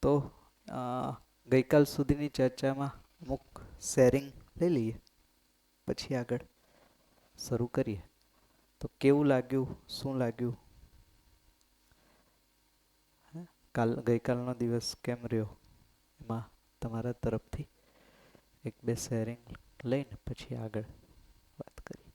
તો ગઈકાલ સુધીની ચર્ચામાં અમુક શેરિંગ લઈ લઈએ, પછી આગળ શરૂ કરીએ. તો કેવું લાગ્યું, શું લાગ્યું, ગઈકાલનો દિવસ કેમ રહ્યો, એમાં તમારા તરફથી એક બે શેરિંગ લઈને પછી આગળ વાત કરીએ.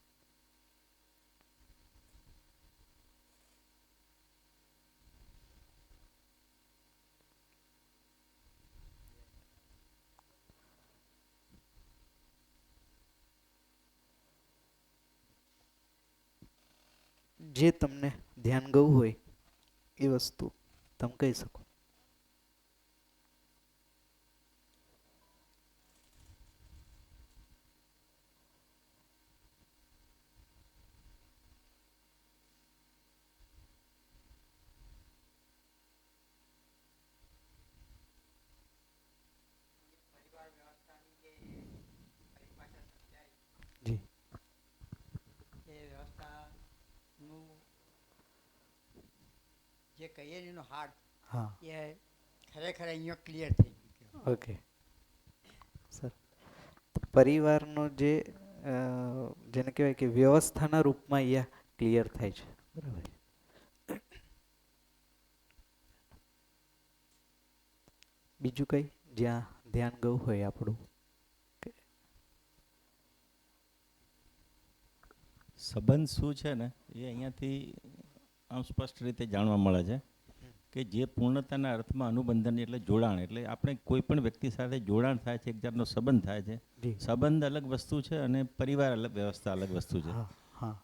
જે તમને ધ્યાન ગયું હોય એ વસ્તુ તમે કહી શકો. જી. એ વ્યવસ્થાનું જે કહીએ ને એનો હાર્ટ, હા, એ ખરેખર અહીંયા ક્લિયર થઈ ગયું. Okay sir. તો પરિવારનો જે જેને કહેવાય કે વ્યવસ્થાના રૂપમાં અહીંયા ક્લિયર થાય છે, બરાબર. બીજું કંઈ જ્યાં ધ્યાન ગયું હોય આપણું? સંબંધ શું છે ને એ અહીંયાથી આમ સ્પષ્ટ રીતે જાણવા મળે છે કે જે પૂર્ણતાના અર્થમાં અનુબંધન એટલે જોડાણ, એટલે આપણે કોઈ પણ વ્યક્તિ સાથે જોડાણ થાય છે, એક જાતનો સંબંધ થાય છે. સંબંધ અલગ વસ્તુ છે અને પરિવાર અલગ, વ્યવસ્થા અલગ વસ્તુ છે.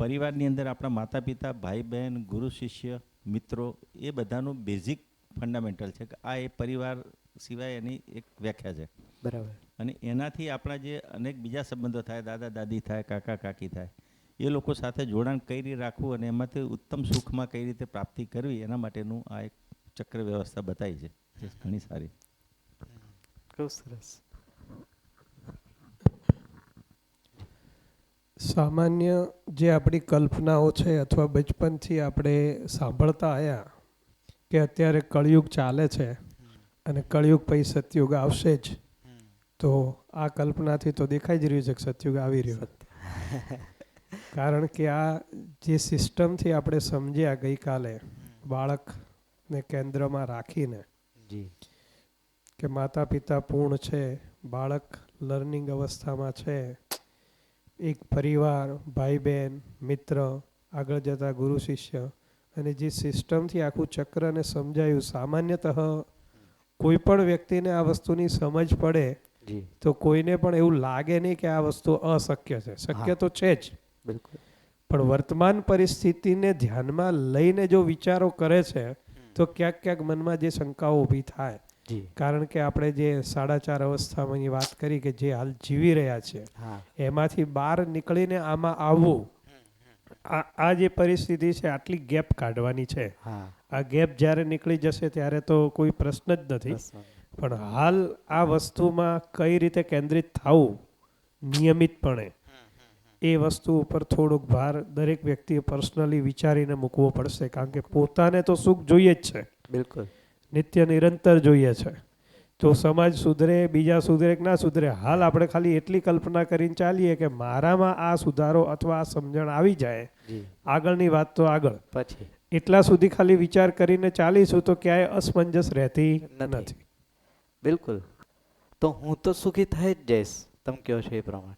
પરિવારની અંદર આપણા માતા પિતા, ભાઈ બહેન, ગુરુ શિષ્ય, મિત્રો, એ બધાનું બેઝિક ફંડામેન્ટલ છે કે આ એ પરિવાર સિવાય એની એક વ્યાખ્યા છે, બરાબર. અને એનાથી આપણા જે અનેક બીજા સંબંધો થાય, દાદા દાદી થાય, કાકા કાકી થાય, એ લોકો સાથે જોડાણ કઈ રીતે રાખવું અને એમાંથી ઉત્તમ સુખમાં કઈ રીતે પ્રાપ્તિ કરવી, એના માટેનું આ એક ચક્ર વ્યવસ્થા બતાવી છે, જે ઘણી સારી. ખૂબ સરસ. સામાન્ય જે આપણી કલ્પનાઓ છે અથવા બચપનથી આપણે સાંભળતા આવ્યા કે અત્યારે કળિયુગ ચાલે છે અને કળિયુગ પછી સતયુગ આવશે જ, તો આ કલ્પનાથી તો દેખાઈ જ રહ્યું છે કે સતયુગ આવી રહ્યો. કારણ કે આ જે સિસ્ટમથી આપણે સમજ્યા ગઈકાલે, બાળકને કેન્દ્રમાં રાખીને કે માતા પિતા પૂર્ણ છે, બાળક લર્નિંગ અવસ્થામાં છે, એક પરિવાર, ભાઈ બહેન, મિત્ર, આગળ જતા ગુરુ શિષ્ય, અને જે સિસ્ટમથી આખું ચક્રને સમજાયું. સામાન્યતઃ કોઈ પણ વ્યક્તિને આ વસ્તુની સમજ પડે તો કોઈને પણ એવું લાગે નહીં કે આ વસ્તુ અશક્ય છે. શક્ય તો છે જ, બિલકુલ. પણ વર્તમાન પરિસ્થિતિને ધ્યાનમાં લઈને જો વિચારો કરે છે તો ક્યાંક ક્યાંક મનમાં જે શંકાઓ ઊભી થાય. કારણ કે આપણે જે 4.5 અવસ્થામાંની વાત કરી કે જે હાલ જીવી રહ્યા છે, એમાંથી બહાર નીકળીને આમાં આવવું, આ જે પરિસ્થિતિ છે આટલી ગેપ કાઢવાની છે. આ ગેપ જ્યારે નીકળી જશે ત્યારે તો કોઈ પ્રશ્ન જ નથી. પણ હાલ આ વસ્તુમાં કઈ રીતે કેન્દ્રિત થવું નિયમિતપણે, એ વસ્તુ ઉપર થોડોક ભાર દરેક વ્યક્તિએ પર્સનલી વિચારીને મૂકવો પડશે. કારણ કે પોતાને તો સુખ જોઈએ જ છે, બિલકુલ, નિત્ય નિરંતર જોઈએ છે. તો સમાજ સુધરે, બીજા સુધરે કે ના સુધરે, હાલ આપણે ખાલી એટલી કલ્પના કરીને ચાલીએ કે મારામાં આ સુધારો અથવા આ સમજણ આવી જાય, આગળની વાત તો આગળ. પછી એટલા સુધી ખાલી વિચાર કરીને ચાલીશું તો ક્યાંય અસમંજસ રહેતી નથી. બિલકુલ. તો હું તો સુખી થઈ જ જઈશ, તમે કહો છો એ પ્રમાણે.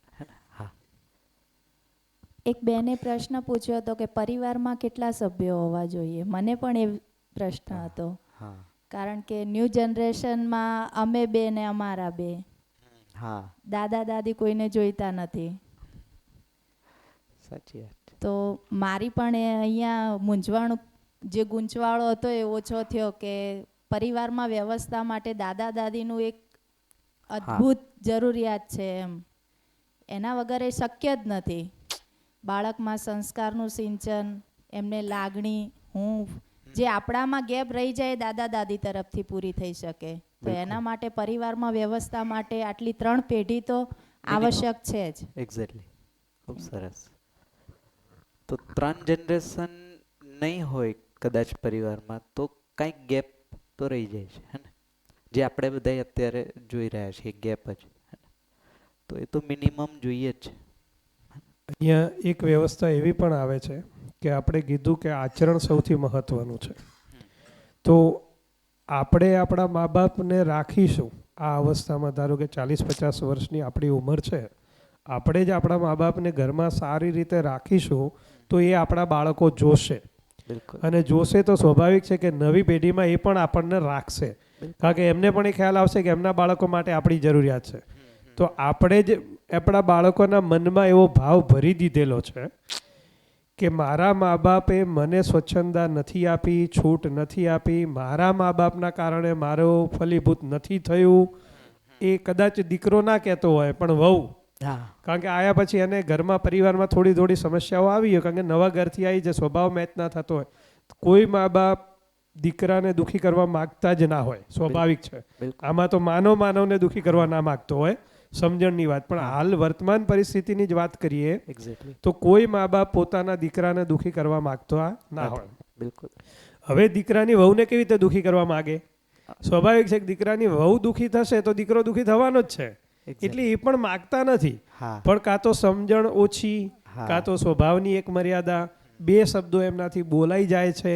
એક બેને પ્રશ્ન પૂછ્યો હતો કે પરિવારમાં કેટલા સભ્યો હોવા જોઈએ. મને પણ એ પ્રશ્ન હતો, કારણ કે ન્યૂ જનરેશનમાં અમે બે ને અમારા બે, દાદા દાદી કોઈને જોઈતા નથી. સાચી વાત. તો મારી પણ અહીંયા મૂંઝવણ, જે ગૂંચવાળો હતો એ ઓછો થયો કે પરિવારમાં વ્યવસ્થા માટે દાદા દાદીનું એક અદ્ભુત જરૂરિયાત છે એમ. એના વગર એ શક્ય જ નથી. બાળકમાં સંસ્કારનું સિંચન, એમને લાગણી, હું જે આપણામાં ગેપ રહી જાય દાદા દાદી તરફથી પૂરી થઈ શકે. તો એના માટે પરિવારમાં વ્યવસ્થા માટે આટલી 3 પેઢી તો આવશ્યક છે જ. એક્ઝેક્ટલી. ખૂબ સરસ. તો 3 જનરેશન નહીં હોય કદાચ પરિવારમાં તો કંઈક ગેપ તો રહી જાય છે, હે ને? જે આપણે બધા અત્યારે જોઈ રહ્યા છીએ ગેપ જ, તો એ તો મિનિમમ જોઈએ જ. અહીંયા એક વ્યવસ્થા એવી પણ આવે છે કે આપણે કીધું કે આચરણ સૌથી મહત્વનું છે. તો આપણે આપણા મા બાપને રાખીશું આ અવસ્થામાં, ધારો કે 40-50 વર્ષની આપણી ઉંમર છે, આપણે જ આપણા મા બાપને ઘરમાં સારી રીતે રાખીશું તો એ આપણા બાળકો જોશે, બિલકુલ. અને જોશે તો સ્વાભાવિક છે કે નવી પેઢીમાં એ પણ આપણને રાખશે, કારણ કે એમને પણ એ ખ્યાલ આવશે કે એમના બાળકો માટે આપણી જરૂરિયાત છે. તો આપણે જ આપણા બાળકોના મનમાં એવો ભાવ ભરી દીધેલો છે કે મારા મા બાપે મને સ્વચ્છંદા નથી આપી, છૂટ નથી આપી, મારા મા બાપના કારણે મારો ફલીભૂત નથી થયું. એ કદાચ દીકરો ના કહેતો હોય પણ વહુ, હા, કારણ કે આયા પછી એને ઘરમાં પરિવારમાં થોડી સમસ્યાઓ આવી હોય, કારણ કે નવા ઘરથી આવી જે સ્વભાવ મેચ ના થતો હોય. કોઈ મા બાપ દીકરાને દુઃખી કરવા માગતા જ ના હોય, સ્વાભાવિક છે. બિલકુલ. આમાં તો માનવને દુઃખી કરવા ના માગતો હોય, સમજણની વાત. પણ હા. હાલ વર્તમાન પરિસ્થિતિની જ વાત કરીએ એક્ઝેક્ટલી. તો કોઈ મા બાપ પોતાના દીકરાને દુઃખી કરવા માગતો ના હોય. બિલકુલ. હવે દીકરાની વહુને કેવી રીતે દુઃખી કરવા માગે? સ્વાભાવિક છે કે દીકરાની વહુ દુઃખી થશે તો દીકરો દુઃખી થવાનો જ છે, એટલે એ પણ માગતા નથી. હા, પણ કાં તો સમજણ ઓછી, હા. કાં તો સ્વભાવની એક મર્યાદા, બે શબ્દો એમનાથી બોલાઈ જાય છે,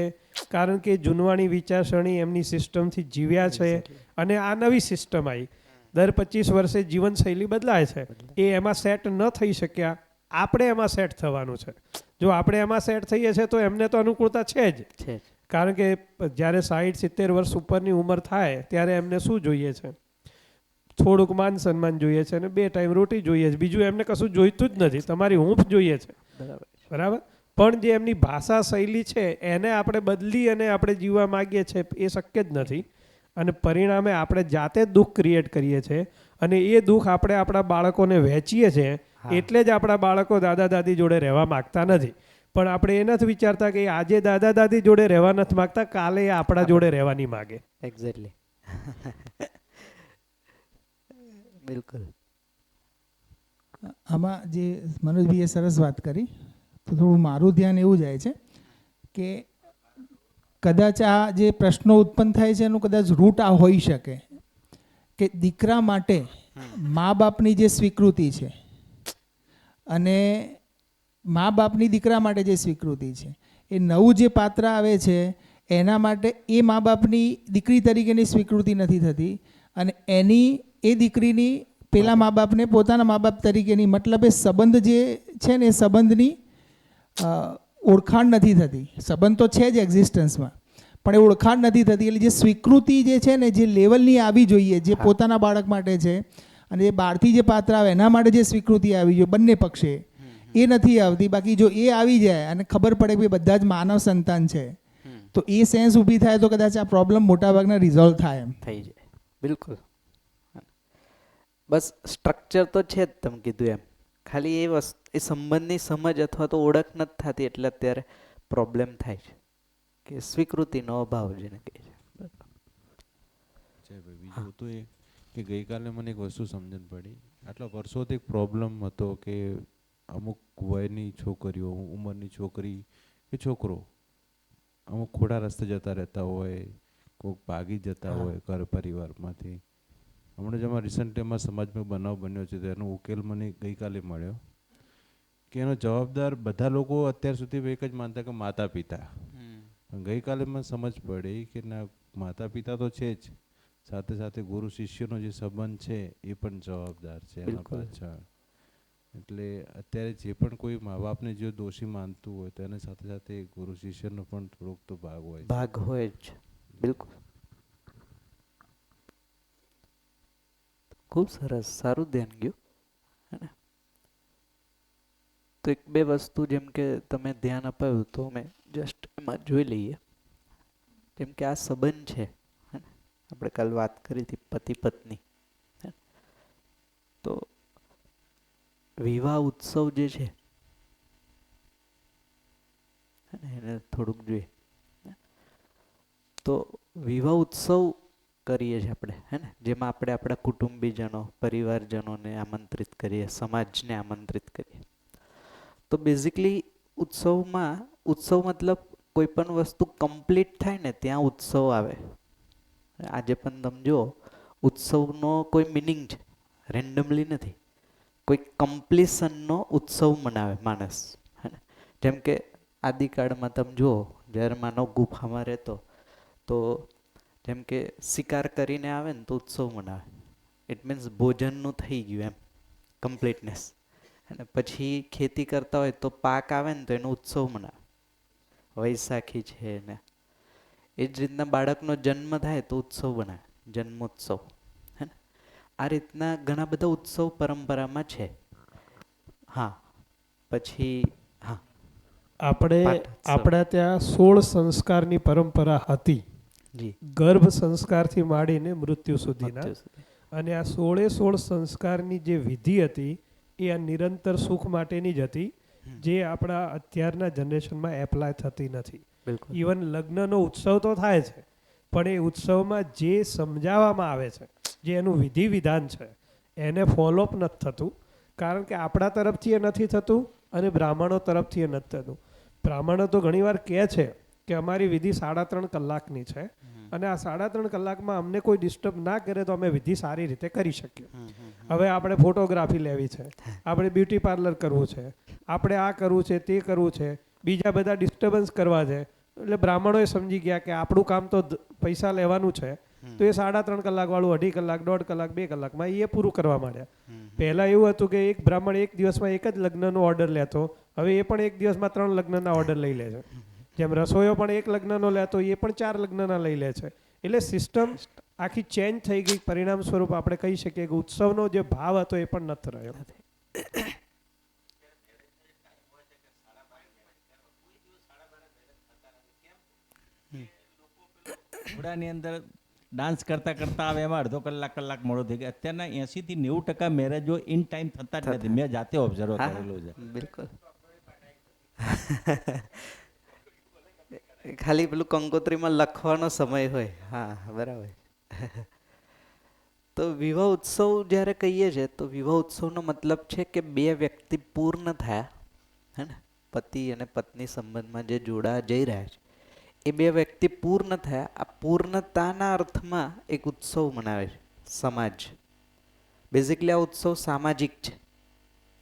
કારણ કે જૂનવાણી વિચારસરણી એમની સિસ્ટમથી જીવ્યા છે, Exactly. અને આ નવી સિસ્ટમ આવી. દર 25 વર્ષે જીવનશૈલી બદલાય છે, એ એમાં સેટ ન થઈ શક્યા, આપણે એમાં સેટ થવાનું છે. જો આપણે એમાં સેટ થઈએ છીએ તો એમને તો અનુકૂળતા છે જ, છે જ. કારણ કે જ્યારે 60-70 વર્ષ ઉપરની ઉંમર થાય ત્યારે એમને શું જોઈએ છે? થોડુંક માન સન્માન જોઈએ છે અને 2 ટાઈમ રોટી જોઈએ છે, બીજું એમને કશું જોઈતું જ નથી, તમારી હૂંફ જોઈએ છે. બરાબર. બરાબર. પણ જે એમની ભાષા શૈલી છે એને આપણે બદલી અને આપણે જીવવા માગીએ છીએ એ શક્ય જ નથી, અને પરિણામે આપણે જાતે જ દુઃખ ક્રિએટ કરીએ છીએ, અને એ દુઃખ આપણે આપણા બાળકોને વહેંચીએ છીએ. હા. એટલે જ આપણા બાળકો દાદા દાદી જોડે રહેવા માગતા નથી. પણ આપણે એ નથી વિચારતા કે આજે દાદા દાદી જોડે રહેવા નથી માગતા, કાલે એ આપણા જોડે રહેવા નહીં માગે. એક્ઝેક્ટલી. બિલકુલ. આમાં જે મનોજભાઈએ સરસ વાત કરી, તો થોડું મારું ધ્યાન એવું જાય છે કે કદાચ આ જે પ્રશ્નો ઉત્પન્ન થાય છે એનું કદાચ રૂટ આ હોઈ શકે કે દીકરા માટે મા બાપની જે સ્વીકૃતિ છે અને મા બાપની દીકરા માટે જે સ્વીકૃતિ છે, એ નવું જે પાત્ર આવે છે એના માટે એ મા બાપની દીકરી તરીકેની સ્વીકૃતિ નથી થતી, અને એની એ દીકરીની પેલા મા બાપને પોતાના મા બાપ તરીકેની, મતલબ એ સંબંધ જે છે ને એ સંબંધની ઓળખાણ નથી થતી. સંબંધ તો છે જ એક્ઝિસ્ટન્સમાં, પણ એ ઓળખાણ નથી થતી. એટલે જે સ્વીકૃતિ જે છે ને જે લેવલની આવી જોઈએ, જે પોતાના બાળક માટે છે, અને જે બહારથી જે પાત્ર આવે એના માટે જે સ્વીકૃતિ આવી જોઈએ બંને પક્ષે, એ નથી આવતી. બાકી જો એ આવી જાય અને ખબર પડે કે બધા જ માનવ સંતાન છે, તો એ સેન્સ ઊભી થાય તો કદાચ આ પ્રોબ્લેમ મોટાભાગના રિઝોલ્વ થાય એમ થઈ જાય. બિલકુલ. બસ સ્ટ્રક્ચર તો છે જ, તમે કીધું એમ, ખાલી એ વસ્તુ, એ સંબંધની સમજ અથવા તો ઓળખ નથી થતી, એટલે અત્યારે પ્રોબ્લેમ થાય છે કે સ્વીકૃતિનો અભાવ જેને કહે છે. બીજું તો એ કે ગઈકાલે મને એક વસ્તુ સમજણ પડી. આટલા વર્ષોથી એક પ્રોબ્લેમ હતો કે અમુક વયની છોકરીઓ, ઉંમરની છોકરી કે છોકરો અમુક ખોટા રસ્તે જતા રહેતા હોય, કોઈક ભાગી જતા હોય ઘર પરિવારમાંથી. હમણાં જ અમારા રિસન્ટલીમાં સમાજમાં બનાવ બન્યો છે, તો એનો ઉકેલ મને ગઈકાલે મળ્યો કે એનો જવાબદાર બધા લોકો અત્યાર સુધી એક જ માનતા કે માતા પિતા. ગઈકાલે મને સમજ પડી કે ના, માતા પિતા તો છે જ, સાથે સાથે ગુરુ શિષ્યનો જે સંબંધ છે એ પણ જવાબદાર છે એના પાછળ. એટલે અત્યારે જે પણ કોઈ મા બાપને જો દોષી માનતું હોય તો એની સાથે સાથે ગુરુ શિષ્યનો પણ થોડોક તો ભાગ હોય છે. ભાગ હોય જ. બિલકુલ. ખૂબ સરસ, સારું ધ્યાન ગયું. હે? તો 1-2 વસ્તુ જેમ કે તમે ધ્યાન અપાવ્યું તો અમે જસ્ટ એમાં જોઈ લઈએ. જેમ કે આ સંબંધ છે, આપણે કાલ વાત કરી હતી પતિ પત્ની, તો વિવાહ ઉત્સવ જે છે એને થોડુંક જોઈએ. તો વિવાહ ઉત્સવ કરીએ છીએ આપણે, હે ને, જેમાં આપણે આપણા કુટુંબીજનો, પરિવારજનોને આમંત્રિત કરીએ, સમાજને આમંત્રિત કરીએ. તો બેઝિકલી ઉત્સવ મતલબ કોઈ પણ વસ્તુ કમ્પ્લીટ થાય ને ત્યાં ઉત્સવ આવે. આજે પણ તમે જુઓ ઉત્સવનો કોઈ મિનિંગ છે, રેન્ડમલી નથી. કોઈ કમ્પ્લીશનનો ઉત્સવ મનાવે માણસ, હે ને. જેમ કે આદિકાળમાં તમે જુઓ જ્યારે માનવ ગુફામાં રહેતો તો જેમ કે શિકાર કરીને આવે ને તો ઉત્સવ મનાવે. ઇટ મીન્સ ભોજનનું થઈ ગયું એમ, કમ્પ્લીટનેસ. અને પછી ખેતી કરતા હોય તો પાક આવે ને તો એનો ઉત્સવ મનાવે, વૈશાખી છે ને. એ જ રીતના બાળકનો જન્મ થાય તો ઉત્સવ બનાવે, જન્મોત્સવ, હે ને. આ રીતના ઘણા બધા ઉત્સવ પરંપરામાં છે. હા, પછી હા, આપણે પાઠોત્સવ. આપણા ત્યાં 16 સંસ્કારની પરંપરા હતી, જી, ગર્ભ સંસ્કારથી માંડીને મૃત્યુ સુધીના. મૃત્યુ સુધી. અને આ 16 સંસ્કારની જે વિધિ હતી એ આ નિરંતર સુખ માટેની જ હતી, જે આપણા અત્યારના જનરેશનમાં એપ્લાય થતી નથી. બિલકુલ. ઇવન લગ્નનો ઉત્સવ તો થાય છે, પણ એ ઉત્સવમાં જે સમજાવવામાં આવે છે, જે એનું વિધિ વિધાન છે, એને ફોલોઅપ નથી થતું. કારણ કે આપણા તરફથી એ નથી થતું અને બ્રાહ્મણો તરફથી એ નથી થતું. બ્રાહ્મણો તો ઘણીવાર કહે છે કે અમારી વિધિ 3.5 કલાકની છે અને આ 3.5 કલાકમાં અમને કોઈ ડિસ્ટર્બ ના કરે તો અમે વિધિ સારી રીતે કરી શકીએ. હવે આપણે ફોટોગ્રાફી લેવી છે, આપણે બ્યુટી પાર્લર કરવું છે, આપણે આ કરવું છે, તે કરવું છે, બીજા બધા ડિસ્ટર્બન્સ કરવા છે. એટલે બ્રાહ્મણોએ સમજી ગયા કે આપણું કામ તો પૈસા લેવાનું છે, તો એ 3.5 કલાક વાળું 2.5 કલાક, 1.5 કલાક, 2 કલાકમાં એ પૂરું કરવા માંડ્યા. પહેલાં એવું હતું કે એક બ્રાહ્મણ એક દિવસમાં એક જ લગ્નનો ઓર્ડર લેતો, હવે એ પણ એક દિવસમાં 3 લગ્નના ઓર્ડર લઈ લે છે. જેમ રસોઈયો પણ એક લગ્નનો લેતો, એ પણ 4 લગ્નના લઈ લે છે. એટલે સિસ્ટમ આખી ચેન્જ થઈ ગઈ. પરિણામ સ્વરૂપ આપણે કહી શકીએ કે ઉત્સવનો જે ભાવ હતો એ પણ નથી રહ્યો. ઘોડાની અંદર ડાન્સ કરતા કરતા આવે એમાં અડધો કલાક મોડો થઈ ગયો. અત્યારના 80 થી 90% મેરેજો ઇન ટાઈમ થતા જ નથી. મેં જાતે ઓબ્ઝર્વ હા, કરેલું છે. બિલકુલ. ખાલી પેલું કંકોત્રીમાં લખવાનો સમય હોય. હા, બરાબર. તો વિવાહ ઉત્સવ જ્યારે કહીએ છીએ તો વિવાહ ઉત્સવનો મતલબ છે કે બે વ્યક્તિ પૂર્ણ થયા, હે ને. પતિ અને પત્ની સંબંધમાં જે જોડા જઈ રહ્યા છે એ બે વ્યક્તિ પૂર્ણ થયા. આ પૂર્ણતાના અર્થમાં એક ઉત્સવ મનાવે છે સમાજ. બેઝિકલી આ ઉત્સવ સામાજિક છે,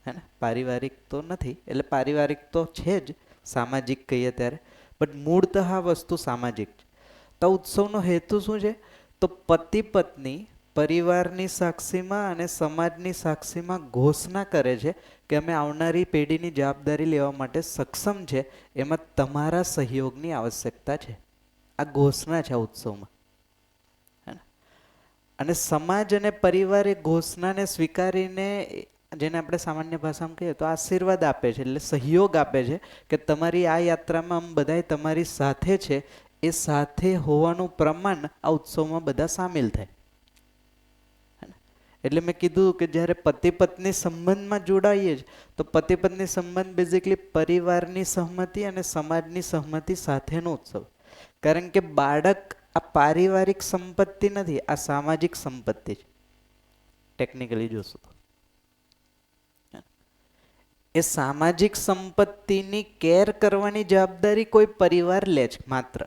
હે ને. પારિવારિક તો નથી, એટલે પારિવારિક તો છે જ, સામાજિક કહીએ ત્યારે, બટ મૂળતઃ આ વસ્તુ સામાજિક છે. તો ઉત્સવનો હેતુ શું છે? તો પતિ પત્ની પરિવારની સાક્ષીમાં અને સમાજની સાક્ષીમાં ઘોષણા કરે છે કે અમે આવનારી પેઢીની જવાબદારી લેવા માટે સક્ષમ છે, એમાં તમારા સહયોગની આવશ્યકતા છે. આ ઘોષણા છે આ ઉત્સવમાં, હે ને. અને સમાજ અને પરિવાર એ ઘોષણાને સ્વીકારીને, જેને આપણે સામાન્ય ભાષામાં કહીએ તો આશીર્વાદ આપે છે, એટલે સહયોગ આપે છે કે તમારી આ યાત્રામાં અમે બધાય તમારી સાથે છે. એ સાથે હોવાનું પ્રમાણ આ ઉત્સવમાં બધા સામેલ થાય. એટલે મેં કીધું કે જ્યારે પતિ પત્ની સંબંધમાં જોડાઈએ છીએ તો પતિ પત્ની સંબંધ બેઝિકલી પરિવારની સહમતિ અને સમાજની સહમતિ સાથેનો ઉત્સવ. કારણ કે બાળક આ પારિવારિક સંપત્તિ નથી, આ સામાજિક સંપત્તિ છે. ટેકનિકલી જોશું તો એ સામાજિક સંપત્તિની કેર કરવાની જવાબદારી કોઈ પરિવાર લે છે માત્ર.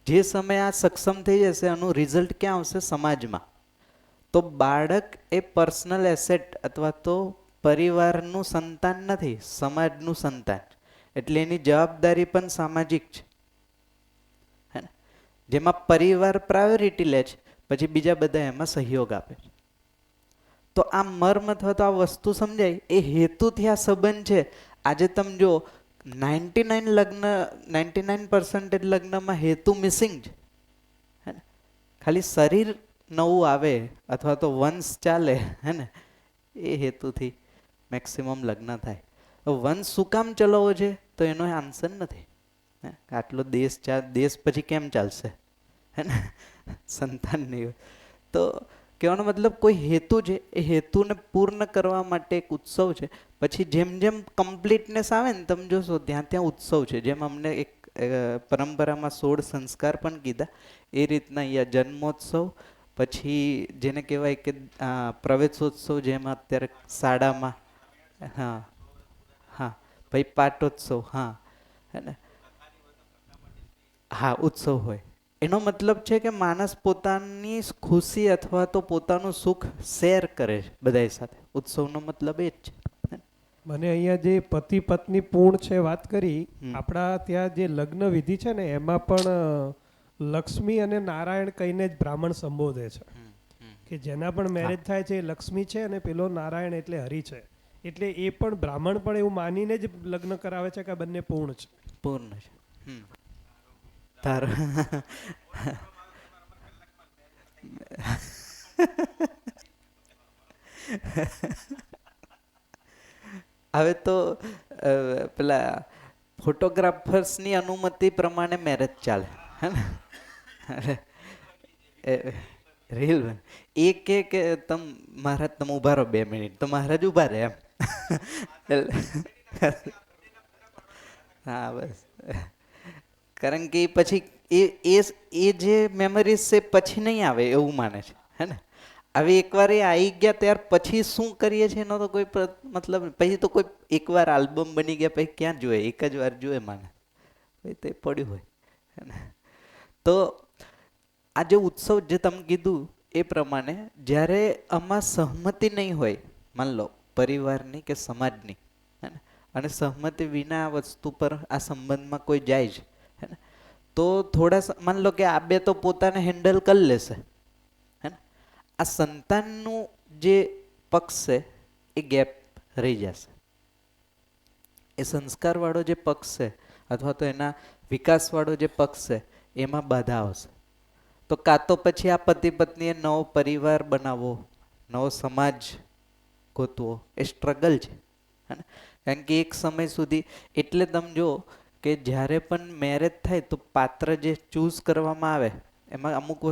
જે સમયે આ સક્ષમ થઈ જશે આનું રિઝલ્ટ ક્યાં આવશે? સમાજમાં. તો બાળક એ પર્સનલ એસેટ અથવા તો પરિવારનું સંતાન નથી, સમાજનું સંતાન. એટલે એની જવાબદારી પણ સામાજિક છે, હે ને. જેમાં પરિવાર પ્રાયોરિટી લે છે, પછી બીજા બધા એમાં સહયોગ આપે છે. તો આ મર્મ અથવા તો આ વસ્તુ સમજાય એ હેતુથી આ સંબંધ છે. આજે તમે જો 99% લગ્નમાં હેતુ મિસિંગ છે, હે ને. ખાલી શરીર નવું આવે અથવા તો વંશ ચાલે, હે ને, એ હેતુથી મેક્સિમમ લગ્ન થાય. વંશ શું કામ ચલાવવો છે તો એનો આન્સર નથી. આટલો દેશ પછી કેમ ચાલશે, હે ને, સંતાન નહીં. તો કહેવાનો મતલબ કોઈ હેતુ છે, એ હેતુને પૂર્ણ કરવા માટે એક ઉત્સવ છે. પછી જેમ જેમ કમ્પ્લીટનેસ આવે ને તમે જોશો ત્યાં ત્યાં ઉત્સવ છે. જેમ અમને એક પરંપરામાં 16 સંસ્કાર પણ કીધા એ રીતના અહીંયા જન્મોત્સવ, પછી જેને કહેવાય કે પ્રવેશોત્સવ, જેમાં અત્યારે શાળામાં, હા હા, ભાઈ પાટોત્સવ, હા, હે ને, હા, ઉત્સવ હોય એનો મતલબ છે કે માણસ પોતાની ખુશી અથવા તો પોતાનું સુખ શેર કરે છે બધા સાથે. ઉત્સવનો મતલબ એ જ છે. મને અહીંયા જે પતિ પત્ની પૂર્ણ છે વાત કરી, હમ. આપણા ત્યાં જે લગ્ન વિધિ છે ને એમાં પણ લક્ષ્મી અને નારાયણ કહીને જ બ્રાહ્મણ સંબોધે છે કે જેના પણ મેરેજ થાય છે એ લક્ષ્મી છે અને પેલો નારાયણ એટલે હરિ છે. એટલે એ પણ બ્રાહ્મણ પણ એવું માનીને જ લગ્ન કરાવે છે કે આ બંને પૂર્ણ છે. પૂર્ણ છે. તારો હવે તો પેલા ફોટોગ્રાફર્સની અનુમતિ પ્રમાણે મેરેજ ચાલે હે ને. રીલ એ કે તમ મહારાજ તમે ઉભા રહો 2 મિનિટ, તો મહારાજ ઉભા રહે એમ. હા બસ, કારણ કે પછી એ જે મેમરીઝ છે પછી નહીં આવે એવું માને છે હે ને. હવે એકવાર એ આવી ગયા ત્યાર પછી શું કરીએ છીએ એનો તો કોઈ મતલબ પછી તો કોઈ એકવાર આલ્બમ બની ગયા પછી ક્યાં જોઈએ, એક જ વાર જોઈએ માને પછી તે પડ્યું હોય હે ને. તો આ જે ઉત્સવ જે તમે કીધું એ પ્રમાણે જ્યારે આમાં સહમતિ નહીં હોય, માન લો પરિવારની કે સમાજની હે ને, અને સહમતિ વિના આ વસ્તુ પર આ સંબંધમાં કોઈ જાય છે હે ને, તો થોડા માન લો કે આ બે તો પોતાને હેન્ડલ કરી લેશે હે ને, આ સંતાનનું જે પક્ષ છે એ ગેપ રહી જશે. એ સંસ્કારવાળો જે પક્ષ છે અથવા તો એના વિકાસવાળો જે પક્ષ છે એમાં બાધા આવશે. તો કાં તો પછી આ પતિ પત્નીએ નવો પરિવાર બનાવવો, નવો સમાજ ગોતવો એ સ્ટ્રગલ છે હે ને. કારણ કે એક સમય સુધી એટલે તમે જો કે જ્યારે પણ મેરેજ થાય તો પાત્ર જે ચૂઝ કરવામાં આવે એમાં અમુક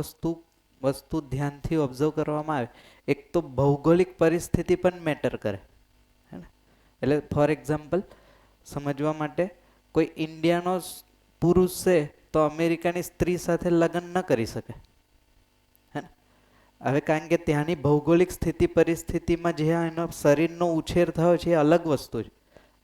વસ્તુ ધ્યાનથી ઓબ્ઝર્વ કરવામાં આવે. એક તો ભૌગોલિક પરિસ્થિતિ પણ મેટર કરે હે ને. એટલે ફોર એક્ઝામ્પલ સમજવા માટે કોઈ ઇન્ડિયાનો પુરુષ છે તો અમેરિકાની સ્ત્રી સાથે લગ્ન ન કરી શકે હે ને. હવે કારણ કે ત્યાંની ભૌગોલિક સ્થિતિ પરિસ્થિતિમાં જે એનો શરીરનો ઉછેર થયો છે એ અલગ વસ્તુ છે.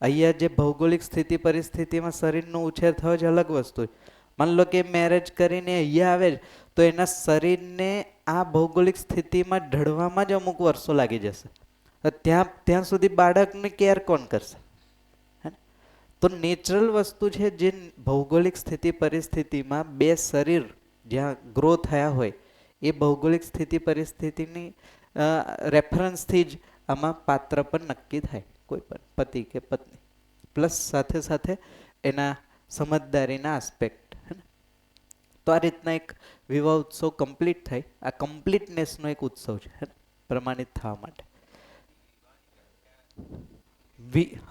અહીંયા જે ભૌગોલિક સ્થિતિ પરિસ્થિતિમાં શરીરનો ઉછેર થયો છે અલગ વસ્તુ છે. માન લો કે મેરેજ કરીને અહીંયા આવે તો એના શરીરને આ ભૌગોલિક સ્થિતિમાં ઢળવામાં જ અમુક વર્ષો લાગી જશે. ત્યાં સુધી બાળકની કેર કોણ કરશે? તો નેચરલ વસ્તુ છે જે ભૌગોલિક સ્થિતિ પરિસ્થિતિમાં બે શરીર જ્યાં ગ્રો થયા હોય એ ભૌગોલિક સ્થિતિ પરિસ્થિતિની રેફરન્સથી જ આમાં પાત્ર પણ નક્કી થાય, કોઈ પણ પતિ કે પત્ની, પ્લસ સાથે સાથે એના સમજદારીના આસ્પેક્ટ. તો આ રીતના એક વિવાહ ઉત્સવ કમ્પ્લીટ થાય. આ કમ્પ્લીટનેસનો એક ઉત્સવ છે પ્રમાણિત થવા માટે.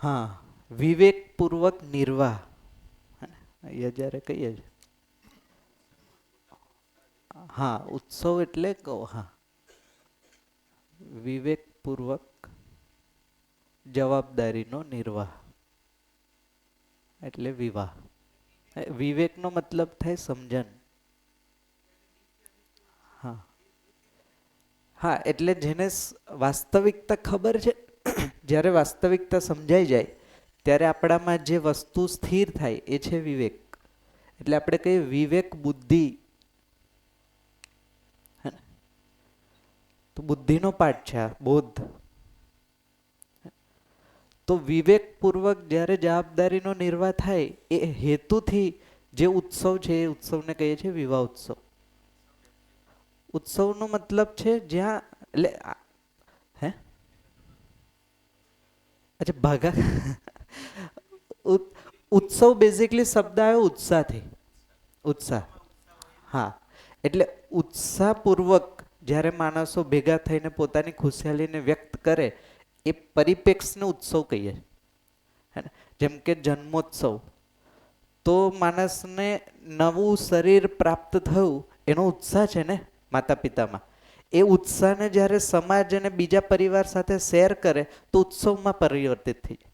હા, વિવેકપૂર્વક નિર્વાહ અહીંયા જ્યારે કહીએ છીએ. હા, ઉત્સવ એટલે કહો હા વિવેકપૂર્વક જવાબદારીનો નિર્વાહ એટલે વિવાહ. વિવેકનો મતલબ થાય સમજણ. હા હા, એટલે જેને વાસ્તવિકતા ખબર છે, જ્યારે વાસ્તવિકતા સમજાઈ જાય ત્યારે આપણામાં જે વસ્તુ સ્થિર થાય એ છે વિવેક. એટલે આપણે કહીએ વિવેક બુદ્ધિ, તો બુદ્ધિનો પાઠ છે આ બોધ. તો વિવેકપૂર્વક જ્યારે જવાબદારીનો નિર્વાહ થાય એ હેતુથી જે ઉત્સવ છે એ ઉત્સવને કહીએ છીએ વિવાહ ઉત્સવ. ઉત્સવનો મતલબ છે જ્યાં એટલે હે અચ્છા ભાગા ઉત્સવ બેઝિકલી શબ્દ આવ્યો ઉત્સાહથી. ઉત્સાહ, હા, એટલે ઉત્સાહપૂર્વક જ્યારે માણસો ભેગા થઈને પોતાની ખુશહાલીને વ્યક્ત કરે એ પરિપ્રેક્ષને ઉત્સવ કહીએ હે ને. જેમ કે જન્મોત્સવ, તો માણસને નવું શરીર પ્રાપ્ત થયું એનો ઉત્સાહ છે ને માતા પિતામાં. એ ઉત્સાહને જ્યારે સમાજ અને બીજા પરિવાર સાથે શેર કરે તો ઉત્સવમાં પરિવર્તિત થઈ જાય.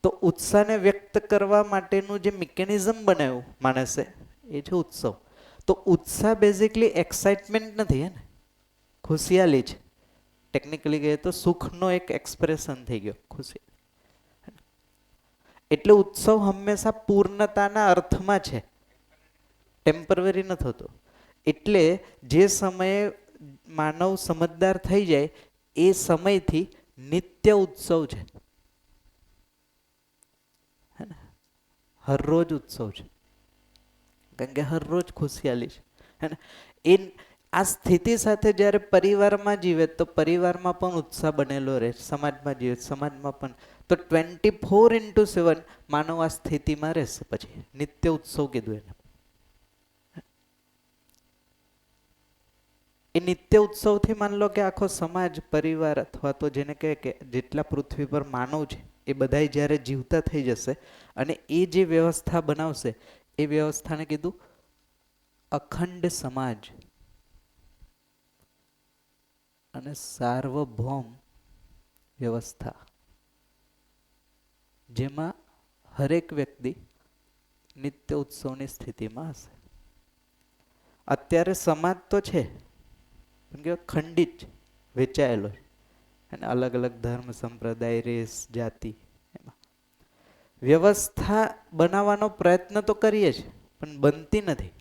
તો ઉત્સાહને વ્યક્ત કરવા માટેનું જે મિકેનિઝમ બનાવ્યું માણસે એ છે ઉત્સવ. તો ઉત્સાહ બેઝિકલી એક્સાઇટમેન્ટ નથી હે ને, ખુશિયાલી છે. ટેકનિકલી કહીએ તો સુખનો એક એક્સપ્રેશન થઈ ગયો ખુશી. એટલે ઉત્સવ હંમેશા પૂર્ણતાના અર્થમાં છે. ટેમ્પરરી નથી હોતો. એટલે જે સમયે માનવ સમજદાર થઈ જાય એ સમયથી નિત્ય ઉત્સવ છે, હે ને? હરરોજ ઉત્સવ છે, કારણ કે હરરોજ ખુશિયાલી છે, હે ને? એ આ સ્થિતિ સાથે જ્યારે પરિવારમાં જીવે તો પરિવારમાં પણ ઉત્સાહ બનેલો રહે, સમાજમાં જીવે સમાજમાં પણ. તો 24/7 માનવ આ સ્થિતિમાં રહેશે. પછી નિત્ય ઉત્સવ કીધું એને. એ નિત્ય ઉત્સવથી માન લો કે આખો સમાજ, પરિવાર અથવા તો જેને કહે કે જેટલા પૃથ્વી પર માનવ છે એ બધાય જ્યારે જીવતા થઈ જશે અને એ જે વ્યવસ્થા બનાવશે એ વ્યવસ્થાને કીધું અખંડ સમાજ અને સાર્વભૌમ વ્યવસ્થા, જેમાં હરેક વ્યક્તિ નિત્ય ઉત્સવની સ્થિતિમાં હશે. અત્યારે સમાજ તો છે પણ કે ખંડિત છે, વેચાયેલો છે, અને અલગ અલગ ધર્મ, સંપ્રદાય, રેસ, જાતિ. એમાં વ્યવસ્થા બનાવવાનો પ્રયત્ન તો કરીએ છીએ પણ બનતી નથી.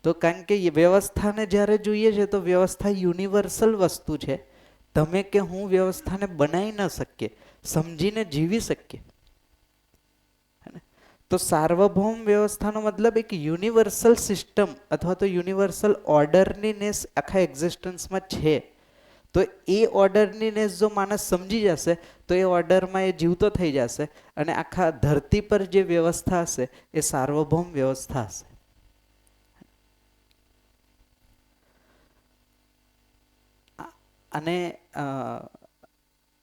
તો કારણ કે વ્યવસ્થાને જ્યારે જોઈએ છે તો વ્યવસ્થા યુનિવર્સલ વસ્તુ છે. તમે કે હું વ્યવસ્થાને બનાવી ન શકીએ, સમજીને જીવી શકીએ. તો સાર્વભૌમ વ્યવસ્થાનો મતલબ એક યુનિવર્સલ સિસ્ટમ અથવા તો યુનિવર્સલ ઓર્ડરનીનેસ આખા એક્ઝિસ્ટન્સમાં છે. તો એ ઓર્ડરનીનેસ જો માણસ સમજી જશે તો એ ઓર્ડરમાં એ જીવતો થઈ જશે અને આખા ધરતી પર જે વ્યવસ્થા હશે એ સાર્વભૌમ વ્યવસ્થા હશે. અને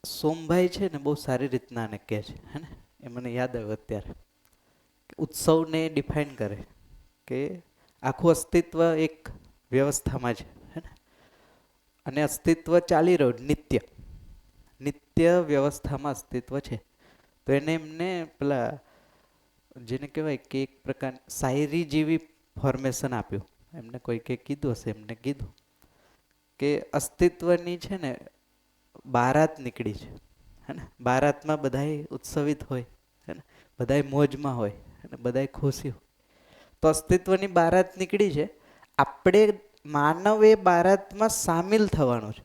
સોમભાઈ છે ને બહુ સારી રીતના આને કહે છે, હે ને? એ મને યાદ આવ્યું અત્યારે. ઉત્સવને ડિફાઇન કરે કે આખું અસ્તિત્વ એક વ્યવસ્થામાં છે, હે ને? અને અસ્તિત્વ ચાલી રહ્યું નિત્ય નિત્ય વ્યવસ્થામાં અસ્તિત્વ છે. તો એને એમને પેલા જેને કહેવાય કે એક પ્રકાર શાયરી જેવી ફોર્મેશન આપ્યું. એમને કોઈકે કીધું હશે, એમને કીધું કે અસ્તિત્વની છે ને બારાત નીકળી છે, હે ને? બારાતમાં બધાય ઉત્સવિત હોય, હે ને? બધાય મોજમાં હોય અને બધાય ખુશી હોય. તો અસ્તિત્વની બારાત નીકળી છે. આપણે માનવ એ બારાતમાં સામેલ થવાનું છે.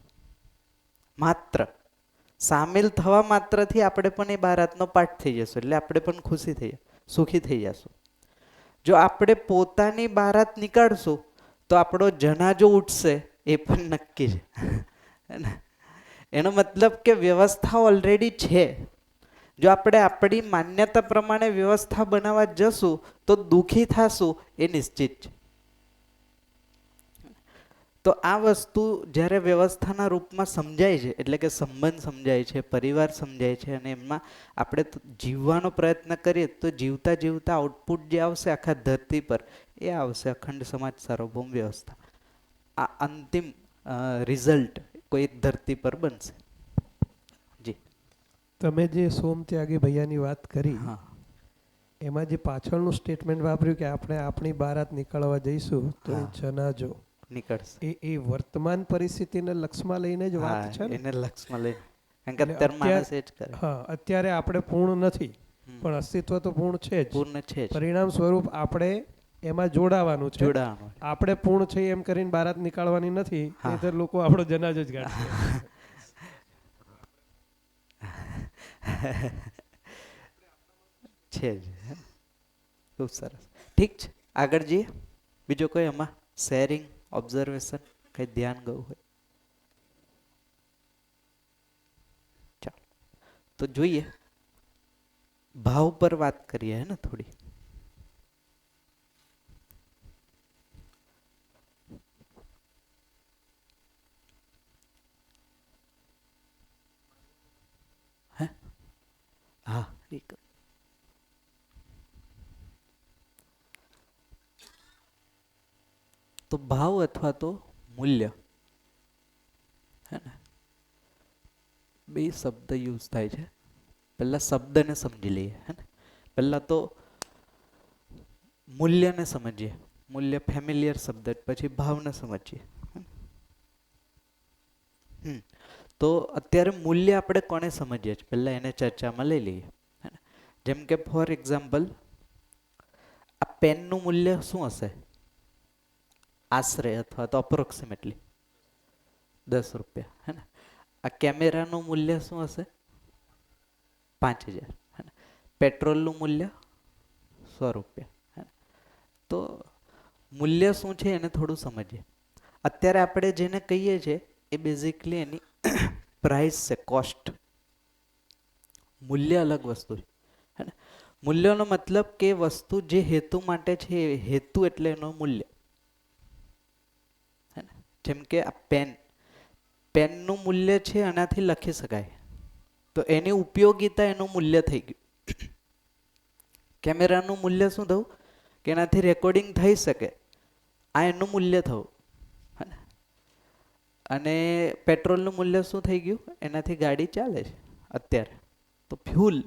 માત્ર સામેલ થવા માત્રથી આપણે પણ એ બારાતનો પાર્ટ થઈ જશું, એટલે આપણે પણ ખુશી થઈ સુખી થઈ જશું. જો આપણે પોતાની બારાત નીકાળશું તો આપણો જનાજો ઉઠશે એ પણ નક્કી છે. એનો મતલબ કે વ્યવસ્થા ઓલરેડી છે. જો આપણે આપણી માન્યતા પ્રમાણે વ્યવસ્થા બનાવવા જશું તો દુઃખી થશું એ નિશ્ચિત છે. તો આ વસ્તુ જ્યારે વ્યવસ્થાના રૂપમાં સમજાય છે, એટલે કે સંબંધ સમજાય છે, પરિવાર સમજાય છે અને એમાં આપણે જીવવાનો પ્રયત્ન કરીએ તો જીવતા જીવતા આઉટપુટ જે આવશે આખા ધરતી પર એ આવશે અખંડ સમાજ, સાર્વભૌમ વ્યવસ્થા. આ અંતિમ રિઝલ્ટ કોઈ એક ધરતી પર બનશે. જી, તમે જે સોમત્યાગી ભૈયાની વાત કરી, હા, એમાં જે પાછળનું સ્ટેટમેન્ટ વાપર્યું કે આપણે આપણી બારાત નીકળવા જઈશું તો એ હા. જનાજો, નીકળશે. એ વર્તમાન પરિસ્થિતિને લક્ષમાં લઈને જ વાત હા, છે ને? એને લક્ષમાં લઈને, કારણ કે એટલે અત્યારે માણસ એ જ કરે. હા, અત્યારે આપણે પૂર્ણ નથી હમ. પણ અસ્તિત્વ તો પૂર્ણ છે જ. પૂર્ણ છે જ, પરિણામ સ્વરૂપ આપણે એમાં જોડાવાનું છે. જોડાવાનું. આપણે પૂર્ણ છે એમ કરીને બારાત નીકાળવાની નથી, હા. નહીંતર લોકો આપણો જનાજો જ કાઢશે. છે જ, હે? ખૂબ સરસ. ઠીક છે, આગળ જઈએ. બીજો કોઈ આમાં શેરિંગ, ઓબ્ઝર્વેશન, કંઈ ધ્યાન ગયું હોય? ચાલો તો જોઈએ, ભાવ પર વાત કરીએ, હે ને? થોડી હે? હા, એક તો ભાવ અથવા તો મૂલ્ય, હે ને? બે શબ્દ યુઝ થાય છે. પહેલા શબ્દને સમજી લઈએ, હે ને? પહેલા તો મૂલ્યને સમજીએ. મૂલ્ય ફેમિલિયર શબ્દ, પછી ભાવને સમજીએ. તો અત્યારે મૂલ્ય આપણે કોને સમજીએ છીએ પહેલા એને ચર્ચામાં લઈ લઈએ, હે ને? જેમ કે ફોર એક્ઝામ્પલ, આ પેનનું મૂલ્ય શું હશે? આશરે અથવા તો અપ્રોક્સિમેટલી 10 રૂપિયા, હે ને? આ કેમેરાનું મૂલ્ય શું હશે? 5000, હે ને? પેટ્રોલનું મૂલ્ય 100 રૂપિયા, હે ને? તો મૂલ્ય શું છે એને થોડું સમજીએ. અત્યારે આપણે જેને કહીએ છીએ એ બેઝિકલી એની પ્રાઇસ છે, કોસ્ટ. મૂલ્ય અલગ વસ્તુ છે, હે ને? મૂલ્યનો મતલબ કે વસ્તુ જે હેતુ માટે છે એ હેતુ એટલે એનો મૂલ્ય, હે ને? જેમ કે આ પેનનું મૂલ્ય છે આનાથી લખી શકાય, તો એની ઉપયોગિતા એનું મૂલ્ય થઈ ગયું. કેમેરાનું મૂલ્ય શું થયું? કે એનાથી રેકોર્ડિંગ થઈ શકે, આ એનું મૂલ્ય થયું, હે ને? અને પેટ્રોલનું મૂલ્ય શું થઈ ગયું? એનાથી ગાડી ચાલે છે અત્યારે, તો ફ્યુલ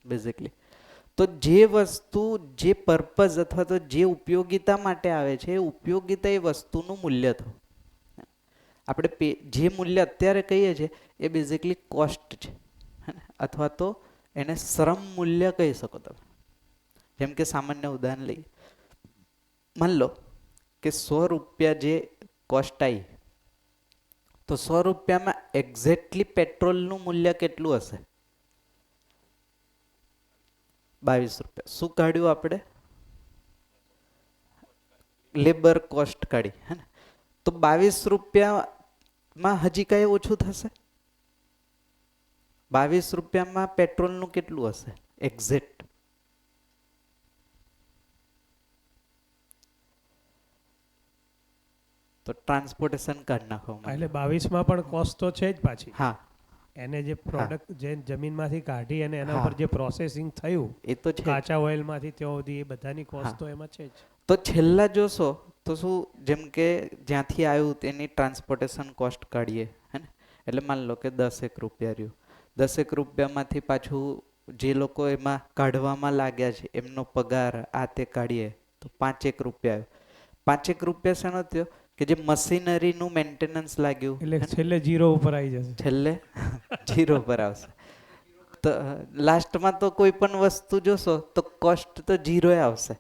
બેઝિકલી. તો જે વસ્તુ જે પર્પઝ અથવા તો જે ઉપયોગિતા માટે આવે છે એ ઉપયોગિતા એ વસ્તુનું મૂલ્ય થયું. આપણે જે મૂલ્ય અત્યારે કહીએ છીએ એ બેઝિકલી કોસ્ટ છે, હે ને? અથવા તો એને શ્રમ મૂલ્ય કહી શકો તમે. જેમ કે સામાન્ય ઉદાહરણ લઈએ, માન લો કે 100 રૂપિયા જે કોસ્ટ આવી, તો 100 રૂપિયામાં એક્ઝેક્ટલી પેટ્રોલનું મૂલ્ય કેટલું હશે? 22 રૂપિયા. શું કાઢ્યું આપણે? લેબર કોસ્ટ કાઢી, હે ને? તો 22 રૂપિયામાં હજી કઈ ઓછું થશે? 22 રૂપિયામાં પેટ્રોલનું કેટલું હશે એક્ઝેક્ટ? તો ટ્રાન્સપોર્ટેશન કાઢી નાખો. એટલે 22માં પણ કોસ્ટ તો છે જ પાછી. હા, એને જે પ્રોડક્ટ જે જમીનમાંથી કાઢી અને એના હા. પર જે પ્રોસેસિંગ થયું એ તો છે જ. કાચા ઓઇલમાંથી ત્યાં સુધી એ બધાની હા. કોસ્ટ તો એમાં છે જ. તો છેલ્લા જોશો તો શું, જેમ કે જ્યાંથી આવ્યું તેની ટ્રાન્સપોર્ટેશન કોસ્ટ કાઢીએ, હે ને? એટલે માન લો કે 10 રૂપિયા રહ્યું. 10 રૂપિયામાંથી પાછું જે લોકો એમાં કાઢવામાં લાગ્યા છે એમનો પગાર આ તે કાઢીએ તો 5 રૂપિયા આવ્યો. 5 રૂપિયા શાનો થયો? કે જે મશીનરીનું મેન્ટેનન્સ લાગ્યું, એટલે હે ને? છેલ્લે જીરો ઉપર આવી જશે. છેલ્લે 0 પર આવશે. તો લાસ્ટમાં તો કોઈ પણ વસ્તુ જોશો તો કોસ્ટ તો 0 આવશે.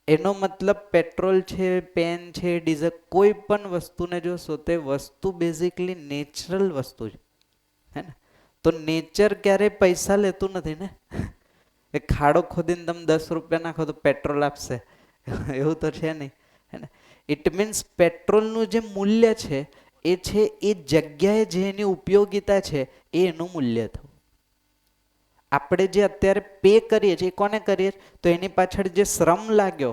એનો મતલબ પેટ્રોલ છે, પેન છે, ડીઝલ, કોઈ પણ વસ્તુને જોશો તે વસ્તુ બેઝિકલી નેચરલ વસ્તુ છે, હે ને? તો નેચર ક્યારેય પૈસા લેતું નથી ને. એ ખાડો ખોદીને તમે 10 રૂપિયા નાખો તો પેટ્રોલ આપશે એવું તો છે નહીં, હે ને? ઇટ મીન્સ પેટ્રોલનું જે મૂલ્ય છે એ જગ્યાએ જે એની ઉપયોગિતા છે એ એનું મૂલ્ય થયું. આપણે જે અત્યારે પે કરીએ છીએ કોને કરીએ? તો એની પાછળ જે શ્રમ લાગ્યો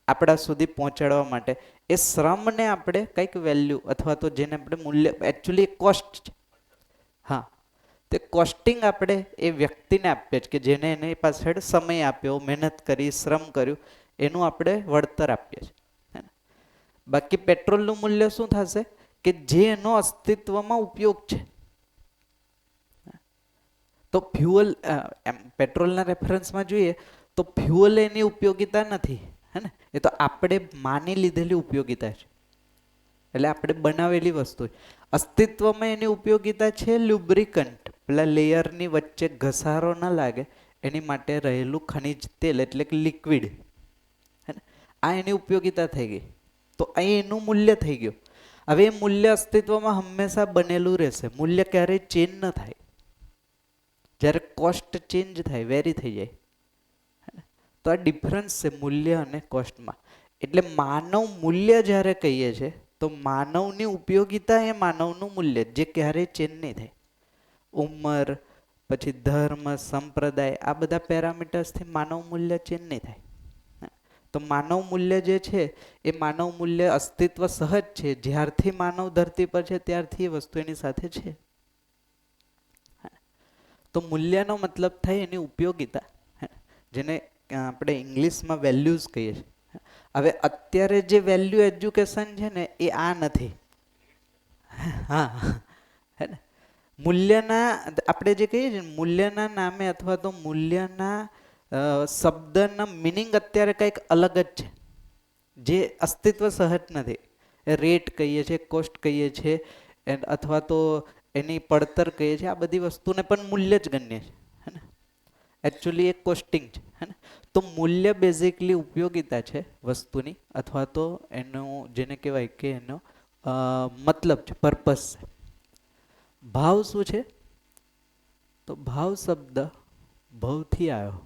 આપણા સુધી પહોંચાડવા માટે, એ શ્રમને આપણે કંઈક વેલ્યુ અથવા તો જેને આપણે મૂલ્ય, એકચ્યુઅલી કોસ્ટ છે. હા, તે કોસ્ટિંગ આપણે એ વ્યક્તિને આપીએ છીએ કે જેને એની પાછળ સમય આપ્યો, મહેનત કરી, શ્રમ કર્યું, એનું આપણે વળતર આપીએ છીએ. બાકી પેટ્રોલનું મૂલ્ય શું થશે? કે જે એનો અસ્તિત્વમાં ઉપયોગ છે. તો ફ્યુઅલ, પેટ્રોલના રેફરન્સમાં જોઈએ તો ફ્યુઅલ એની ઉપયોગિતા નથી, હે ને? એ તો આપણે માની લીધેલી ઉપયોગિતા છે, એટલે આપણે બનાવેલી વસ્તુ છે. અસ્તિત્વમાં એની ઉપયોગિતા છે લ્યુબ્રિકન્ટ, પેલા લેયરની વચ્ચે ઘસારો ન લાગે એની માટે રહેલું ખનિજ તેલ એટલે કે લિક્વિડ, હે ને? આ એની ઉપયોગિતા થઈ ગઈ. તો અહીં એનું મૂલ્ય થઈ ગયું. હવે એ મૂલ્ય અસ્તિત્વમાં હંમેશા બનેલું રહેશે, મૂલ્ય ક્યારેય ચેન્જ ન થાય. જ્યારે કોસ્ટ ચેન્જ થાય, વેરી થઈ જાય, તો આ ડિફરન્સ છે મૂલ્ય અને કોસ્ટમાં. એટલે માનવ મૂલ્ય જ્યારે કહીએ છીએ તો માનવની ઉપયોગિતા એ માનવનું મૂલ્ય, જે ક્યારેય ચેન્જ નહીં થાય. ઉંમર, પછી ધર્મ, સંપ્રદાય, આ બધા પેરામીટર્સથી માનવ મૂલ્ય ચેન્જ નહીં થાય. તો માનવ મૂલ્ય જે છે એ માનવ મૂલ્ય અસ્તિત્વ સહજ છે. જ્યારથી માનવ ધરતી પર છે ત્યારથી એ વસ્તુ એની સાથે છે. તો મૂલ્યનો મતલબ થાય એની ઉપયોગિતા, જેને આપણે ઇંગ્લિશમાં વેલ્યુઝ કહીએ છીએ. હવે અત્યારે જે વેલ્યુ એજ્યુકેશન છે ને એ આ નથી. હા, હે ને? મૂલ્યના આપણે જે કહીએ છીએ મૂલ્યના નામે અથવા તો મૂલ્યના શબ્દના મિનિંગ અત્યારે કંઈક અલગ જ છે, જે અસ્તિત્વ સહજ નથી. રેટ કહીએ છીએ, કોસ્ટ કહીએ છીએ, અથવા તો એની પડતર કહીએ છીએ. આ બધી વસ્તુને પણ મૂલ્ય જ ગણીએ છીએ, હે ને? એકચ્યુઅલી એક કોસ્ટિંગ છે, હે ને? તો મૂલ્ય બેઝિકલી ઉપયોગિતા છે વસ્તુની, અથવા તો એનો જેને કહેવાય કે એનો મતલબ છે, પર્પસ છે. ભાવ શું છે? તો ભાવ શબ્દ ભવથી આવ્યો.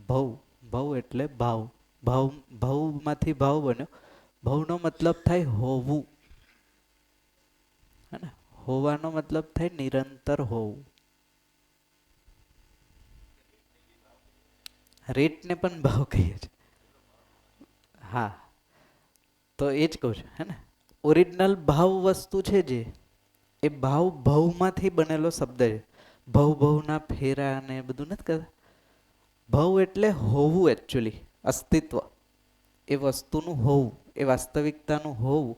ભવ, ભવ એટલે ભાવ, ભાવ ભવમાંથી ભાવ બન્યો. ભવનો મતલબ થાય હોવું, હે ને? હોવાનો મતલબ થાય નિરંતર હોવું. રેટને પણ ભાવ કહીએ છીએ. હા, તો એ જ કહું છું, હે ને? ઓરિજિનલ ભાવ વસ્તુ છે જે, એ ભાવ ભવમાંથી બનેલો શબ્દ છે. ભવ ભવના ફેરા ને બધું નથી કરતા. ભવ એટલે હોવું, એકચ્યુઅલી અસ્તિત્વ, એ વસ્તુનું હોવું, એ વાસ્તવિકતાનું હોવું.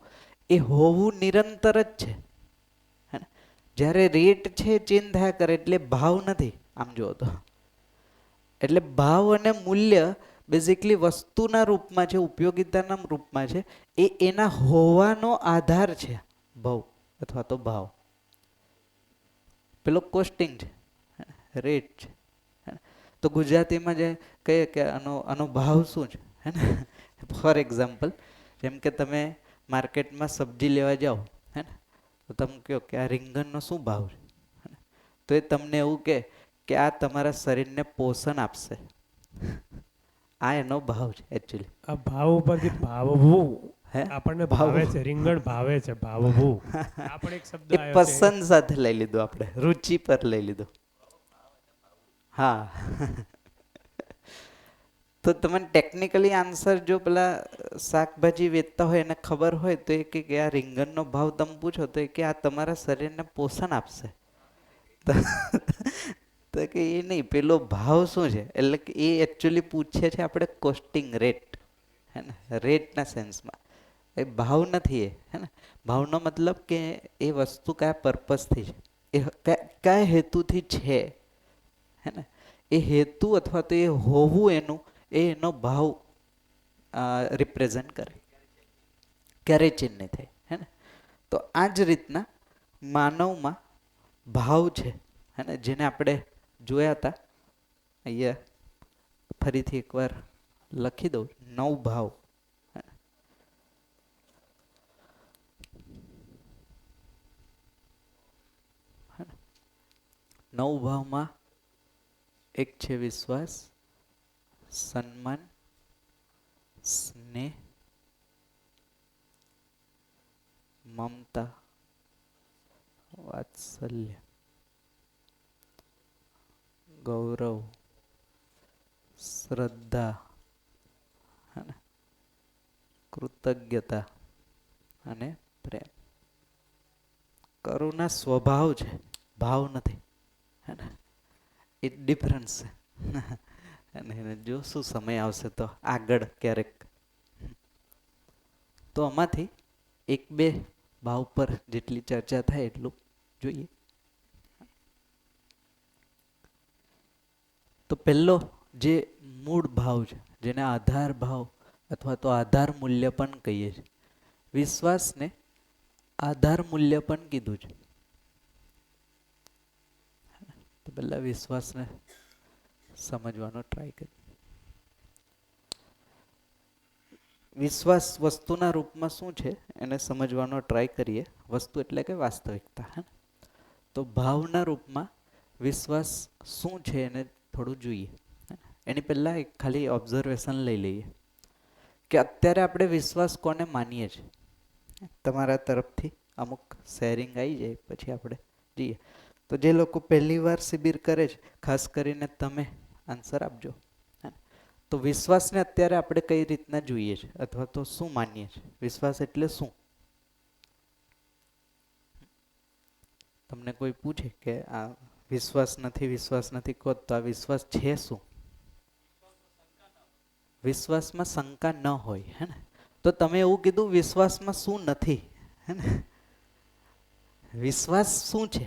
એ હોવું નિરંતર જ છે, હે ને? જ્યારે રેટ છે ચેન્જ થયા કરે એટલે ભાવ નથી, આમ જુઓ તો. એટલે ભાવ અને મૂલ્ય બેઝિકલી વસ્તુના રૂપમાં છે, ઉપયોગિતાના રૂપમાં છે. એ એના હોવાનો આધાર છે ભવ અથવા તો ભાવ. પેલો કોસ્ટિંગ છે, રેટ છે, હે ને? તો ગુજરાતીમાં જે કહીએ કે આનો ભાવ શું છે, હે ને? ફોર એક્ઝામ્પલ, જેમ કે તમે માર્કેટમાં સબ્જી લેવા જાઓ, હે ને? તો તમે કહો કે આ રીંગણનો શું ભાવ છે, હે ને? તો એ તમને એવું કે આ તમારા શરીરને પોષણ આપશે. આ એનો ભાવ છે એકચ્યુઅલી. આ ભાવ ઉપરથી ભાવવું હે? આપણને ભાવ. ભાવે છે, રીંગણ ભાવે છે, ભાવવું આ પણ એક શબ્દ એ આવ્યો છે. પસંદ સાથે લઈ લીધું, આપણે રુચિ પર લઈ લીધું. હા. તો તમને ટેકનિકલી આન્સર જો પેલા શાકભાજી વેચતા હોય એને ખબર હોય તો એ કે આ રીંગણનો ભાવ તમે પૂછો તો એ કે આ તમારા શરીરને પોષણ આપશે. તો કે એ નહીં, પેલો ભાવ શું છે, એટલે કે એ એકચ્યુઅલી પૂછે છે આપણે કોસ્ટિંગ રેટ, હે ને? રેટના સેન્સમાં એ ભાવ નથી, એ, હે ને? ભાવનો મતલબ કે એ વસ્તુ કયા પર્પસથી છે, એ કયા હેતુથી છે, હે ને? એ હેતુ અથવા તો એ હોવું એનું, એ એનો ભાવ રિપ્રેઝન્ટ કરે, ક્યારેય ચેન્જ નહીં થાય, હે ને? તો આ જ રીતના માનવમાં ભાવ છે, હે ને? જેને આપણે જોયા હતા અહીંયા, ફરીથી એકવાર લખી દઉં, 9 ભાવ. હે ને? 9 ભાવમાં એક છે વિશ્વાસ, સન્માન, સ્નેહ, મમતા, વાત્સલ્ય, ગૌરવ, શ્રદ્ધા, હે ને? કૃતજ્ઞતા અને પ્રેમ. કરુણા સ્વભાવ છે, ભાવ નથી, હે ને? એ ડિફરન્સ છે. અને એને જો શું સમય આવશે તો આગળ ક્યારેક, તો આમાંથી 1-2 ભાવ પર જેટલી ચર્ચા થાય એટલું જોઈએ. તો પહેલો જે મૂળ ભાવ છે, જેને આધાર ભાવ અથવા તો આધાર મૂલ્ય પણ કહીએ છીએ, વિશ્વાસને આધાર મૂલ્ય પણ કીધું છે. તો પહેલા વિશ્વાસને સમજવાનો ટ્રાય કરીએ. વિશ્વાસ વસ્તુના રૂપમાં શું છે એને સમજવાનો ટ્રાય કરીએ. વસ્તુ એટલે કે વાસ્તવિકતા, હે ને? તો ભાવના રૂપમાં વિશ્વાસ શું છે એને થોડું જોઈએ. એની પહેલાં એક ખાલી ઓબ્ઝર્વેશન લઈ લઈએ કે અત્યારે આપણે વિશ્વાસ કોને માનીએ છીએ. તમારા તરફથી અમુક શેરિંગ આવી જાય પછી આપણે જઈએ. તો જે લોકો પહેલી વાર શિબિર કરે છે, ખાસ કરીને તમે આન્સર આપજો. તો વિશ્વાસને અત્યારે આપણે કઈ રીતના જોઈએ છે અથવા તો શું માનીએ છીએ? વિશ્વાસ એટલે શું? તમને કોઈ પૂછે કે આ વિશ્વાસ નથી કહો તો આ વિશ્વાસ છે શું? વિશ્વાસમાં શંકા ન હોય, હે ને? તો તમે એવું કીધું વિશ્વાસમાં શું નથી, હે ને? વિશ્વાસ શું છે?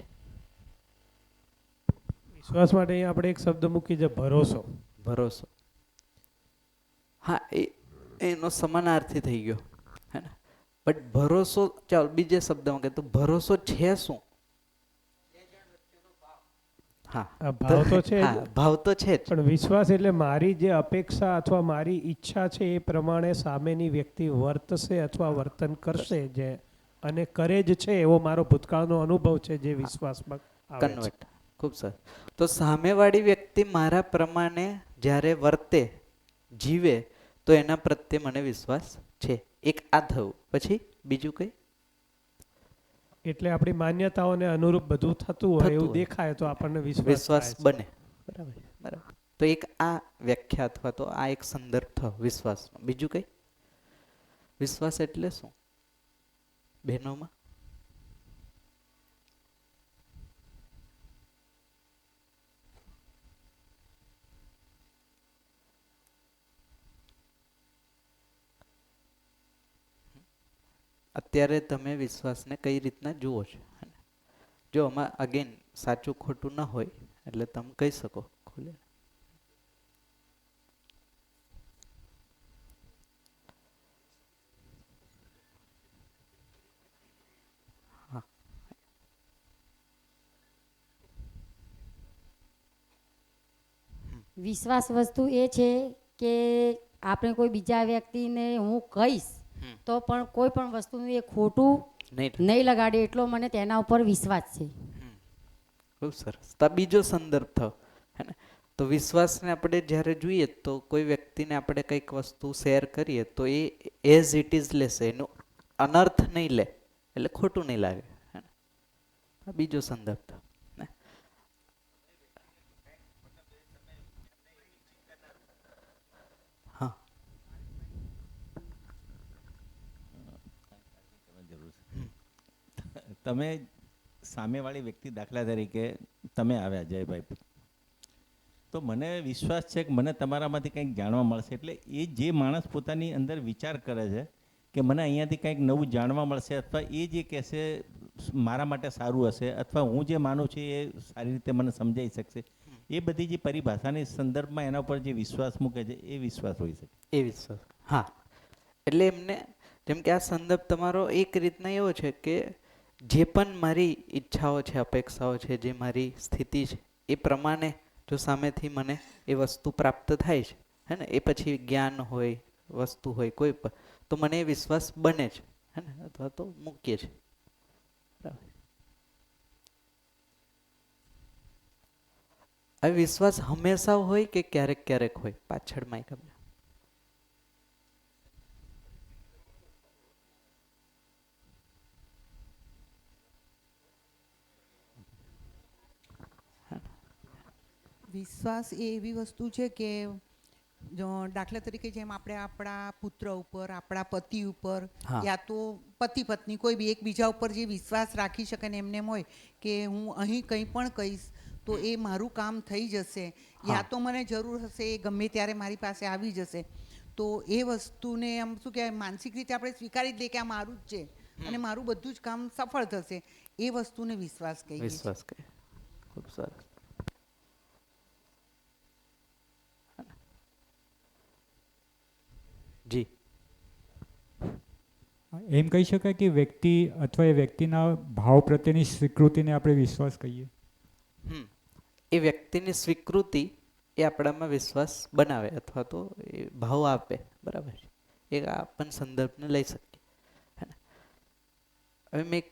વિશ્વાસ માટે અહીંયા આપણે એક શબ્દ મૂકી છે, ભરોસો. ભરોસો. હા, એનો સમાનાર્થી થઈ ગયો, હે ને? બટ ભરોસો, ચાલો બીજા શબ્દમાં કહે તો ભરોસો છે શું? હા આ ભાવ તો છે જ. હા ભાવ તો છે જ. પણ વિશ્વાસ એટલે મારી જે અપેક્ષા અથવા મારી ઈચ્છા છે એ પ્રમાણે સામેની વ્યક્તિ વર્તશે અથવા વર્તન કરશે જે અને કરે જ છે એવો મારો ભૂતકાળનો અનુભવ છે જે વિશ્વાસમાં આવે છે. કન્વર્ટ. ખૂબ સરસ. તો સામેવાળી વ્યક્તિ મારા પ્રમાણે જ્યારે વર્તે જીવે તો એના પ્રત્યે મને વિશ્વાસ છે. એક આ થયું. પછી બીજું કઈ? એટલે આપણી માન્યતાઓને અનુરૂપ બધું થતું હોય થતું એવું હોય. દેખાય તો આપણને વિશ્વાસ થાય છે. બને. બરાબર બરાબર. તો એક આ વ્યાખ્યા અથવા તો આ એક સંદર્ભ થયો વિશ્વાસનો. બીજું કઈ? વિશ્વાસ એટલે શું બહેનોમાં? અત્યારે તમે વિશ્વાસને કઈ રીતના જુઓ છો? જો આમાં અગેન સાચું ખોટું ન હોય એટલે તમે કહી શકો ખુલે. હા વિશ્વાસ વસ્તુ એ છે કે આપણે કોઈ બીજા વ્યક્તિને હું કહીશ તો પણ કોઈ પણ વસ્તુનું એ ખોટું નહીં. નહીં લગાડે એટલો મને તેના ઉપર વિશ્વાસ છે. ખૂબ સરસ. તો આ બીજો સંદર્ભ થયો હે ને. તો વિશ્વાસને આપણે જ્યારે જોઈએ તો કોઈ વ્યક્તિને આપણે કંઈક વસ્તુ શેર કરીએ તો એ એઝ ઇટ ઇઝ લેશે, એનો અનર્થ નહીં લે એટલે ખોટું નહીં લાગે હે ને. આ બીજો સંદર્ભ થયો ને. હા તમે સામેવાળી વ્યક્તિ દાખલા તરીકે તમે આવ્યા જયભાઈ, તો મને વિશ્વાસ છે કે મને તમારામાંથી કંઈક જાણવા મળશે. એટલે એ જે માણસ પોતાની અંદર વિચાર કરે છે કે મને અહીંયાથી કંઈક નવું જાણવા મળશે અથવા એ જે કહેશે મારા માટે સારું હશે અથવા હું જે માનું છું એ સારી રીતે મને સમજાઈ શકશે, એ બધી જે પરિભાષાની સંદર્ભમાં એના ઉપર જે વિશ્વાસ મૂકે છે એ વિશ્વાસ હોઈ શકે. એ વિશ્વાસ. હા એટલે એમને જેમ કે આ સંદર્ભ તમારો એક રીતના એવો છે કે જે પણ મારી ઈચ્છાઓ છે, અપેક્ષાઓ છે, જે મારી સ્થિતિ છે એ પ્રમાણે જો સામેથી મને એ વસ્તુ પ્રાપ્ત થાય છે હે ને, એ પછી જ્ઞાન હોય, વસ્તુ હોય કોઈ પણ, તો મને એ વિશ્વાસ બને છે હે ને, અથવા તો મૂકીએ છે. બરાબર. હવે વિશ્વાસ હંમેશા હોય કે ક્યારેક ક્યારેક હોય? પાછળમાં ખબર વિશ્વાસ એ એવી વસ્તુ છે કે જો દાખલા તરીકે જેમ આપણે આપણા પુત્ર ઉપર, આપણા પતિ ઉપર, હા. યા તો પતિ પત્ની કોઈ બી એકબીજા ઉપર જે વિશ્વાસ રાખી શકે ને એમને એમ હોય કે હું અહીં કંઈ પણ કહીશ તો એ મારું કામ થઈ જશે, યા તો મને જરૂર હશે એ ગમે ત્યારે મારી પાસે આવી જશે, તો એ વસ્તુને આમ શું કહેવાય માનસિક રીતે આપણે સ્વીકારી જ લઈએ કે આ મારું જ છે અને મારું બધું જ કામ સફળ થશે, એ વસ્તુને વિશ્વાસ કહીએ છીએ. વિશ્વાસ કહે. ખૂબ સરસ. જી એમ કહી શકાય કે વ્યક્તિ અથવા એ વ્યક્તિના ભાવ પ્રત્યેની સ્વીકૃતિને આપણે વિશ્વાસ કહીએ. એ વ્યક્તિની સ્વીકૃતિ એ આપણામાં વિશ્વાસ બનાવે અથવા તો એ ભાવ આપે. બરાબર છે. એ આપણ સંદર્ભને લઈ શકીએ. હે ને. હવે મેં એક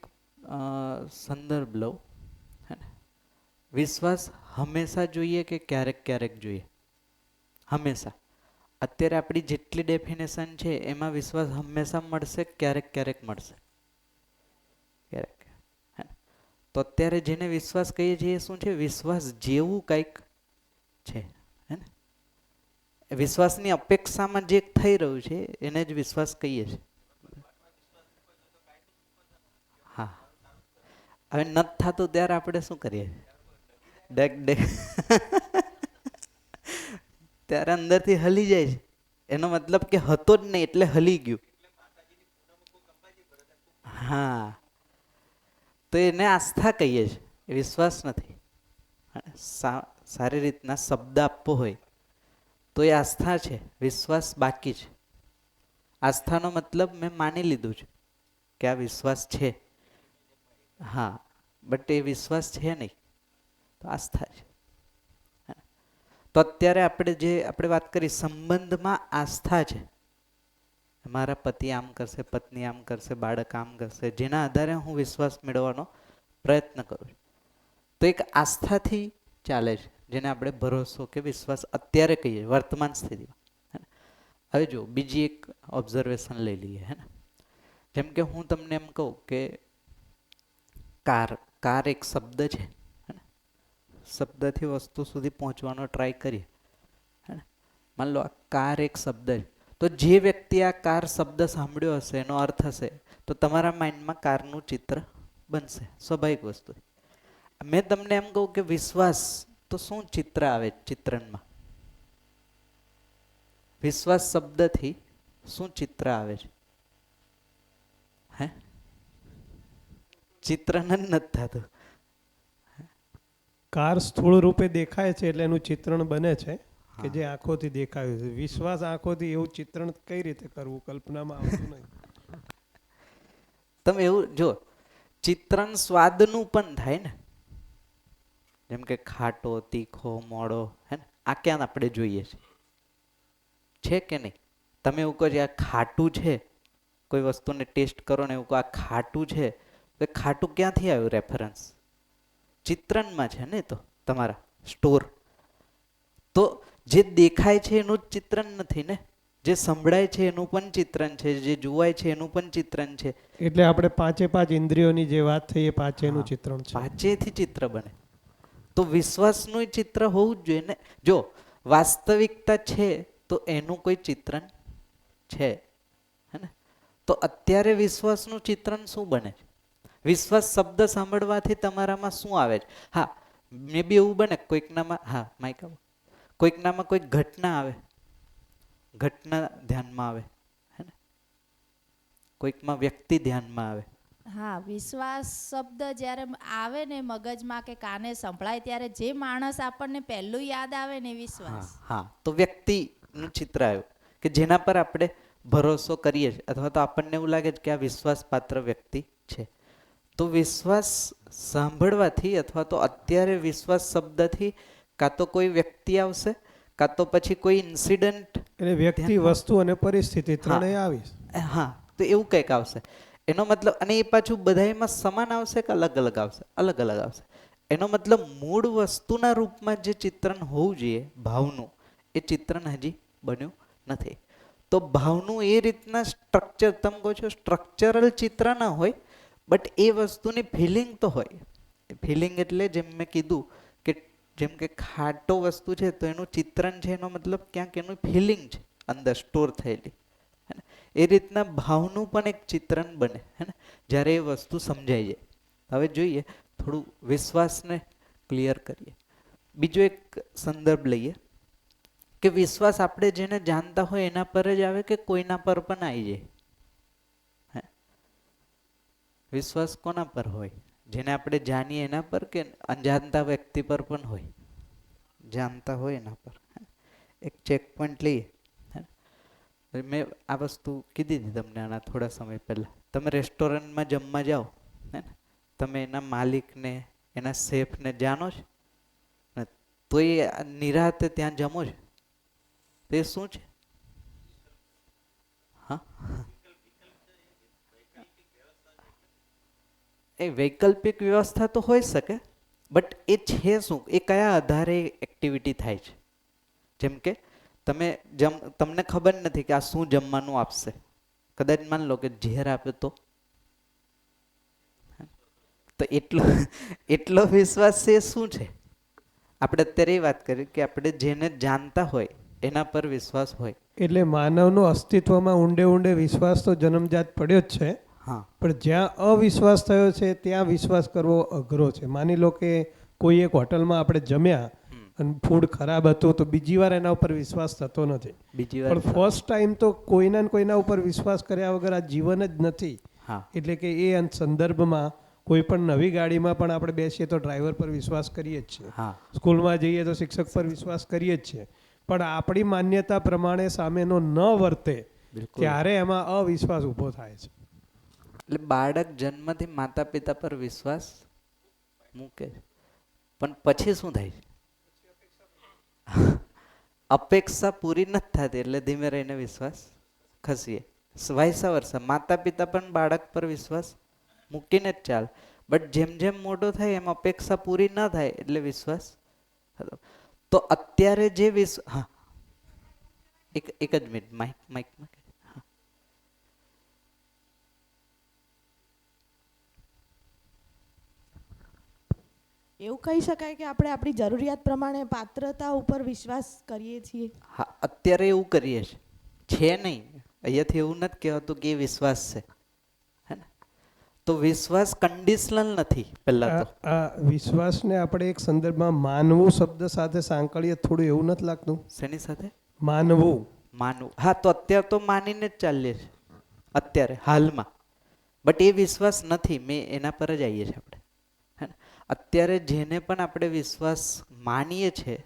સંદર્ભ લઉં હે ને. વિશ્વાસ હંમેશા જોઈએ કે ક્યારેક ક્યારેક જોઈએ? હંમેશા. અત્યારે આપણી જેટલી ડેફિનેશન છે એમાં વિશ્વાસ હંમેશા મળશે, ક્યારેક ક્યારેક મળશે? ક્યારેક. હે ને. તો અત્યારે જેને વિશ્વાસ કહીએ છીએ એ શું છે? વિશ્વાસ જેવું કંઈક છે હે ને. વિશ્વાસની અપેક્ષામાં જે થઈ રહ્યું છે એને જ વિશ્વાસ કહીએ છીએ. હા. હવે નથી થતું ત્યારે આપણે શું કરીએ? ડેક ડેક ત્યારે અંદરથી હલી જાય છે. એનો મતલબ કે હતો જ નહીં એટલે હલી ગયું. હા. તો એને આસ્થા કહીએ છીએ, એ વિશ્વાસ નથી. સારી રીતના શબ્દ આપવો હોય તો એ આસ્થા છે, વિશ્વાસ બાકી છે. આસ્થાનો મતલબ મેં માની લીધું છે કે આ વિશ્વાસ છે. હા બટ એ વિશ્વાસ છે નહીં, તો આસ્થા છે. તો અત્યારે આપણે વાત કરી સંબંધમાં આસ્થા છે. મારા પતિ આમ કરશે, પત્ની આમ કરશે, બાળક આમ કરશે, જેના આધારે હું વિશ્વાસ મેળવવાનો પ્રયત્ન કરું છું. તો એક આસ્થાથી ચાલે છે, જેને આપણે ભરોસો કે વિશ્વાસ અત્યારે કહીએ વર્તમાન સ્થિતિમાં. હવે જો બીજી એક ઓબ્ઝર્વેશન લઈ લઈએ, હે ને. જેમ કે હું તમને એમ કહું કે કાર એક શબ્દ છે, હે ને. શબ્દથી વસ્તુ સુધી પહોંચવાનો ટ્રાય કરીએ, હે ને. માન લો આ કાર એક શબ્દ છે, તો જે વ્યક્તિ આ કાર શબ્દ સાંભળ્યો હશે એનો અર્થ હશે તો તમારા માઇન્ડમાં કારનું ચિત્ર બનશે, સ્વાભાવિક વસ્તુ. મેં તમને એમ કહું કે વિશ્વાસ, તો શું ચિત્ર આવે ચિત્રણમાં? વિશ્વાસ શબ્દથી શું ચિત્ર આવે છે? હે, ચિત્રણ જ નથી થતું. કાર સ્થૂળ રૂપે દેખાય છે એટલે એનું ચિત્રણ બને છે કે જે આંખોથી દેખાયું છે. વિશ્વાસ આંખોથી એવું ચિત્રણ કઈ રીતે કરવું, કલ્પનામાં આવતું નહીં. તમે એવું જો, ચિત્રણ સ્વાદનું પણ થાય ને, જેમ કે ખાટો, તીખો, મોળો, હે ને. આ ક્યાં આપણે જોઈએ છે કે નહીં? તમે એવું કહો છો આ ખાટું છે, કોઈ વસ્તુને ટેસ્ટ કરો ને એવું કહો આ ખાટું છે, તો ખાટું ક્યાંથી આવ્યું રેફરન્સ? ચિત્રણમાં છે ને, તો તમારા સ્ટોર. તો જે દેખાય છે એનું જ ચિત્રણ નથી ને, જે સંભળાય છે એનું પણ ચિત્રણ છે, જે જોવાય છે એનું પણ ચિત્રણ છે. એટલે આપણે પાંચે પાંચ ઇન્દ્રિયોની જે વાત થઈ એ પાંચેનું ચિત્રણ છે. પાંચેથી ચિત્ર બને. તો વિશ્વાસનું ચિત્ર હોવું જ જોઈએ ને. જો વાસ્તવિકતા છે તો એનું કોઈ ચિત્રણ છે, હે ને. તો અત્યારે વિશ્વાસનું ચિત્રણ શું બને છે? વિશ્વાસ શબ્દ સાંભળવાથી તમારામાં શું આવે છે? હા, મે બી એવું બને કોઈકનામાં, હા માઇક, કોઈકનામાં કોઈ ઘટના આવે, ઘટના ધ્યાનમાં આવે, હે ને. કોઈકમાં વ્યક્તિ ધ્યાનમાં આવે. હા, વિશ્વાસ શબ્દ જ્યારે આવે ને મગજમાં કે કાને સંભળાય ત્યારે જે માણસ આપણને પહેલું યાદ આવે ને વિશ્વાસ. હા, તો વ્યક્તિનું ચિત્ર આવ્યું કે જેના પર આપણે ભરોસો કરીએ છીએ, અથવા તો આપણને એવું લાગે છે કે આ વિશ્વાસપાત્ર વ્યક્તિ છે. તો વિશ્વાસ સાંભળવાથી અથવા તો અત્યારે વિશ્વાસ શબ્દથી કાં તો કોઈ વ્યક્તિ આવશે, કાં તો પછી કોઈ ઇન્સિડન્ટ, એટલે વ્યક્તિ, વસ્તુ અને પરિસ્થિતિ ત્રણેય આવી. હા, તો એવું કંઈક આવશે. એનો મતલબ, અને એ પાછું બધામાં સમાન આવશે કે અલગ અલગ આવશે? અલગ અલગ આવશે. એનો મતલબ મૂળ વસ્તુના રૂપમાં જે ચિત્રણ હોવું જોઈએ ભાવનું, એ ચિત્રણ હજી બન્યું નથી. તો ભાવનું એ રીતના સ્ટ્રક્ચર, તમે કહો છો સ્ટ્રક્ચરલ ચિત્ર ના હોય, બટ એ વસ્તુની ફિલિંગ તો હોય. ફિલિંગ એટલે જેમ મેં કીધું કે જેમ કે ખાટો વસ્તુ છે તો એનું ચિત્રણ છે, એનો મતલબ ક્યાંક એનું ફિલિંગ છે અંદર સ્ટોર થયેલી. એ રીતના ભાવનું પણ એક ચિત્રણ બને, હે ને, જ્યારે એ વસ્તુ સમજાઈ જાય. હવે જોઈએ, થોડું વિશ્વાસને ક્લિયર કરીએ. બીજો એક સંદર્ભ લઈએ કે વિશ્વાસ આપણે જેને જાણતા હોય એના પર જ આવે કે કોઈના પર પણ આવી જાય? હે, વિશ્વાસ કોના પર હોય? જેને આપણે જાણીએ એના પર કે અજાણતા વ્યક્તિ પર પણ હોય? જાણતા હોય એના પર. એક ચેક પોઈન્ટ લઈએ. મેં આ વસ્તુ કીધી હતી તમને આના થોડા સમય પહેલાં. તમે રેસ્ટોરન્ટમાં જમવા જાઓ, હે ને, તમે એના માલિકને, એના શેફને જાણો છો ને, તો એ નિરાતે ત્યાં જમો છો, તો એ શું છે? હા, એ વૈકલ્પિક વ્યવસ્થા તો હોઈ શકે, બટ એ છે શું? એ કયા આધારે એક્ટિવિટી થાય છે? જેમ કે તમને ખબર નથી કે આ શું જમવાનું આપશે, કદાચ માન લો કે ઝેર આપે તો એટલો વિશ્વાસ છે શું છે? આપણે અત્યારે એ વાત કરી કે આપણે જેને જાણતા હોય એના પર વિશ્વાસ હોય. એટલે માનવનો અસ્તિત્વમાં ઊંડે ઊંડે વિશ્વાસ તો જન્મજાત પડ્યો જ છે. હા, પણ જ્યાં અવિશ્વાસ થયો છે ત્યાં વિશ્વાસ કરવો અઘરો છે. માની લો કે કોઈ એક હોટલમાં આપણે જમ્યા અને ફૂડ ખરાબ હતું તો બીજી વાર એના ઉપર વિશ્વાસ થતો નથી. પણ ફર્સ્ટ ટાઈમ તો કોઈના ઉપર વિશ્વાસ કર્યા વગર આ જીવન જ નથી. એટલે કે એ સંદર્ભમાં કોઈ પણ નવી ગાડીમાં પણ આપણે બેસીએ તો ડ્રાઈવર પર વિશ્વાસ કરીએ જ છીએ, સ્કૂલમાં જઈએ તો શિક્ષક પર વિશ્વાસ કરીએ જ છીએ. પણ આપણી માન્યતા પ્રમાણે સામેનો ન વર્તે ત્યારે એમાં અવિશ્વાસ ઊભો થાય છે. એટલે બાળક જન્મથી માતા પિતા પર વિશ્વાસ મૂકે છે, પણ પછી શું થાય છે? અપેક્ષા પૂરી નથી થતી એટલે ધીમે રહીને વિશ્વાસ ખસીએ. વાયસા વર્ષા માતા પિતા પણ બાળક પર વિશ્વાસ મૂકીને જ ચાલે, બટ જેમ જેમ મોટો થાય એમ અપેક્ષા પૂરી ન થાય એટલે વિશ્વાસ. તો અત્યારે જે હા એક જ મિનિટ માઇકમાં એવું કહી શકાય કે આપણે આપણી જરૂરિયાત પ્રમાણે પાત્રતા ઉપર વિશ્વાસ કરીએ છીએ. હા, અત્યારે એવું કરીએ છે નહીં. અહીંયાથી એવું નથી કહેવાતું કે એ વિશ્વાસ છે, હે ને? તો વિશ્વાસ કન્ડિશનલ નથી. પહેલા તો આ વિશ્વાસને આપણે એક સંદર્ભમાં માનવું શબ્દ સાથે સાંકળીએ થોડું એવું નથી લાગતું? શેની સાથે? માનવું. હા, તો અત્યારે તો માનીને જ ચાલીએ છે અત્યારે હાલમાં, બટ એ વિશ્વાસ નથી. મેં એના પર જ આવીએ છીએ આપણે. અત્યારે જેને પણ આપણે વિશ્વાસ માનીએ છીએ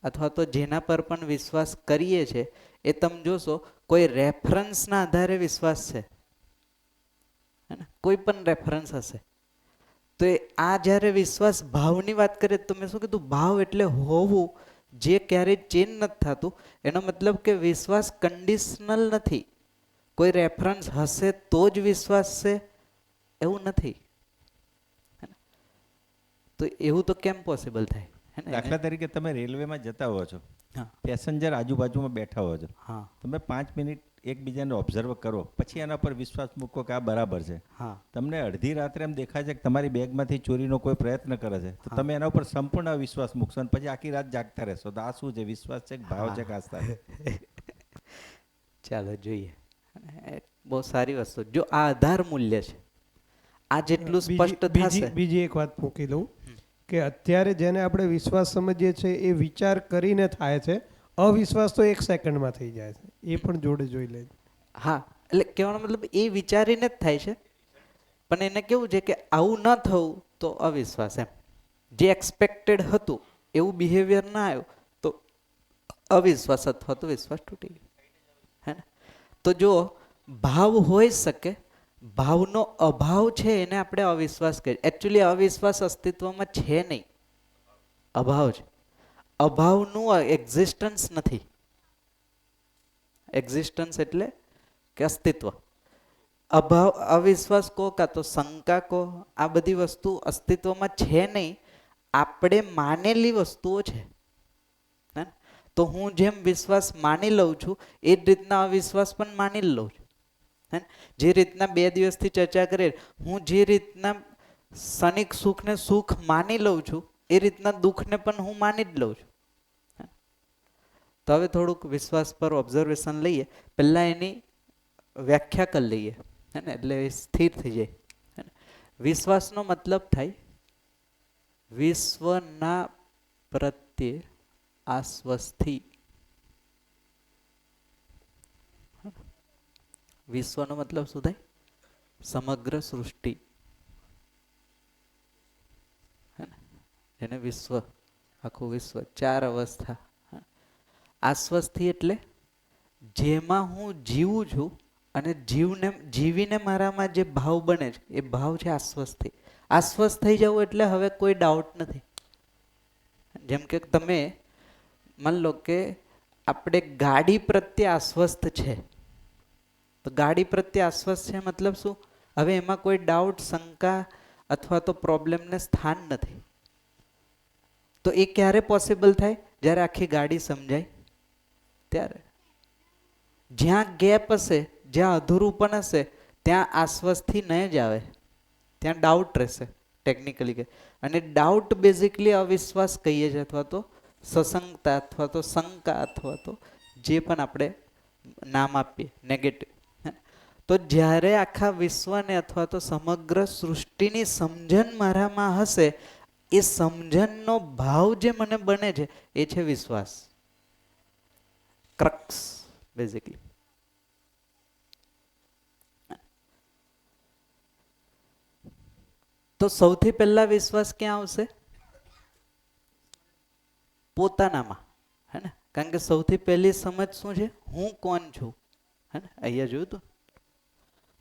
અથવા તો જેના પર પણ વિશ્વાસ કરીએ છીએ એ તમે જોશો કોઈ રેફરન્સના આધારે વિશ્વાસ છે, હે ને? કોઈ પણ રેફરન્સ હશે તો એ આ જ્યારે વિશ્વાસ ભાવની વાત કરીએ તો મેં શું કીધું, ભાવ એટલે હોવું જે ક્યારેય ચેન્જ નથી થતું. એનો મતલબ કે વિશ્વાસ કન્ડિશનલ નથી. કોઈ રેફરન્સ હશે તો જ વિશ્વાસ છે એવું નથી. તો એવું તો કેમ પોસિબલ થાય? દાખલા તરીકે તમે રેલવેમાં જતા હો છો, હા, પેસેન્જર આજુબાજુમાં બેઠા હો છો, હા, તમે 5 મિનિટ એકબીજાને ઓબ્ઝર્વ કરો, પછી એના પર વિશ્વાસ મૂકો કે આ બરાબર છે. હા, તમને અડધી રાત્રે એમ દેખાય છે કે તમારી બેગમાંથી ચોરીનો કોઈ પ્રયત્ન કરે છે, તો તમે એના ઉપર સંપૂર્ણ વિશ્વાસ મૂકશો અને પછી આખી રાત જાગતા રહેશો. તો આ શું છે? વિશ્વાસ છે કે ભાવ છે કે આસ્થા છે? ચાલો જોઈએ. બહુ સારી વસ્તુ. જો આ આધાર મૂલ્ય છે, આ જેટલું સ્પષ્ટ થશે. બીજી એક વાત મૂકી દઉં કે અત્યારે જેને આપણે વિશ્વાસ સમજીએ છીએ એ વિચાર કરીને થાય છે, અવિશ્વાસ તો 1 સેકન્ડમાં થઈ જાય છે. એ પણ જોડે જોઈ લેજો. હા, એટલે કહેવાનો મતલબ એ વિચારીને જ થાય છે, પણ એને કેવું છે કે આવું ન થવું તો અવિશ્વાસ. એમ જે એક્સપેક્ટેડ હતું એવું બિહેવિયર ના આવ્યું તો અવિશ્વાસ અથવા તો વિશ્વાસ તૂટી ગયો, હે ને? તો જો ભાવ હોઈ શકે, ભાવનો અભાવ છે એને આપણે અવિશ્વાસ કહીએ. એકચ્યુઅલી અવિશ્વાસ અસ્તિત્વમાં છે નહીં, અભાવ છે. અભાવનું એક્ઝિસ્ટન્સ નથી. એક્ઝિસ્ટન્સ એટલે કે અસ્તિત્વ. અભાવ, અવિશ્વાસ કહો કાં તો શંકા કહો, આ બધી વસ્તુ અસ્તિત્વમાં છે નહીં, આપણે માનેલી વસ્તુઓ છે. તો હું જેમ વિશ્વાસ માની લઉં છું એ જ રીતના અવિશ્વાસ પણ માની લઉં છું. જે રીતના 2 દિવસથી ચર્ચા કરીએ, હું જે રીતના ક્ષણિક સુખને સુખ માની લઉં છું એ રીતના દુઃખને પણ હું માની જ લઉં છું. તો હવે થોડુંક વિશ્વાસ પર ઓબ્ઝર્વેશન લઈએ. પહેલાં એની વ્યાખ્યા કરી લઈએ, હે ને? એટલે એ સ્થિર થઈ જાય. વિશ્વાસનો મતલબ થાય વિશ્વના પ્રત્યે આશ્વસ્તિ. વિશ્વનો મતલબ શું થાય? સમગ્ર સૃષ્ટિ, એને વિશ્વ, આખું વિશ્વ, 4 અવસ્થા. આશ્વસ્તિ એટલે જેમાં હું જીવું છું અને જીવીને મારામાં જે ભાવ બને છે એ ભાવ છે આશ્વસ્તિ. આશ્વસ્ત થઈ જવું એટલે હવે કોઈ ડાઉટ નથી. જેમ કે તમે માન લો કે આપણે ગાડી પ્રત્યે આશ્વસ્ત છે, તો ગાડી પ્રત્યે આશ્વસ્ત છે મતલબ શું? હવે એમાં કોઈ ડાઉટ, શંકા અથવા તો પ્રોબ્લેમને સ્થાન નથી. તો એ ક્યારે પોસિબલ થાય? જ્યારે આખી ગાડી સમજાય ત્યારે. જ્યાં ગેપ હશે, જ્યાં અધૂરુંપણ હશે, ત્યાં આશ્વસ્તિ નહીં જ આવે, ત્યાં ડાઉટ રહેશે ટેકનિકલી કે. અને ડાઉટ બેઝિકલી અવિશ્વાસ કહીએ છીએ, અથવા તો સસંગતા અથવા તો શંકા અથવા તો જે પણ આપણે નામ આપીએ નેગેટિવ. તો જ્યારે આખા વિશ્વને અથવા તો સમગ્ર સૃષ્ટિની સમજણ મારામાં હશે, એ સમજણનો ભાવ જે મને બને છે એ છે વિશ્વાસ. Crux basically. તો સૌથી પહેલા વિશ્વાસ ક્યાં આવશે? પોતાનામાં, હે ને? કારણ કે સૌથી પહેલી સમજ શું છે? હું કોણ છું, હે ને? અહીંયા જોયું તું.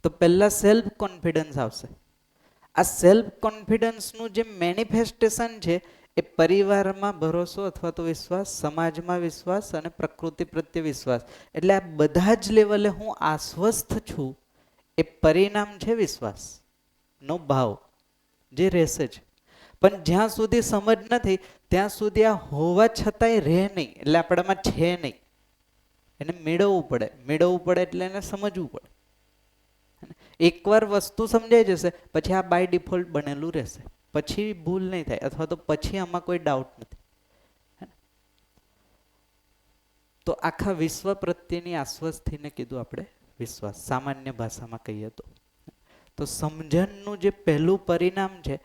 તો પહેલા સેલ્ફ કોન્ફિડન્સ આવશે. આ સેલ્ફ કોન્ફિડન્સનું જે મેનિફેસ્ટેશન છે એ પરિવારમાં ભરોસો અથવા તો વિશ્વાસ, સમાજમાં વિશ્વાસ અને પ્રકૃતિ પ્રત્યે વિશ્વાસ. એટલે આ બધા જ લેવલે હું આશ્વસ્ત છું એ પરિણામ છે વિશ્વાસનો ભાવ, જે રહેશે જ. પણ જ્યાં સુધી સમજ નથી ત્યાં સુધી આ હોવા છતાંય રહે નહીં, એટલે આપણામાં છે નહીં. એને મેળવવું પડે એટલે એને સમજવું પડે. એકવાર વસ્તુ સમજાઈ જશે પછી આ બાય ડિફોલ્ટ બનેલું રહેશે, પછી ભૂલ નહીં થાય, અથવા તો પછી આમાં કોઈ ડાઉટ નથી. તો આખા વિશ્વ પ્રત્યેની આશ્વસ્તીને કીધું આપણે વિશ્વાસ, સામાન્ય ભાષામાં કહીએ તો સમજણનું જે પહેલું પરિણામ છે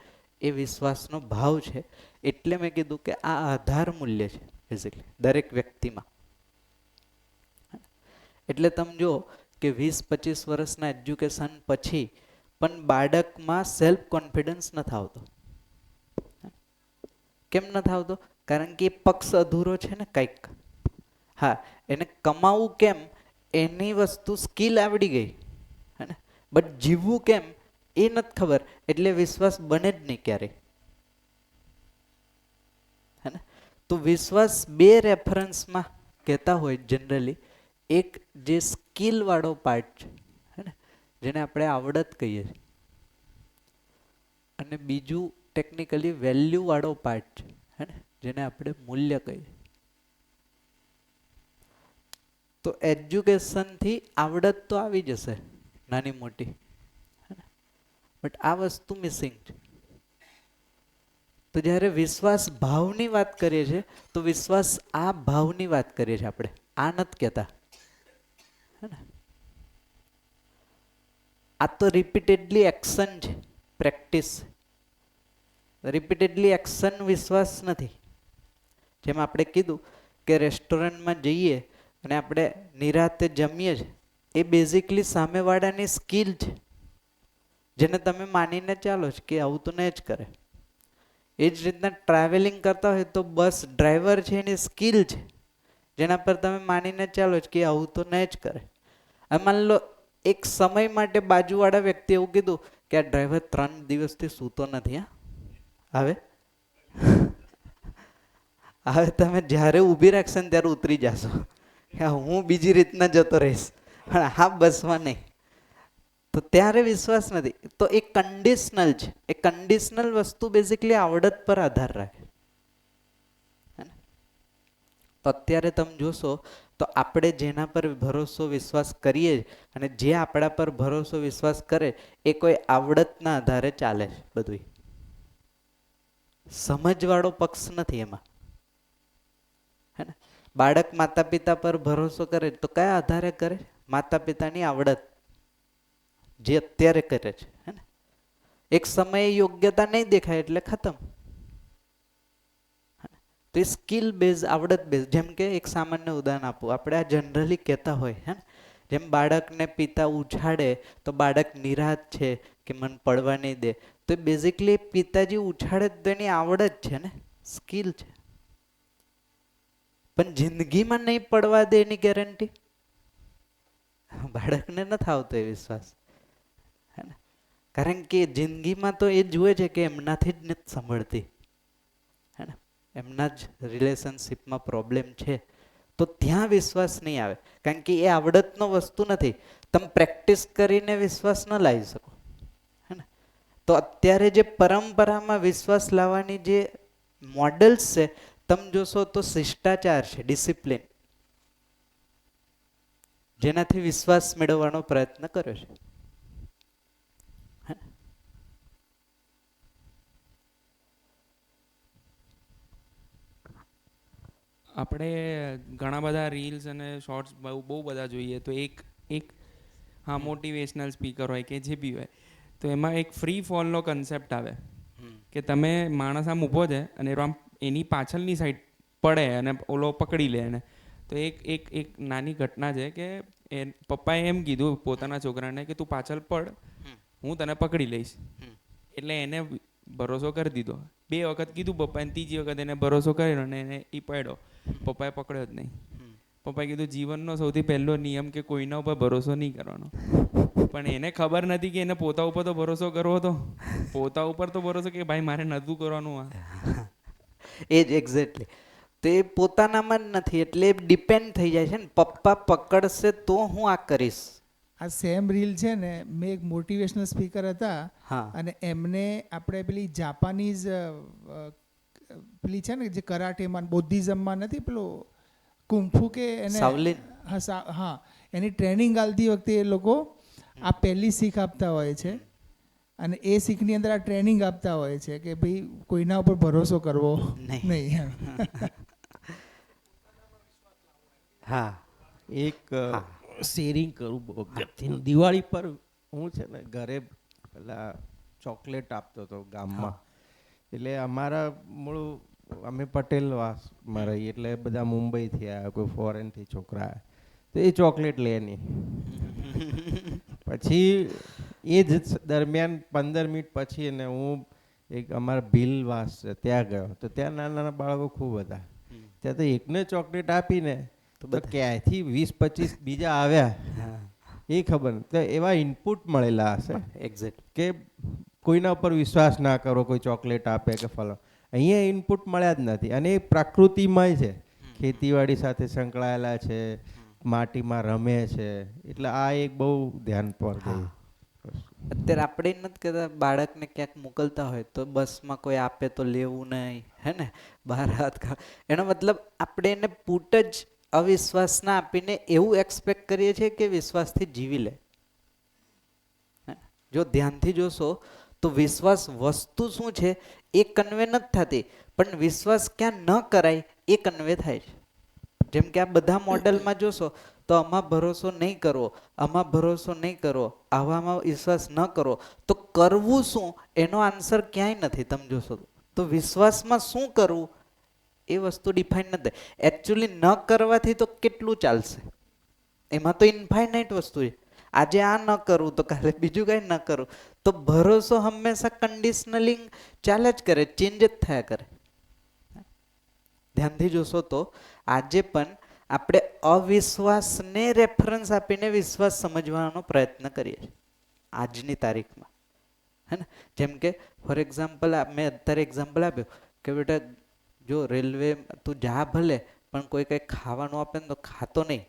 એ વિશ્વાસનો ભાવ છે. એટલે મેં કીધું કે આ આધાર મૂલ્ય છે બેઝિકલી દરેક વ્યક્તિમાં. એટલે તમે જુઓ કે 20-25 વર્ષના એજ્યુકેશન પછી પણ બાળકમાં સેલ્ફ કોન્ફિડન્સ નથી આવતો. કેમ નથી આવતો? કારણ કે એ પક્ષ અધૂરો છે ને કંઈક. હા, એને કમાવું કેમ એની વસ્તુ સ્કિલ આવડી ગઈ, હે ને, બટ જીવવું કેમ એ નથી ખબર, એટલે વિશ્વાસ બને જ નહીં ક્યારેય. હે ને? તો વિશ્વાસ બે રેફરન્સમાં કહેતા હોય જનરલી. એક જે સ્કિલ વાળો પાર્ટ છે, હે ને, જેને આપણે આવડત કહીએ છીએ, અને બીજું ટેકનિકલી વેલ્યુ વાળો પાર્ટ છે, હે ને, જેને આપણે મૂલ્ય કહીએ. તો એજ્યુકેશનથી આવડત તો આવી જશે નાની મોટી, બટ આ વસ્તુ મિસિંગ છે. તો જ્યારે વિશ્વાસ ભાવની વાત કરીએ છીએ તો વિશ્વાસ આ ભાવની વાત કરીએ છીએ આપણે, આ નથી કહેતા. આ તો રિપીટેડલી એક્શન છે, પ્રેક્ટિસ. રિપીટેડલી એક્શન વિશ્વાસ નથી. જેમ આપણે કીધું કે રેસ્ટોરન્ટમાં જઈએ અને આપણે નિરાતે જમીએ છીએ, એ બેઝિકલી સામેવાળાની સ્કિલ છે, જેને તમે માનીને ચાલો છો કે આવું તો નહીં જ કરે. એ જ રીતના ટ્રાવેલિંગ કરતા હોય તો બસ ડ્રાઈવર છે એની સ્કિલ છે, જેના પર તમે માનીને ચાલો છો કે આવું તો નહીં જ કરે. અને માની લો એક સમય માટે બાજુવાળા વ્યક્તિ એવું કીધું કે આ ડ્રાઈવર 3 દિવસથી સૂતો નથી. હવે તમે જ્યારે ઊભી રાખશે ને ત્યારે ઉતરી જશો કે હું બીજી રીતના જતો રહીશ, પણ હા બસમાં નહીં. તો ત્યારે વિશ્વાસ નથી. તો એ કન્ડિશનલ છે. એ કન્ડિશનલ વસ્તુ બેઝિકલી આવડત પર આધાર રાખે. તો અત્યારે તમે જોશો તો આપણે જેના પર ભરોસો વિશ્વાસ કરીએ અને જે આપણા પર ભરોસો વિશ્વાસ કરે એ કોઈ આવડતના આધારે ચાલે છે. બધું સમજવાળો પક્ષ નથી એમાં, હે ને. બાળક માતા પિતા પર ભરોસો કરે તો કયા આધારે કરે? માતા પિતાની આવડત જે અત્યારે કરે છે, હે ને. એક સમયે યોગ્યતા નહીં દેખાય એટલે ખતમ. તો એ સ્કિલ બેઝ, આવડત બેઝ. જેમ કે એક સામાન્ય ઉદાહરણ આપું, આપણે આ જનરલી કહેતા હોય, હે ને, જેમ બાળકને પિતા ઉછાળે તો બાળક નિરાશ છે કે મને પડવા નહીં દે, તો બેઝિકલી પિતાજી ઉછાળે તો એની આવડત છે ને, સ્કિલ છે. પણ જિંદગીમાં નહીં પડવા દે એની ગેરંટી બાળકને નથી આવતો એ વિશ્વાસ, હે ને. કારણ કે જિંદગીમાં તો એ જુએ છે કે એમનાથી જ નથી સંભળતી, હે ને, એમના જ રિલેશનશિપમાં પ્રોબ્લેમ છે, તો ત્યાં વિશ્વાસ નહીં આવે. કારણ કે એ આવડતનો વસ્તુ નથી. તમે પ્રેક્ટિસ કરીને વિશ્વાસ ન લાવી શકો, હે ને. તો અત્યારે જે પરંપરામાં વિશ્વાસ લાવવાની જે મોડલ્સ છે તમે જોશો તો શિષ્ટાચાર છે, ડિસિપ્લિન, જેનાથી વિશ્વાસ મેળવવાનો પ્રયત્ન કર્યો છે. આપણે ઘણા બધા રીલ્સ અને શોર્ટ્સ બહુ બધા જોઈએ તો એક હા મોટિવેશનલ સ્પીકર હોય કે જે બી હોય તો એમાં એક ફ્રી ફોલનો કન્સેપ્ટ આવે કે તમે માણસ આમ ઊભો છે અને આમ એની પાછળની સાઈડ પડે અને ઓલો પકડી લે એને. તો એક નાની ઘટના છે કે પપ્પાએ એમ કીધું પોતાના છોકરાને કે તું પાછળ પડ, હું તને પકડી લઈશ. એટલે એને ભરોસો કરી દીધો. 2 વખત કીધું પપ્પાને, ત્રીજી વખત એને ભરોસો કર્યો અને એને એ પડ્યો. પપ્પાએ પકડ્યો જ નહીં. પપ્પાએ કીધું જીવનનો સૌથી પહેલો નિયમ કે કોઈના ઉપર ભરોસો નહીં કરવાનો. પણ એને ખબર નથી કે એને પોતા ઉપર તો ભરોસો કરવો હતો. પોતા ઉપર તો ભરોસો કે ભાઈ મારે નહોતું કરવાનું આ. એ જ એક્ઝેક્ટલી. તો એ પોતાનામાં જ નથી એટલે ડિપેન્ડ થઈ જાય છે ને, પપ્પા પકડશે તો હું આ કરીશ. આ સેમ રીલ છે ને, મેં એક મોટિવેશનલ સ્પીકર હતા હા અને એમને આપણે પેલી જાપાનીઝ પેલી છે ને જે કરાટેમાં બૌદ્ધિઝમમાં નથી પેલો કુંફુ કે એને સાવલીન. હા એની ટ્રેનિંગ આલતી વખતે એ લોકો આ પહેલી શીખ આપતા હોય છે અને એ શીખની અંદર આ ટ્રેનિંગ આપતા હોય છે કે ભાઈ કોઈના ઉપર ભરોસો કરવો નહીં. હા એક શેરિંગ કરું બહુ અગત્યનું. દિવાળી પર હું છે ને ઘરે પેલા ચોકલેટ આપતો હતો ગામમાં. એટલે અમારા મૂળ અમે પટેલવાસમાં રહીએ એટલે બધા મુંબઈથી આવ્યા, કોઈ ફોરેનથી છોકરા આવ્યા, તો એ ચોકલેટ લે નહીં. પછી એ જ દરમિયાન 15 મિનિટ પછી અને હું એક અમારા ભીલવાસ છે ત્યાં ગયો, તો ત્યાં નાના નાના બાળકો ખૂબ હતા. ત્યાં તો એકને ચોકલેટ આપીને તો ક્યાંયથી 20-25 બીજા આવ્યા એ ખબર નહીં. તો એવા ઇનપુટ મળેલા હશે એક્ઝેક્ટ કે કોઈના ઉપર વિશ્વાસ ના કરો, કોઈ ચોકલેટ આપે કે ફલો. અહીંયા ઇનપુટ મળ્યા જ નથી અને એ પ્રકૃતિમાં છે, ખેતીવાડી સાથે સંકળાયેલા છે, માટીમાં રમે છે. એટલે આ એક બહુ ધ્યાન પર ગયું. અત્યારે આપણે નથી કહેતા બાળકને ક્યાંક મોકલતા હોય તો બસમાં કોઈ આપે તો લેવું નહીં, હે ને, બહાર હાથ એનો મતલબ આપણે એને પૂટ જ અવિશ્વાસ ના આપીને એવું એક્સપેક્ટ કરીએ છીએ કે વિશ્વાસથી જીવી લે. જો ધ્યાનથી જોશો તો વિશ્વાસ વસ્તુ શું છે એ કન્વે નથી થતી, પણ વિશ્વાસ ક્યાં ન કરાય એ કન્વે થાય છે. જેમ કે આ બધા મોડલમાં જોશો તો આમાં ભરોસો નહીં કરવો, આમાં ભરોસો નહીં કરવો, આવામાં વિશ્વાસ ન કરવો, તો કરવું શું એનો આન્સર ક્યાંય નથી. તમે જોશો તો વિશ્વાસમાં શું કરવું એ વસ્તુ ડિફાઇન નથી. એકચ્યુઅલી ન કરવાથી તો કેટલું ચાલશે, એમાં તો ઇન્ફાઇનાઇટ વસ્તુ છે. આજે આ ન કરવું તો કાલે બીજું કાંઈ ન કરવું. તો ભરોસો હંમેશા કન્ડિશનલી ચાલે જ કરે, ચેન્જ જ થયા કરે. ધ્યાનથી જોશો તો આજે પણ આપણે અવિશ્વાસને રેફરન્સ આપીને વિશ્વાસ સમજવાનો પ્રયત્ન કરીએ છીએ આજની તારીખમાં, હે ને. જેમ કે ફોર એક્ઝામ્પલ મેં અત્યારે એક્ઝામ્પલ આપ્યું કે બેટા જો રેલવે તું જા ભલે પણ કોઈ કંઈ ખાવાનું આપે ને તો ખાતો નહીં.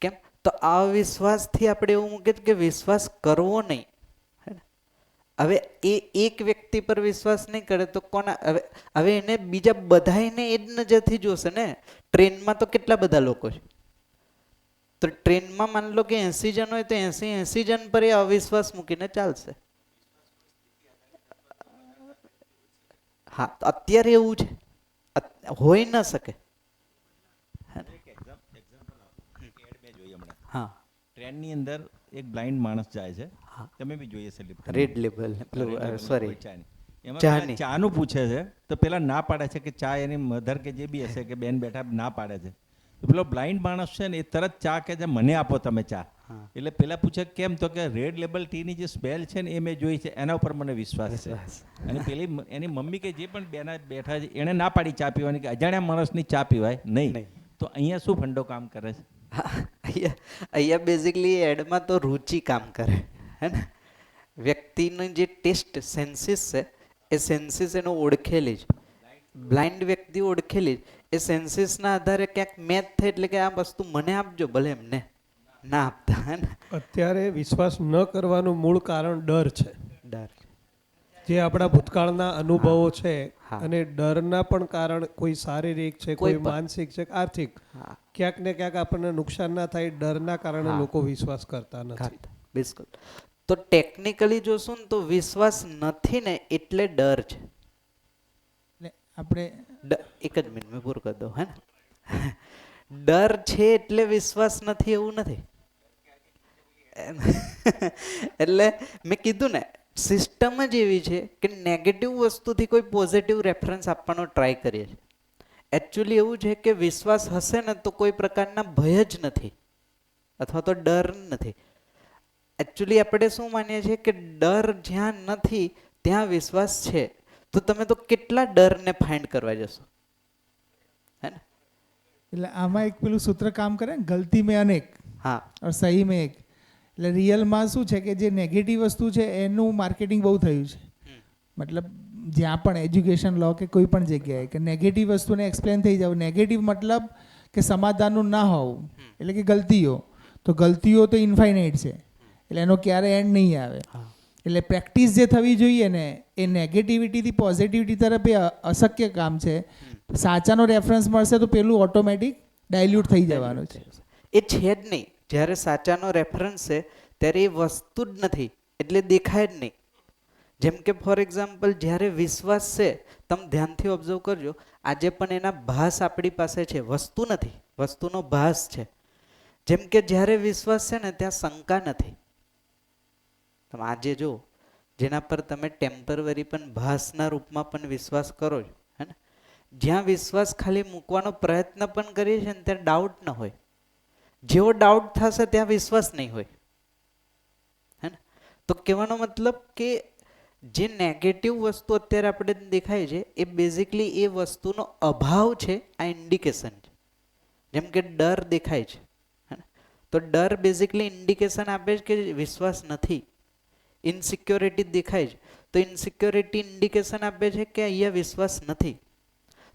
કેમ? તો અવિશ્વાસથી આપણે એવું મૂકીએ કે વિશ્વાસ કરવો નહીં. હવે એ એક વ્યક્તિ પર વિશ્વાસ નહીં કરે તો કોના? હવે એને બીજા બધાને એ જ નજરથી જોશે ને. ટ્રેનમાં તો કેટલા બધા લોકો છે, તો ટ્રેનમાં માની લો કે 80 જણ હોય તો 80 જણ પર એ અવિશ્વાસ મૂકીને ચાલશે. હા, અત્યારે એવું છે, હોઈ ન શકે. હા, ટ્રેનની અંદર એક બ્લાઇન્ડ માણસ જાય છે, તમે બી જોઈએ છે, રેડ લેબલ સોરી એમાં ચાનું પૂછે છે તો પેલા ના પાડે છે કે ચા એની મધર કે જે બી હશે કે બેન બેઠા ના પાડે છે. તો પેલો બ્લાઇન્ડ માણસ છે ને એ તરત ચા કે છે મને આપો તમે ચા. એટલે પેલા પૂછે કેમ? તો કે રેડ લેબલ ટીની જે સ્મેલ છે ને એ મેં જોઈ છે, એના ઉપર મને વિશ્વાસ છે. અને પેલી એની મમ્મી કે જે પણ બેના બેઠા છે એણે ના પાડી ચા પીવાની કે અજાણ્યા માણસની ચા પીવાય નહીં. તો અહીંયા શું ફંડો કામ કરે છે? અહીંયા બેઝિકલી એડમાં તો રુચિ કામ કરે, હે ને. વ્યક્તિની જે ટેસ્ટ સેન્સીસ છે એ સેન્સીસ એનો ઓળખેલી જ, બ્લાઇન્ડ વ્યક્તિ ઓળખેલી જ, એ સેન્સીસના આધારે ક્યાંક મેચ થાય એટલે કે આ વસ્તુ મને આપજો, ભલે એમને ના આપતા, હે ને. અત્યારે વિશ્વાસ ન કરવાનું મૂળ કારણ ડર છે. ડર જે આપણા ભૂતકાળના અનુભવો છે અને ડરના પણ કારણ કોઈ શારીરિક છે, કોઈ માનસિક છે, આર્થિક, ક્યાંક ને ક્યાંક આપણને નુકસાન ના થાય ડરના કારણે લોકો વિશ્વાસ કરતા નથી. બિલકુલ. તો ટેકનિકલી જોશું ને તો વિશ્વાસ નથી ને એટલે ડર છે. આપણે એક જ મિનિટ મેં પૂરું કરી દઉં, હે ને. ડર છે એટલે વિશ્વાસ નથી એવું નથી. એટલે મેં કીધું ને, સિસ્ટમ જ એવી છે કે નેગેટિવ વસ્તુથી કોઈ પોઝિટિવ રેફરન્સ આપવાનો ટ્રાય કરીએ છીએ. એકચ્યુઅલી એવું છે કે વિશ્વાસ હશે ને તો કોઈ પ્રકારના ભય જ નથી અથવા તો ડર નથી. એકચ્યુઅલી આપણે શું માનીએ છીએ કે ડર જ્યાં નથી ત્યાં વિશ્વાસ છે. તો તમે તો કેટલા ડરને ફાઇન્ડ કરવા જશો, હે ને. એટલે આમાં એક પેલું સૂત્ર કામ કરે ને, ગલતી મેં અનેક હા और સહી મેં એક. એટલે રિયલમાં શું છે કે જે નેગેટિવ વસ્તુ છે એનું માર્કેટિંગ બહુ થયું છે. મતલબ જ્યાં પણ એજ્યુકેશન લો કે કોઈ પણ જગ્યાએ કે નેગેટિવ વસ્તુને એક્સપ્લેન થઈ જાવ. નેગેટિવ મતલબ કે સમાધાનનું ના હોવું, એટલે કે ગલતીઓ. તો ગલતીઓ તો ઇન્ફાઇનાઇટ છે, એટલે એનો ક્યારે એન્ડ નહીં આવે. એટલે પ્રેક્ટિસ જે થવી જોઈએ ને એ નેગેટિવિટીથી પોઝિટિવિટી તરફ એ અશક્ય કામ છે. સાચાનો રેફરન્સ મળશે તો પેલું ઓટોમેટિક ડાયલ્યુટ થઈ જવાનું છે. એ છે જ નહીં. જ્યારે સાચાનો રેફરન્સ છે ત્યારે એ વસ્તુ જ નથી, એટલે દેખાય જ નહીં. જેમ કે ફોર એક્ઝામ્પલ જ્યારે વિશ્વાસ છે, તમે ધ્યાનથી ઓબ્ઝર્વ કરજો, આજે પણ એના ભાસ આપણી પાસે છે, વસ્તુ નથી, વસ્તુનો ભાસ છે. જેમ કે જ્યારે વિશ્વાસ છે ને ત્યાં શંકા નથી. તમે આજે જો જેના પર તમે ટેમ્પરરી પણ ભાસના રૂપમાં પણ વિશ્વાસ કરો છો, હે ને, જ્યાં વિશ્વાસ ખાલી મૂકવાનો પ્રયત્ન પણ કરીએ છીએ ને ત્યાં ડાઉટ ન હોય. જેવો ડાઉટ થશે ત્યાં વિશ્વાસ નહીં હોય, હે ને. તો કહેવાનો મતલબ કે જે નેગેટિવ વસ્તુ અત્યારે આપણે દેખાય છે એ બેઝિકલી એ વસ્તુનો અભાવ છે, આ ઇન્ડિકેશન છે. જેમ કે ડર દેખાય છે, હે ને, તો ડર બેઝિકલી ઇન્ડિકેશન આપે છે કે વિશ્વાસ નથી. ઇનસિક્યોરિટી દેખાય છે તો ઇનસિક્યોરિટી ઇન્ડિકેશન આપે છે કે અહીંયા વિશ્વાસ નથી.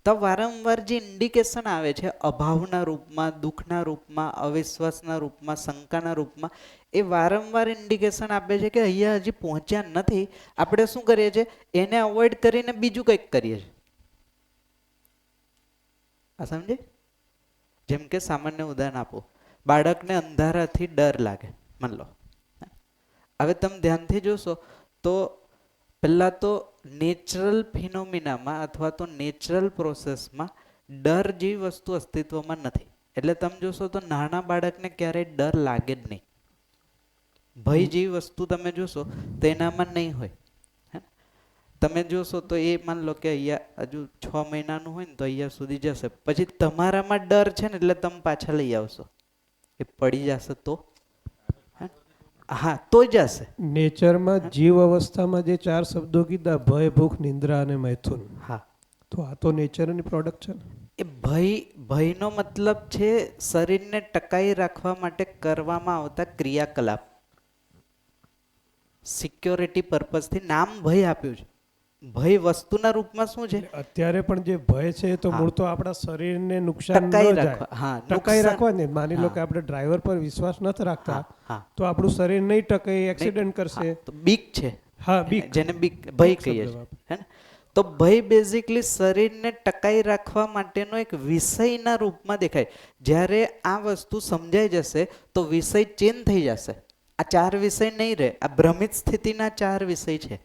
તો વારંવાર જે ઇન્ડિકેશન આવે છે અભાવના રૂપમાં, દુઃખના રૂપમાં, અવિશ્વાસના રૂપમાં, શંકાના રૂપમાં, એ વારંવાર ઇન્ડિકેશન આપે છે કે અહીંયા હજી પહોંચ્યા નથી. આપણે શું કરીએ છીએ? એને અવોઇડ કરીને બીજું કંઈક કરીએ છીએ. આ સમજે? જેમ કે સામાન્ય ઉદાહરણ આપો, બાળકને અંધારાથી ડર લાગે, માન લો. હવે તમે ધ્યાનથી જોશો તો પહેલાં તો નેચરલ ફિનોમિનામાં અથવા તો નેચરલ પ્રોસેસમાં ડર જેવી વસ્તુ અસ્તિત્વમાં નથી. એટલે તમે જોશો તો નાના બાળકને ક્યારેય ડર લાગે જ નહીં. ભય જેવી વસ્તુ તમે જોશો તો એનામાં નહીં હોય. તમે જોશો તો એ માન લો કે અહીંયા હજુ 6 મહિનાનું હોય ને તો અહીંયા સુધી જશે, પછી તમારામાં ડર છે ને એટલે તમે પાછા લઈ આવશો. એ પડી જશે તો હા તો જશે. નેચરમાં જીવ અવસ્થામાં જે 4 શબ્દો કીધા, ભય, ભૂખ, નિંદ્રા અને મૈથુન, હા, તો આ તો નેચરની પ્રોડક્ટ છે ને. એ ભયનો મતલબ છે શરીરને ટકાઈ રાખવા માટે કરવામાં આવતા ક્રિયાકલાપ. સિક્યોરિટી પર્પઝથી નામ ભય આપ્યું છે. ભય વસ્તુના રૂપમાં શું છે? અત્યારે પણ જે ભય છે તો મૂળ તો આપણા શરીરને નુકસાન ન જાય, ટકાઈ રાખવા ને. માની લો કે આપણે ડ્રાઈવર પર વિશ્વાસ નથી રાખતા તો આપણું શરીર નહીં ટકાઈ, એક્સિડન્ટ કરશે. તો બીક છે. હા, બીક, જેને બીક ભય કહીએ છીએ, હે ને. તો ભય બેઝિકલી શરીરને ટકાઈ રાખવા માટેનો એક વિષયના રૂપમાં દેખાય. જ્યારે આ વસ્તુ સમજાઈ જશે તો વિષય ચેન્જ થઈ જશે. આ 4 વિષય નહીં રહે. આ ભ્રમિત સ્થિતિના 4 વિષય છે,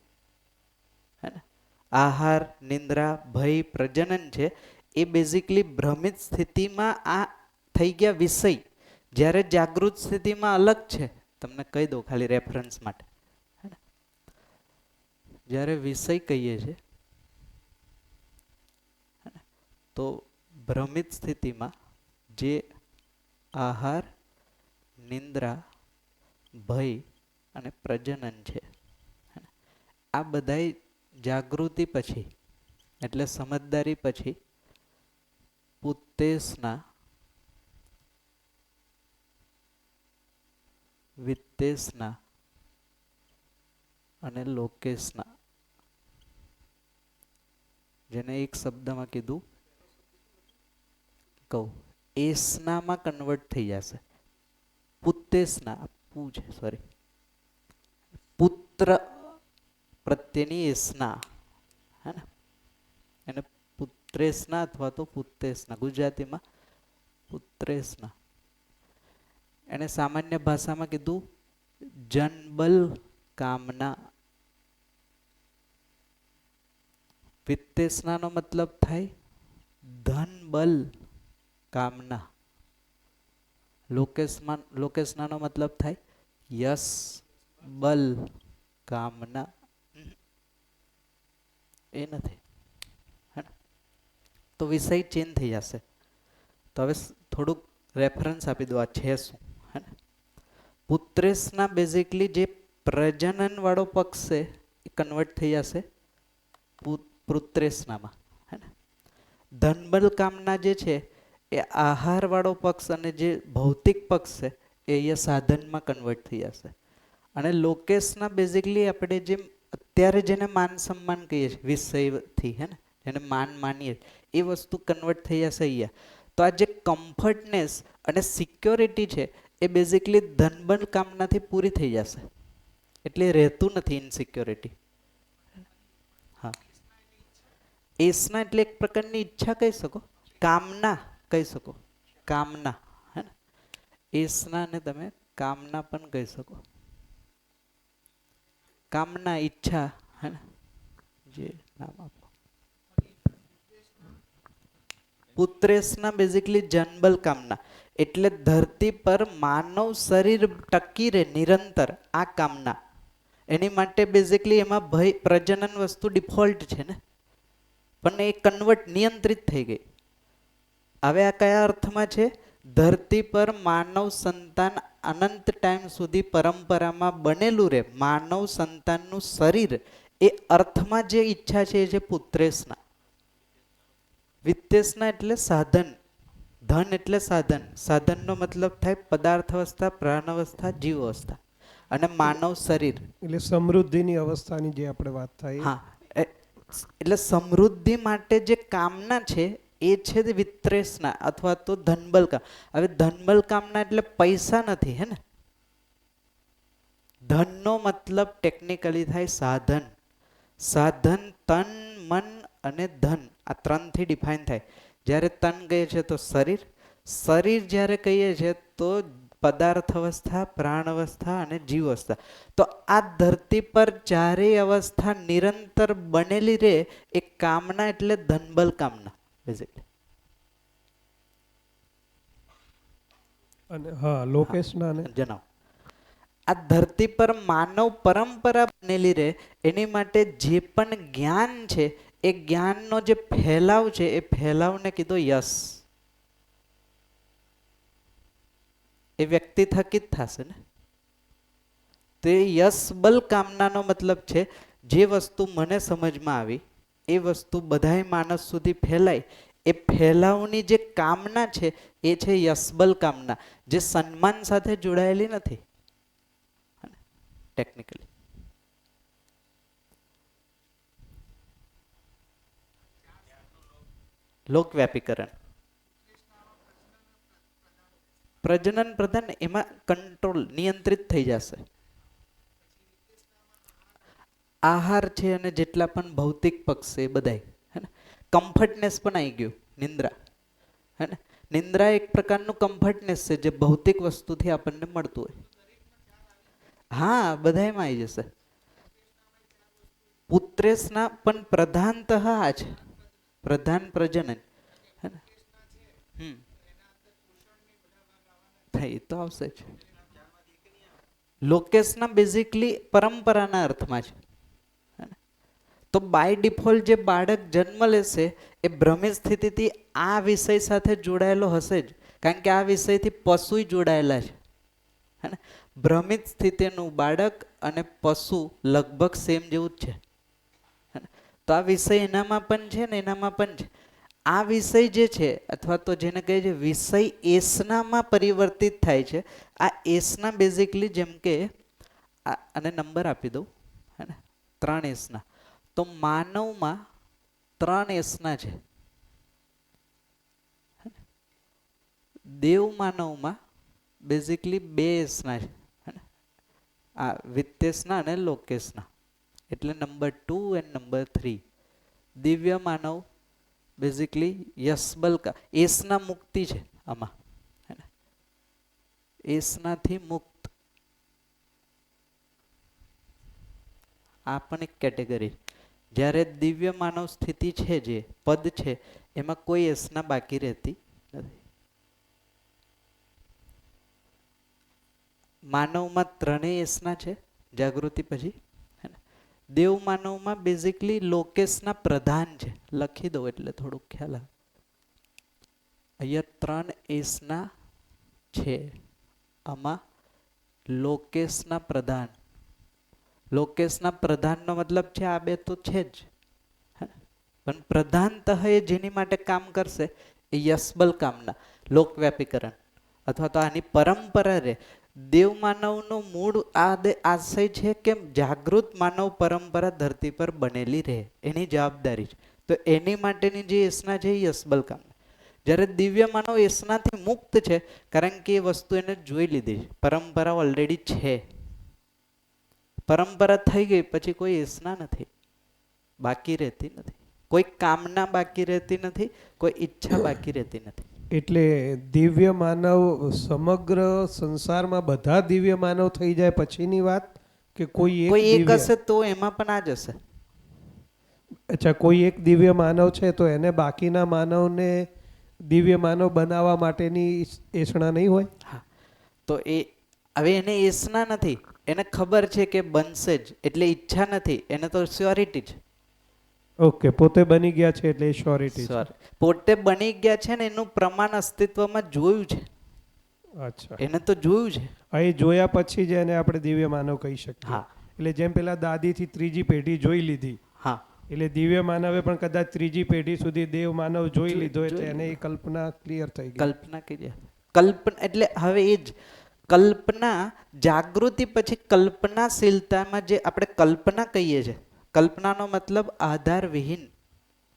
હે ને. આહાર, નિંદ્રા, ભય, પ્રજનન છે એ બેઝિકલી ભ્રમિત સ્થિતિમાં આ થઈ ગયા વિષય. જ્યારે જાગૃત સ્થિતિમાં અલગ છે. તમને કહી દઉં ખાલી રેફરન્સ માટે, હે ને. જ્યારે વિષય કહીએ છીએ તો ભ્રમિત સ્થિતિમાં જે આહાર, નિંદ્રા, ભય અને પ્રજનન છે, આ બધાય જાગૃતિ પછી એટલે સમજદારી પછી પુત્તેશના, વિત્તેશના અને લોકેશના, જેને એક શબ્દમાં કીધું કહું, એસનામાં કન્વર્ટ થઈ જશે. પુત્તેશના, પુત્ર પ્રત્યેની એસના, હે ને, એને પુત્રેસના અથવા તો પુત્તેશના, ગુજરાતીમાં પુત્રેસના. એને સામાન્ય ભાષામાં કીધું જનબલ કામના. વિત્તેશનાનો મતલબ થાય ધન બલ કામના. લોકેશનાનો મતલબ થાય યશ બલ કામના. એ નથી, હે ને. તો વિષય ચેન્જ થઈ જશે. તો હવે થોડુંક રેફરન્સ આપી દો આ છે શું, હે ને. પુત્રેશના બેઝિકલી જે પ્રજનન વાળો પક્ષ છે એ કન્વર્ટ થઈ જશે પુત્રેશનામાં, હે ને. ધનબલ કામના જે છે એ આહાર વાળો પક્ષ અને જે ભૌતિક પક્ષ છે એ અહીંયા સાધનમાં કન્વર્ટ થઈ જશે. અને લોકેશના બેઝિકલી આપણે જેમ અત્યારે જેને માન સન્માન કહીએ છીએ વિષયથી, હે ને, જેને માન માનીએ, એ વસ્તુ કન્વર્ટ થઈ જશે અહીંયા. તો આ જે કમ્ફર્ટનેસ અને સિક્યોરિટી છે એ બેઝિકલી ધનબન કામનાથી પૂરી થઈ જશે, એટલે રહેતું નથી ઇનસિક્યોરિટી. હા, એસના એટલે એક પ્રકારની ઈચ્છા કહી શકો, કામના કહી શકો, કામના, હે ને, એસના ને તમે કામના પણ કહી શકો. કામના, ઈચ્છા, હે ને, જે નામ આપો. પુત્રેશના બેઝિકલી જન્મબલ કામના, એટલે ધરતી પર માનવ શરીર ટકી રહે નિરંતર, આ કામના. એની માટે બેઝિકલી એમાં ભય પ્રજનન વસ્તુ ડિફોલ્ટ છે ને, પણ એ કન્વર્ટ નિયંત્રિત થઈ ગઈ. હવે આ કયા અર્થમાં છે? ધરતી પર માનવ સંતાન અનંત ટાઈમ સુધી પરંપરામાં બનેલું રહે, માનવ સંતાનનું શરીર, એ અર્થમાં જે ઈચ્છા છે એ છે પુત્રેશના. વિત્તેશના એટલે સાધન, ધન એટલે સાધન, સાધનનો મતલબ થાય પદાર્થ અવસ્થા, પ્રાણ અવસ્થા, જીવ અવસ્થા અને માનવ શરીર. એટલે સમૃદ્ધિની અવસ્થાની જે આપણે વાત થાય. હા, એટલે સમૃદ્ધિ માટે જે કામના છે એ છે વિત્તેશના અથવા તો ધનબલ કામ. હવે ધનબલ કામના એટલે પૈસા નથી, હે ને. ધનનો મતલબ ટેકનિકલી થાય સાધન. સાધન તન, મન અને ધન, આ ત્રણથી ડિફાઇન થાય. જ્યારે તન કહીએ છીએ તો શરીર, શરીર જ્યારે કહીએ છીએ તો પદાર્થ અવસ્થા, પ્રાણ અવસ્થા અને જીવ અવસ્થા. તો આ ધરતી પર ચારેય અવસ્થા નિરંતર બનેલી રહે એ કામના એટલે ધનબલ કામના બેઝિકલી. અને હા, લોકેશના ને જણાવો. આ ધરતી પર માનવ પરંપરા બનેલી રહે એની માટે જે પણ જ્ઞાન છે એ જ્ઞાનનો જે ફેલાવ છે એ ફેલાવને કીધો યશ. એ વ્યક્તિ થકી જ થશે ને. તો એ યશ બલ કામનાનો મતલબ છે જે વસ્તુ મને સમજમાં આવી એ વસ્તુ બધાય માણસ સુધી ફેલાય, એ ફેલાવની જે કામના છે એ છે યશબલ કામના, જે સન્માન સાથે જોડાયેલી નથી ટેકનિકલી. લોકવ્યાપીકરણ, પ્રજનન પ્રધાન, એમાં કંટ્રોલ નિયંત્રિત થઈ જશે. આહાર છે અને જેટલા પણ ભૌતિક પક્ષ છે એ બધાય, હે ને. કમ્ફર્ટનેસ પણ આવી ગયું, નિંદ્રા, હે ને. નિંદ્રા એક પ્રકારનું કમ્ફર્ટનેસ છે જે ભૌતિક વસ્તુથી આપણને મળતું હોય. હા, બધાયમાં આવી જશે. પુત્રેશના પણ પ્રધાનતઃ આ છે, પ્રધાન પ્રજનન, હે ને. થઈ તો આવશે જ. લોકેશના બેઝિકલી પરંપરાના અર્થમાં છે. તો બાય ડિફોલ્ટ જે બાળક જન્મ લેશે એ ભ્રમિત સ્થિતિથી આ વિષય સાથે જોડાયેલો હશે જ, કારણ કે આ વિષયથી પશુ જોડાયેલા છે, હે ને. ભ્રમિત સ્થિતિનું બાળક અને પશુ લગભગ સેમ જેવું જ છે. તો આ વિષય એનામાં પણ છે ને એનામાં પણ છે. આ વિષય જે છે અથવા તો જેને કહે છે વિષય એસનામાં પરિવર્તિત થાય છે. આ એસના બેઝિકલી જેમ કે આને નંબર આપી દઉં, હે ને, 3 એસના. તો માનવમાં 3 એસના છે, દેવ માનવમાં બેઝિકલી 2 એસના છે, આ વિત્તેશના અને લોકેશના, એટલે નંબર 2 એન્ડ નંબર 3. દિવ્ય માનવ બેઝિકલી યશબલ એસના મુક્તિ છે આમાં, હે ને. એસનાથી મુક્ત, આ પણ એક કેટેગરી. જ્યારે દિવ્ય માનવ સ્થિતિ છે જે પદ છે એમાં કોઈ એસના બાકી રહેતી નથી. માનવમાં 3 એસના છે જાગૃતિ પછી, હે ને. દેવ માનવમાં બેઝિકલી લોકેશના પ્રધાન છે, લખી દો એટલે થોડુંક ખ્યાલ આવે. અહીંયા 3 એસના છે, આમાં લોકેશના પ્રધાન. લોકેશના પ્રધાનનો મતલબ છે આ બે તો છે જ, પણ પ્રધાનતઃ એ જેની માટે કામ કરશે એ યશબલ કામના, લોકવ્યાપીકરણ અથવા તો આની પરંપરા રે. દેવ માનવનો મૂળ આશય છે કે જાગૃત માનવ પરંપરા ધરતી પર બનેલી રહે, એની જવાબદારી છે. તો એની માટેની જે યસના છે એ યસબલ કામ. જ્યારે દિવ્ય માનવ યસનાથી મુક્ત છે, કારણ કે એ વસ્તુ એને જોઈ લીધી છે, પરંપરા ઓલરેડી છે. પરંપરા થઈ ગઈ પછી કોઈ યસના નથી બાકી રહેતી, નથી કોઈ કામના બાકી રહેતી નથી, કોઈ ઈચ્છા બાકી રહેતી નથી. એટલે દિવ્ય માનવ સમગ્ર સંસારમાં બધા દિવ્ય માનવ થઈ જાય પછીની વાત, કે કોઈ એક હશે તો એમાં પણ આ જ હશે. અચ્છા, કોઈ એક દિવ્ય માનવ છે તો એને બાકીના માનવને દિવ્ય માનવ બનાવવા માટેની એસણા નહીં હોય? હા, તો એ હવે એને એસના નથી, એને ખબર છે કે બનશે જ, એટલે ઈચ્છા નથી, એને તો શ્યોરિટી છે. ઓકે, પોતે બની ગયા છે એટલે શ્યોરિટી છે. પોતે બની ગયા છે ને એનું પ્રમાણ અસ્તિત્વમાં જોયું છે. અચ્છા, એને તો જોયું છે. એ જોયા પછી જ એને આપણે દિવ્ય માનવ કહી શકીએ. હા, એટલે જેમ પેલા દાદીથી ત્રીજી પેઢી જોઈ લીધી, હા, એટલે દિવ્ય માનવે પણ કદાચ ત્રીજી પેઢી સુધી દેવ માનવ જોઈ લીધો, એટલે એને એ કલ્પના ક્લિયર થઈ ગઈ. કલ્પના કરી, કલ્પના એટલે હવે એ જ કલ્પના જાગૃતિ પછી કલ્પનાશીલતામાં જે આપણે કલ્પના કહીએ છીએ, કલ્પનાનો મતલબ આધાર વિહીન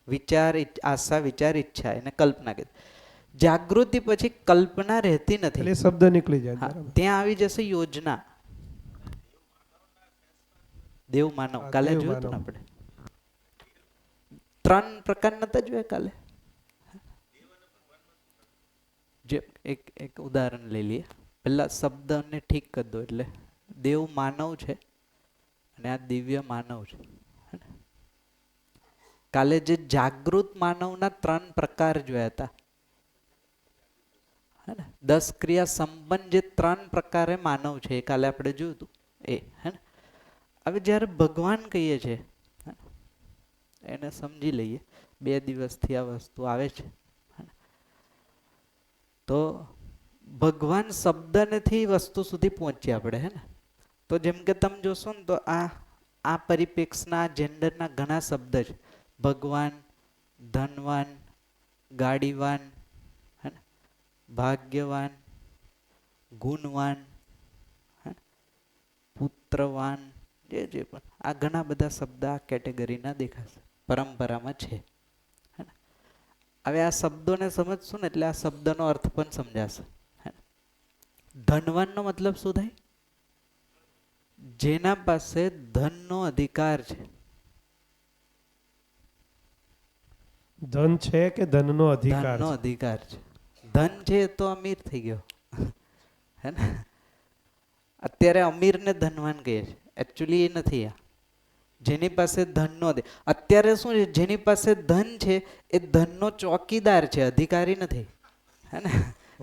વિચાર, આશા, વિચાર, ઈચ્છા, એને કલ્પના કીધી. જાગૃતિ પછી કલ્પના રહેતી નથી, એટલે શબ્દ નીકળી જાય. ત્યાં આવી જશે યોજના. દેવ માનવ કાલે જોયું હતું ને આપણે, 3 પ્રકારના નતા જોયા કાલે? જે એક ઉદાહરણ લઈ લઈએ. પેલા શબ્દને ઠીક કરી દો, એટલે દેવ માનવ છે અને આ દિવ્ય માનવ છે. કાલે જે જાગૃત માનવના 3 પ્રકાર જોયા હતા, 10 ક્રિયા સંપન્ન જે 3 પ્રકારે માનવ છે એ કાલે આપણે જોયું હતું એ. હે ને, હવે જ્યારે ભગવાન કહીએ છીએ એને સમજી લઈએ, 2 દિવસથી આ વસ્તુ આવે છે. તો ભગવાન શબ્દથી વસ્તુ સુધી પહોંચીએ આપણે. હે ને, તો જેમ કે તમે જોશો ને તો આ પરિપ્રેક્ષના જેન્ડરના ઘણા શબ્દ છે. ભગવાન, ધનવાન, ગાડીવાન, હે ને, ભાગ્યવાન, ગુણવાન, પુત્રવાન, જે પણ આ ઘણા બધા શબ્દ આ કેટેગરીના દેખાશે, પરંપરામાં છે. હવે આ શબ્દોને સમજશું ને એટલે આ શબ્દનો અર્થ પણ સમજાશે. ધનવાનનો મતલબ શું થાય? જેના પાસે ધનનો અધિકાર છે. ધન છે કે ધનનો અધિકાર? ધનનો અધિકાર છે. ધન છે તો અમીર થઈ ગયો. હે ને, અત્યારે અમીરને ધનવાન કહીએ છે, એકચ્યુઅલી એ નથી. આ જેની પાસે ધનનો અત્યારે શું છે, જેની પાસે ધન છે એ ધનનો ચોકીદાર છે, અધિકારી નથી. હે ને,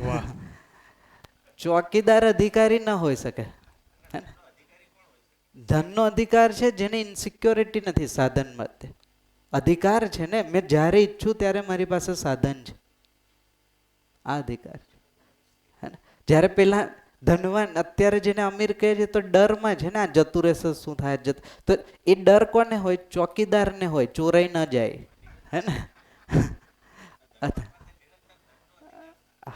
વાહ, ચોકીદાર અધિકારી ન હોઈ શકે. ધનનો અધિકાર છે જેને ઇન્સિક્યોરિટી નથી સાધન માટે. અધિકાર છે ને, મેં જ્યારે ઈચ્છું ત્યારે મારી પાસે સાધન છે, આ અધિકાર છે. હે ને, જ્યારે પેલા ધનવાન, અત્યારે જેને અમીર કહે છે તો ડરમાં છે ને, આ જતું રહેશે શું થાય, તો એ ડર કોને હોય? ચોકીદારને હોય, ચોરાઈ ન જાય. હે ને,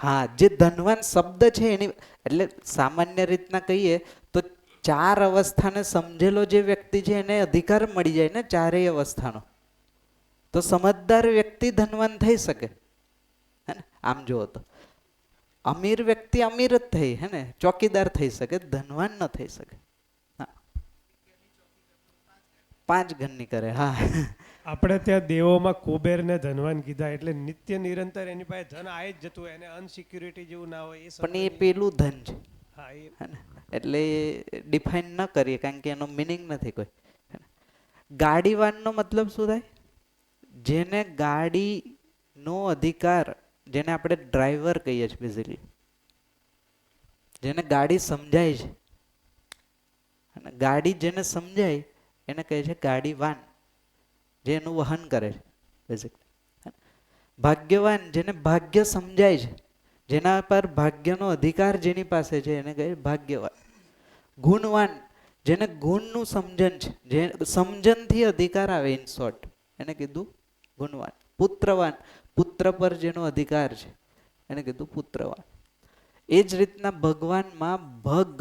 હા, જે ધનવાન શબ્દ છે એની એટલે સામાન્ય રીતના કહીએ તો 4 અવસ્થાને સમજેલો જે વ્યક્તિ છે એને અધિકાર મળી જાય ને 4 અવસ્થાનો, તો સમજદાર વ્યક્તિ ધનવાન થઈ શકે. હે ને, આમ જુઓ તો અમીર વ્યક્તિ અમીર જ થઈ, હે ને, ચોકીદાર થઈ શકે, ધનવાન ન થઈ શકે. 5 ઘરની કરે. હા, આપણે ત્યાં દેવોમાં કુબેરને ધનવાન કીધા, એટલે નિત્ય નિરંતર એની પાસે ધન આવી જ જતું, એને અનસિક્યુરિટી જેવું ના હોય. પણ એ પેલું ધન છે. હા, એટલે ડિફાઇન ન કરીએ કારણ કે એનો મિનિંગ નથી કોઈ. ગાડીવાનનો મતલબ શું થાય? જેને ગાડીનો અધિકાર, જેને આપણે ડ્રાઈવર કહીએ છીએ બેઝિકલી, જેને ગાડી સમજાય છે, અને ગાડી જેને સમજાય એને કહે છે ગાડીવાન, જે એનું વહન કરે છે બેઝિકલી. ભાગ્યવાન, જેને ભાગ્ય સમજાય છે, જેના પર ભાગ્યનો અધિકાર જેની પાસે છે એને કહે ભાગ્યવાન. ગુણવાન, જેને ગુણનું સમજન છે, જે સમજનથી અધિકાર આવે, ઇન શોર્ટ એને કીધું ગુણવાન. પુત્રવાન, પુત્ર પર જેનો અધિકાર છે એને કીધું પુત્રવાન. એ જ રીતના ભગવાનમાં ભગ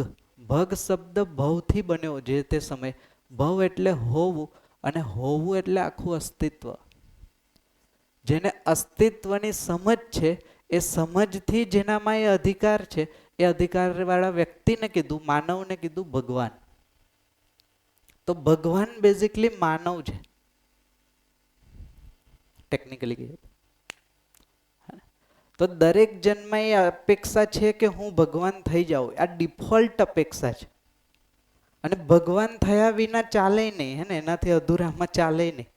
શબ્દ ભવથી બન્યો જે તે સમય. ભવ એટલે હોવું અને હોવું એટલે આખું અસ્તિત્વ. જેને અસ્તિત્વની સમજ છે એ સમજથી જેનામાં એ અધિકાર છે એ અધિકારવાળા વ્યક્તિને કીધું, માનવને કીધું ભગવાન. તો ભગવાન બેઝિકલી માનવ છે ટેકનિકલી કહીએ તો. દરેક જન્મ એ અપેક્ષા છે કે હું ભગવાન થઈ જાઉં, આ ડિફોલ્ટ અપેક્ષા છે. અને ભગવાન થયા વિના ચાલે નહીં, હે ને, એનાથી અધૂરામાં ચાલે નહીં.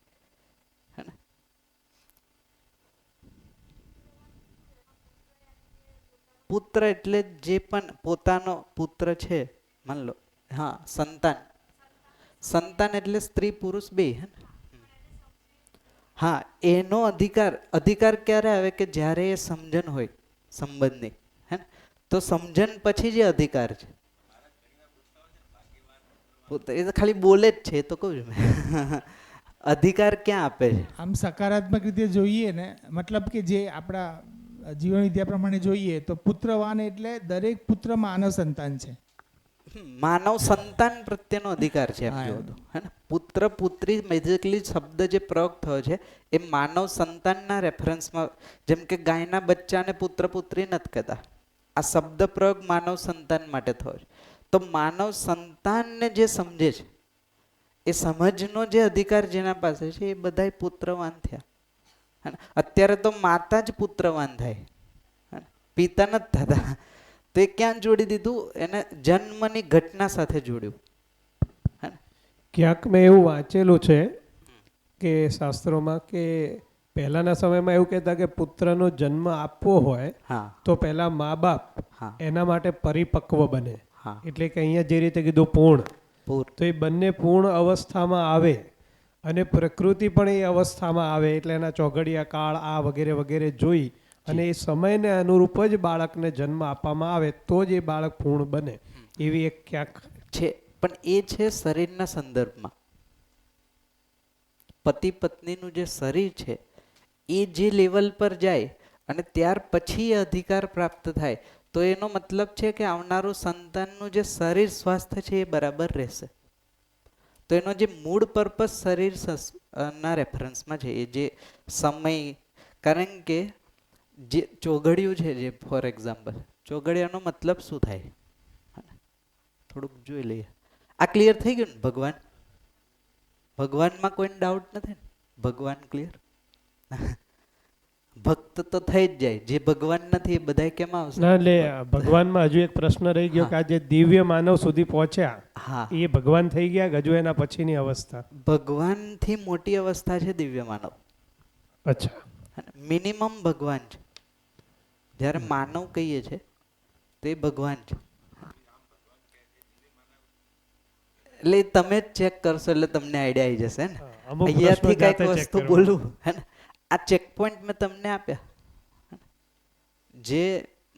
પુત્ર એટલે જે પણ પોતાનો પુત્ર છે, માન લો, હા, સંતાન. સંતાન એટલે સ્ત્રી પુરુષ બે, હે ને. હા, એનો અધિકાર ક્યારે આવે કે જ્યારે એ સમજણ હોય સંબંધની, હે ને. તો સમજણ પછી જે અધિકાર છે. એ તો ખાલી બોલે જ છે, એ તો કહું છું મેં. અધિકાર ક્યાં આપે છે? આમ સકારાત્મક રીતે જોઈએ ને, મતલબ કે જે આપણા જીવન વિદ્યા પ્રમાણે જોઈએ તો પુત્રવાન એટલે દરેક પુત્ર માનવ સંતાન છે. માનવ સંતાન પ્રત્યેનો અધિકાર છે એમ જો તો, હે ને. પુત્ર પુત્રી બેઝિકલી શબ્દ જે પ્રયોગ થયો છે એ માનવ સંતાનના રેફરન્સમાં, જેમ કે ગાયના બચ્ચાને પુત્ર પુત્રી નથી કહેતા. આ શબ્દ પ્રયોગ માનવ સંતાન માટે થયો છે. તો માનવ સંતાનને જે સમજે છે એ સમજનો જે અધિકાર જેના પાસે છે એ બધાય પુત્રવાન થયા. અત્યારે તો માતા જ પુત્રવાન થાય, પિતા નથી થતા. તો એ ક્યાં જોડી દીધું? એને જન્મની ઘટના સાથે જોડ્યું. ક્યાંક મેં એવું વાંચેલું છે કે શાસ્ત્રોમાં કે પહેલાના સમયમાં એવું કહેતા કે પુત્રનો જન્મ આપવો હોય તો પહેલા મા બાપ એના માટે પરિપક્વ બને. એટલે કે અહીંયા જે રીતે કીધું પૂર્ણ, તો એ બંને પૂર્ણ અવસ્થામાં આવે અને પ્રકૃતિ પણ એ અવસ્થામાં આવે, એટલે એના ચોઘડિયા કાળ આ વગેરે વગેરે જોઈ અને એ સમયને અનુરૂપ જ બાળકને જન્મ આપવામાં આવે તો જ એ બાળક પૂર્ણ બને. એવી એક ક્યાંક છે. પણ એ છે શરીરના સંદર્ભમાં. પતિ પત્નીનું જે શરીર છે એ જે લેવલ પર જાય અને ત્યાર પછી એ અધિકાર પ્રાપ્ત થાય તો એનો મતલબ છે કે આવનારું સંતાનનું જે શરીર સ્વાસ્થ્ય છે એ બરાબર રહેશે. તો એનો જે મૂળ પર્પસ શરીર ના રેફરન્સમાં છે, એ જે સમય, કારણ કે જે ચોઘડિયું છે, જે ફોર એક્ઝામ્પલ ચોઘડિયાનો મતલબ શું થાય થોડુંક જોઈ લઈએ. આ ક્લિયર થઈ ગયું ને? ભગવાનમાં કોઈને ડાઉટ નથી ને? ભગવાન ક્લિયર? ભક્ત તો થઈ જ જાય. જે ભગવાન નથી એ બધા કેમ આવશે? ના, એટલે ભગવાનમાં હજુ એક પ્રશ્ન રહી ગયો કે આ જે દિવ્ય માનવ સુધી પહોંચ્યા એ ભગવાન થઈ ગયા કે હજુ એના પછીની અવસ્થા? ભગવાનથી મોટી અવસ્થા છે દિવ્ય માનવ. અચ્છા. મિનિમમ ભગવાન છે. જ્યારે માનવ કહીએ છે તો એ ભગવાન છે. એટલે તમે જ ચેક કરશો એટલે તમને આઈડિયા આવી જશે ને. અહીંયાથી કઈક વસ્તુ બોલું, હે ને. આ ચેક પોઈન્ટ મેં તમને આપ્યા જે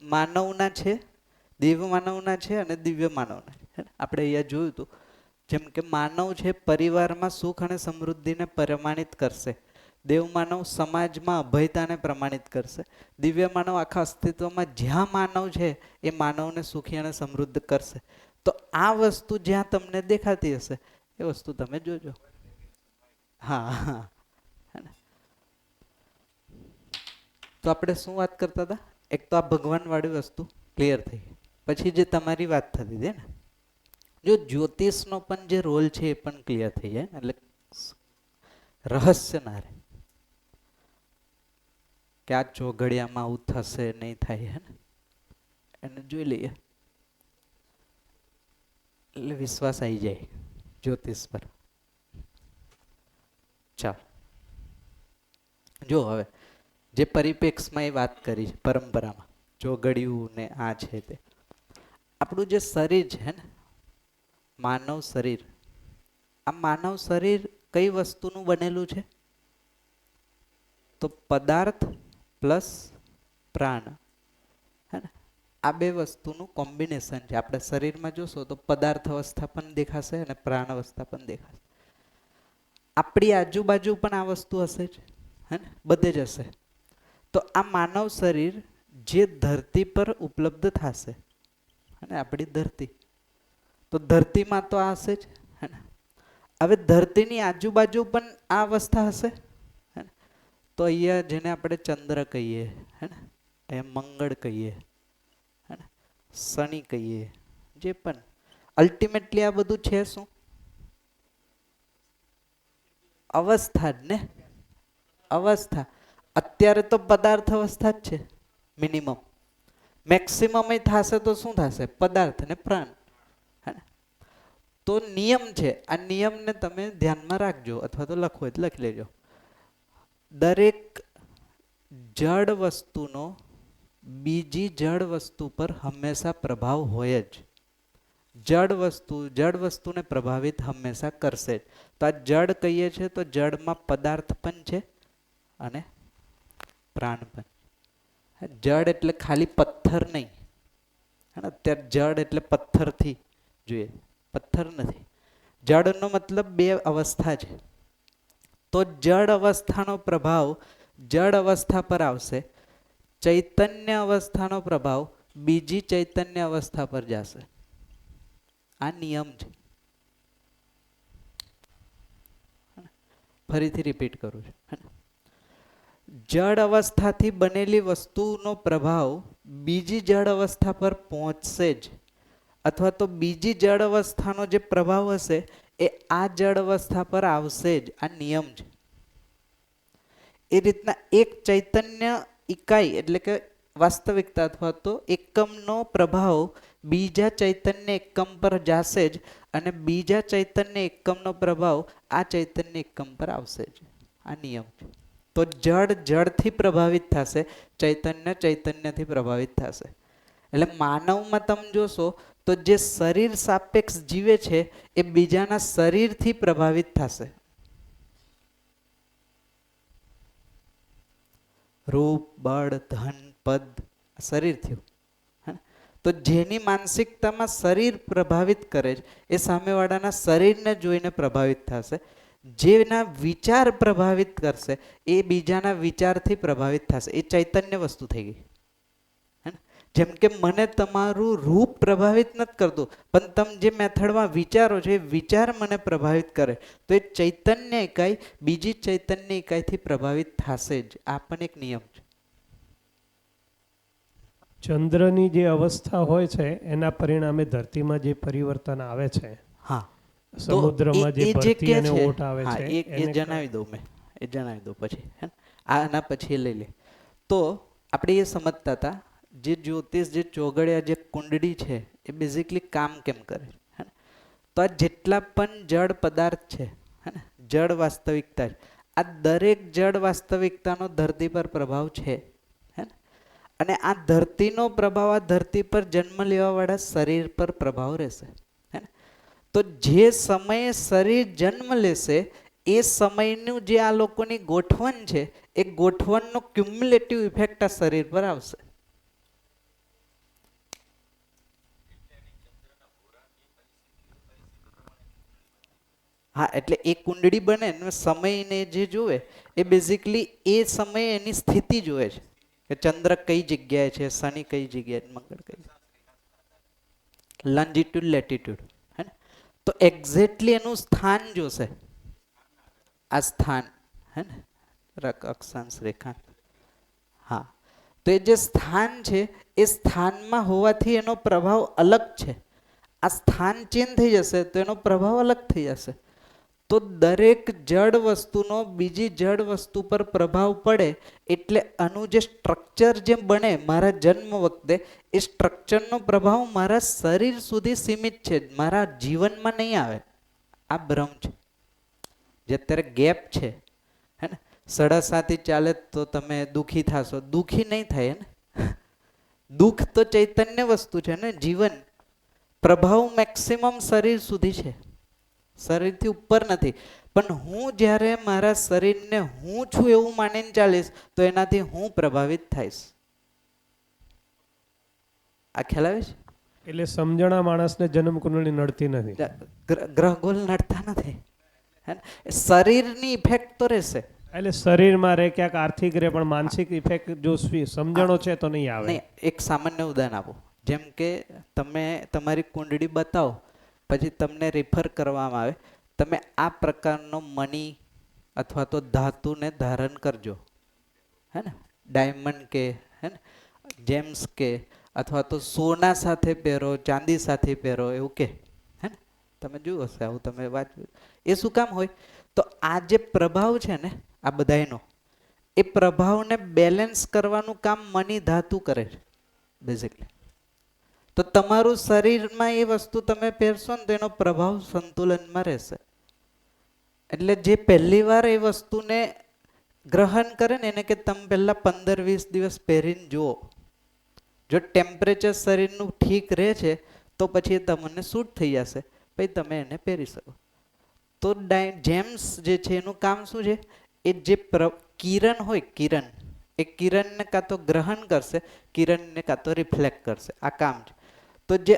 માનવના છે, દિવ્ય માનવના છે અને દિવ્ય માનવના છે. આપણે અહીંયા જોયું હતું જેમ કે માનવ છે પરિવારમાં સુખ અને સમૃદ્ધિને પ્રમાણિત કરશે. દેવ માનવ સમાજમાં અભયતાને પ્રમાણિત કરશે. દિવ્ય માનવ આખા અસ્તિત્વમાં જ્યાં માનવ છે એ માનવને સુખી અને સમૃદ્ધ કરશે. તો આ વસ્તુ જ્યાં તમને દેખાતી હશે એ વસ્તુ તમે જોજો. હા. તો આપણે શું વાત કરતા હતા? એક તો આ ભગવાન વાળી વસ્તુ ક્લિયર થઈ. પછી જે તમારી વાત થતી હતી ને, જો જ્યોતિષનો પણ જે રોલ છે એ પણ ક્લિયર થઈ જાય, એટલે રહસ્ય ના રહે કે આ ચોઘડિયામાં આવું થશે નહીં થાય, હે ને. એને જોઈ લઈએ એટલે વિશ્વાસ આવી જાય જ્યોતિષ પર. ચાલો જો હવે જે પરિપ્રેક્ષમાં એ વાત કરી છે પરંપરામાં ચોઘડિયું ને આ છે તે, આપણું જે શરીર છે ને, માનવ શરીર, આ માનવ શરીર કઈ વસ્તુનું બનેલું છે? તો પદાર્થ પ્લસ પ્રાણ, હે ને. આ બે વસ્તુનું કોમ્બિનેશન છે. આપણે શરીરમાં જોશો તો પદાર્થ અવસ્થા પણ દેખાશે અને પ્રાણ અવસ્થા પણ દેખાશે. આપણી આજુબાજુ પણ આ વસ્તુ હશે જ, હે ને, બધે જ હશે. તો આ માનવ શરીર જે ધરતી પર ઉપલબ્ધ થશે, અને આપણી ધરતી, તો ધરતીમાં તો આ હશે જ, હે ને. હવે ધરતીની આજુબાજુ પણ આ અવસ્થા હશે, હે ને. તો અહીંયા જેને આપણે ચંદ્ર કહીએ, હે ને, અહીંયા મંગળ કહીએ, હે ને, શનિ કહીએ, જે પણ અલ્ટિમેટલી આ બધું છે શું? અવસ્થા જ ને, અવસ્થા. અત્યારે તો પદાર્થ અવસ્થા જ છે મિનિમમ. મેક્સિમમ થશે તો શું થશે? પદાર્થ ને પ્રાણ. તો નિયમ છે, આ નિયમને તમે ધ્યાનમાં રાખજો, અથવા તો લખો એટલે લખી લેજો. દરેક જડ વસ્તુનો બીજી જડ વસ્તુ પર હંમેશા પ્રભાવ હોય જ. જડ વસ્તુને પ્રભાવિત હંમેશા કરશે જ. તો આ જડ કહીએ છીએ તો જડમાં પદાર્થ પણ છે અને પ્રાણ પણ. જડ એટલે ખાલી પથ્થર નહીં, અત્યારે જડ એટલે પથ્થરથી જોઈએ, પથ્થર નથી. જડનો મતલબ બે અવસ્થા છે. તો જડ અવસ્થાનો પ્રભાવ જડ અવસ્થા પર આવશે, ચૈતન્ય અવસ્થાનો પ્રભાવ બીજી ચૈતન્ય અવસ્થા પર જશે. આ નિયમ છે. ફરીથી રિપીટ કરું છું. જડ અવસ્થાથી બનેલી વસ્તુનો પ્રભાવ બીજી જડ અવસ્થા પર પહોંચશે જ, અથવા તો બીજી જડ અવસ્થાનો જે પ્રભાવ હશે એ આ જડ અવસ્થા પર આવશે જ. આ નિયમ છે. એ રીતના એક ચૈતન્ય ઇકાઈ એટલે કે વાસ્તવિકતા અથવા તો એકમનો પ્રભાવ બીજા ચૈતન્ય એકમ પર જશે જ, અને બીજા ચૈતન્ય એકમનો પ્રભાવ આ ચૈતન્ય એકમ પર આવશે જ. આ નિયમ છે. તો જડ જડથી પ્રભાવિત થશે, ચૈતન્ય ચૈતન્યથી પ્રભાવિત થશે. એટલે માનવમાં તમે જોશો તો જે શરીર સાપેક્ષ જીવે છે એ બીજાના શરીરથી પ્રભાવિત થશે. રૂપ, બળ, ધન, પદ, શરીર થયું. તો જેની માનસિકતામાં શરીર પ્રભાવિત કરે છે એ સામેવાળાના શરીરને જોઈને પ્રભાવિત થશે. જેના વિચાર પ્રભાવિત કરશે એ બીજાના વિચારથી પ્રભાવિત થશે. એ ચૈતન્ય વસ્તુ થઈ ગઈ. જેમ કે મને તમારું રૂપ પ્રભાવિત નથી કરતું, પણ તમે જે મેથડમાં વિચારો છો એ વિચાર મને પ્રભાવિત કરે, તો એ ચૈતન્ય ઇકાઈ બીજી ચૈતન્ય ઇકાઈથી પ્રભાવિત થશે જ. આ પણ એક નિયમ છે. ચંદ્રની જે અવસ્થા હોય છે એના પરિણામે ધરતીમાં જે પરિવર્તન આવે છે, હા, સમુદ્રમાં જે ભરતી અને ઓટ આવે છે, એ જણાવી દઉં મેં, એ જણાવી દઉં પછી. આના પછી લઈ લે. તો આપણે એ સમજતા હતા જે જ્યોતિષ, જે ચોગડિયા, જે કુંડળી છે એ બેઝિકલી કામ કેમ કરે. તો આ જેટલા પણ જડ પદાર્થ છે, જડ વાસ્તવિકતા, આ દરેક જડ વાસ્તવિકતાનો ધરતી પર પ્રભાવ છે. અને આ ધરતીનો પ્રભાવ આ ધરતી પર જન્મ લેવાવાળા શરીર પર પ્રભાવ રહેશે. તો જે સમયે શરીર જન્મ લેશે એ સમયનું જે આ લોકોની ગોઠવણ છે એ ગોઠવણનો ક્યુમ્યુલેટિવ ઇફેક્ટ આ શરીર પર આવશે. હા, એટલે એ કુંડળી બને ને સમયને જે જોવે એ બેઝિકલી એ સમયે એની સ્થિતિ જોવે છે કે ચંદ્ર કઈ જગ્યાએ છે, શનિ કઈ જગ્યાએ, મંગળ કઈ, લોન્જિટ્યુડ, લેટિટ્યુડ. હે ને? તો એક્ઝેક્ટલી એનું સ્થાન જોશે. આ સ્થાન, હે ને, અક્ષાંશ રેખાંશ. હા, તો એ જે સ્થાન છે એ સ્થાનમાં હોવાથી એનો પ્રભાવ અલગ છે. આ સ્થાન ચેન્જ થઈ જશે તો એનો પ્રભાવ અલગ થઈ જશે. તો દરેક જડ વસ્તુનો બીજી જડ વસ્તુ પર પ્રભાવ પડે એટલે આનું જે સ્ટ્રક્ચર જે બને મારા જન્મ વખતે એ સ્ટ્રક્ચરનો પ્રભાવ મારા શરીર સુધી સીમિત છે, મારા જીવનમાં નહીં આવે. આ ભ્રમ છે. જે અત્યારે ગેપ છે, હે ને, 7:30 ચાલે તો તમે દુઃખી થશો, દુઃખી નહીં થાય ને. દુઃખ તો ચૈતન્ય વસ્તુ છે ને, જીવન પ્રભાવ મેક્સિમમ શરીર સુધી છે, શરીરથી ઉપર નથી. પણ હું જ્યારે મારા શરીરને હું છું એવું માનીને ચાલીશ તો એનાથી હું પ્રભાવિત થઈશ. આ ખ્યાલ આવે છે? એટલે સમજણા માણસને જન્મ કુંડળી નડતી નથી, ગ્રહ ગોલ નડતા નથી. શરીરની ઇફેક્ટ તો રહેશે. એટલે શરીરમાં રહે, ક્યાંક આર્થિક રહે, પણ માનસિક ઇફેક્ટ જો સમજણો છે તો નહીં આવે. નહીં, એક સામાન્ય ઉદાહરણ આપો. જેમ કે તમે તમારી કુંડળી બતાવો, પછી તમને રિફર કરવામાં આવે, તમે આ પ્રકારનો મની અથવા તો ધાતુને ધારણ કરજો, હે ને, ડાયમંડ કે હે ને, જેમ્સ કે, અથવા તો સોના સાથે પહેરો, ચાંદી સાથે પહેરો, એવું કે, હે ને, તમે જોયું હશે આવું, તમે વાત. એ શું કામ હોય? તો આ જે પ્રભાવ છે ને આ બધાનો, એ પ્રભાવને બેલેન્સ કરવાનું કામ મની ધાતુ કરે છે બેઝિકલી. તો તમારું શરીરમાં એ વસ્તુ તમે પહેરશો ને તો એનો પ્રભાવ સંતુલનમાં રહેશે. એટલે જે પહેલી વાર એ વસ્તુને ગ્રહણ કરે ને એને કે તમે પહેલાં 15-20 દિવસ પહેરીને જુઓ, જો ટેમ્પરેચર શરીરનું ઠીક રહે છે તો પછી એ તમને સૂટ થઈ જશે, પછી તમે એને પહેરી શકો. તો જેમ્સ જે છે એનું કામ શું છે? એ જે કિરણ હોય, કિરણ, એ કિરણને કાં તો ગ્રહણ કરશે, કિરણને કાં તો રિફ્લેક્ટ કરશે, આ કામ છે. તો જે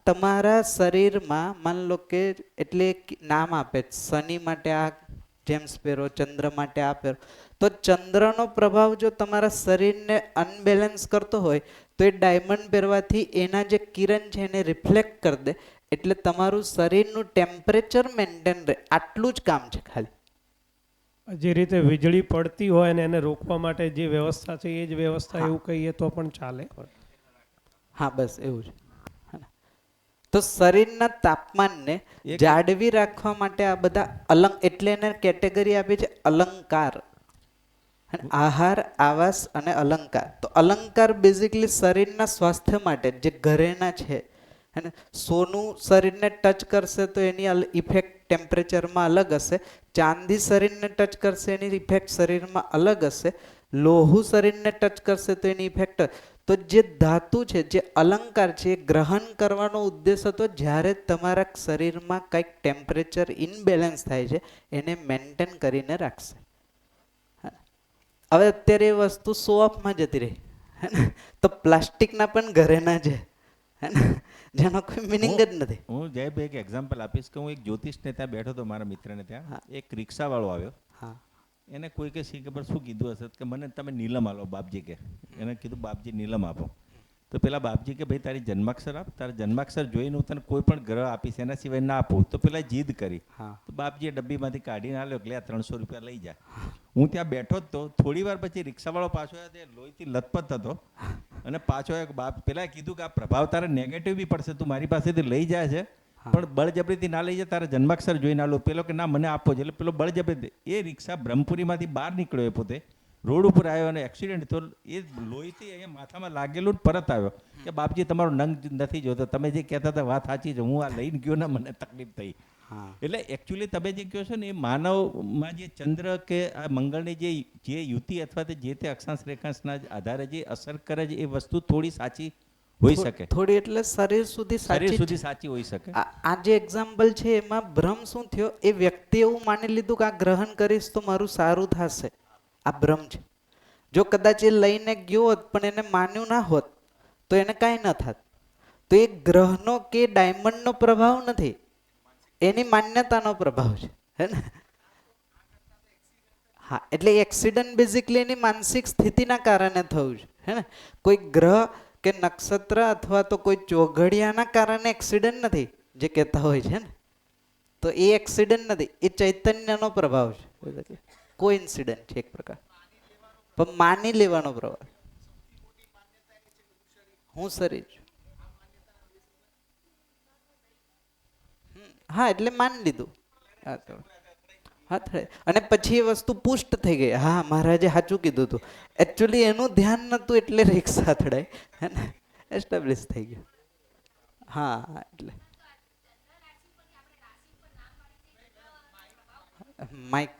તમારા શરીરમાં માન લો કે, એટલે નામ આપે, શનિ માટે આ જેમ્સ પહેરો, ચંદ્ર માટે આ પહેરો. તો ચંદ્રનો પ્રભાવ જો તમારા શરીરને અનબેલેન્સ કરતો હોય તો એ ડાયમંડ પહેરવાથી એના જે કિરણ છે એને રિફ્લેક્ટ કરી દે, એટલે તમારું શરીરનું ટેમ્પરેચર મેન્ટેન રહે. આટલું જ કામ છે ખાલી. જે રીતે વીજળી પડતી હોય ને એને રોકવા માટે જે વ્યવસ્થા છે એ જ વ્યવસ્થા, એવું કહીએ તો પણ ચાલે. હા, બસ એવું છે. તો શરીરના તાપમાનને જાળવી રાખવા માટે આ બધા એટલે એને કેટેગરી આપી છે અલંકાર. આહાર, આવાસ અને અલંકાર. તો અલંકાર બેઝિકલી શરીરના સ્વાસ્થ્ય માટે જે ઘરેના છે, અને સોનું શરીરને ટચ કરશે તો એની ઇફેક્ટ ટેમ્પરેચરમાં અલગ હશે, ચાંદી શરીરને ટચ કરશે એની ઇફેક્ટ શરીરમાં અલગ હશે, લોહુ શરીરને ટચ કરશે તો એની ઇફેક્ટ. તો જે ધાતુ છે, જે અલંકાર છે, એ ગ્રહણ કરવાનો ઉદ્દેશ હતો જ્યારે તમારા શરીરમાં કંઈક ટેમ્પરેચર ઇનબેલેન્સ થાય છે એને મેન્ટેન કરીને રાખશે. હવે અત્યારે એ વસ્તુ શો ઓફમાં જતી રહી, હે ને. તો પ્લાસ્ટિકના પણ ઘરેના છે, હે ને, જેનો કોઈ મિનિંગ જ નથી. હું જયભાઈ એક એક્ઝામ્પલ આપીશ કે હું એક જ્યોતિષને ત્યાં બેઠો હતો, મારા મિત્રને ત્યાં. એક રિક્ષાવાળો આવ્યો. હા, એને કોઈ કે શી ખબર શું કીધું હશે કે મને તમે નીલમ આલો બાપજી કે. એને કીધું બાપજી નીલમ આપો. તો પેલા બાપજી કે ભાઈ તારી જન્માક્ષર આપ, તારા જન્માક્ષર જોઈને હું તને કોઈ પણ ગ્રહ આપીશ, એના સિવાય ના આપું. તો પેલા જીદ કરી. તો બાપજીએ ડબ્બીમાંથી કાઢીને આલ્યો કે 300 રૂપિયા લઈ જા. હું ત્યાં બેઠો જ તો થોડી વાર પછી રિક્ષાવાળો પાછો આવ્યો, તે લોહીથી લથપથ હતો અને પાછો આવ્યો. બાપ પેલા કીધું કે આ પ્રભાવ તારે નેગેટિવ બી પડશે, તું મારી પાસેથી લઈ જાય છે પણ બળજબરીથી ના લઈ જાય, તારા જન્માક્ષર જોઈને આલો. પેલો કે ના મને આપો છે, એટલે પેલો બળજબરી. એ રિક્ષા બ્રહ્મપુરીમાંથી બહાર નીકળ્યો, એ પોતે રોડ ઉપર આવ્યો અને એક્સિડન્ટ. તો એ લોહીથી અહીંયા માથામાં લાગેલું જ પરત આવ્યો કે બાપજી તમારો નંગ નથી જોતો, તમે જે કહેતા હતા વાત સાચી છે, હું આ લઈને ગયો ને મને તકલીફ થઈ. એટલે એકચ્યુઅલી તમે જે કહો છો ને, એ માનવમાં જે ચંદ્ર કે આ મંગળની જે યુતિ અથવા તો જે તે અક્ષાંશ રેખાંશના આધારે જે અસર કરે છે, એ વસ્તુ થોડી સાચી હોઈ શકે, થોડી એટલે શરીર સુધી સાચી હોઈ શકે. આ જે એક્ઝામ્પલ છે એમાં ભ્રમ શું થયો? એ વ્યક્તિ એવું માની લીધું કે આ ગ્રહણ કરીશ તો મારું સારું થશે. આ ભ્રમ છે. જો કદાચ એ લઈને ગયો હોત પણ એને માન્યું ના હોત તો એને કાંઈ ન થાત. તો એ ગ્રહનો કે ડાયમંડનો પ્રભાવ નથી, એની માન્યતાનો પ્રભાવ છે, હે ને. હા, એટલે એક્સિડન્ટ બેઝિકલી એની માનસિક સ્થિતિના કારણે થયું છે, હે ને. કોઈ ગ્રહ કે નક્ષત્ર અથવા તો કોઈ ચોઘડિયાના કારણે એક્સિડન્ટ નથી જે કહેતા હોય છે ને. તો એ એક્સિડન્ટ નથી, એ ચૈતન્યનો પ્રભાવ છે, કોઈ ઇન્સિડન્ટ છે એક પ્રકાર, પણ માની લેવાનો પ્રભાવ. હું શરીર છું, હા, એટલે માની લીધું. હા, અને પછી એ વસ્તુ પુષ્ટ થઈ ગઈ. હા, મહારાજે સાચું કીધું હતું. એકચ્યુઅલી એનું ધ્યાન નહોતું એટલે રિક્ષા અથડાઈ, હે ને, એસ્ટાબ્લિશ થઈ ગયું. હા, એટલે માઇક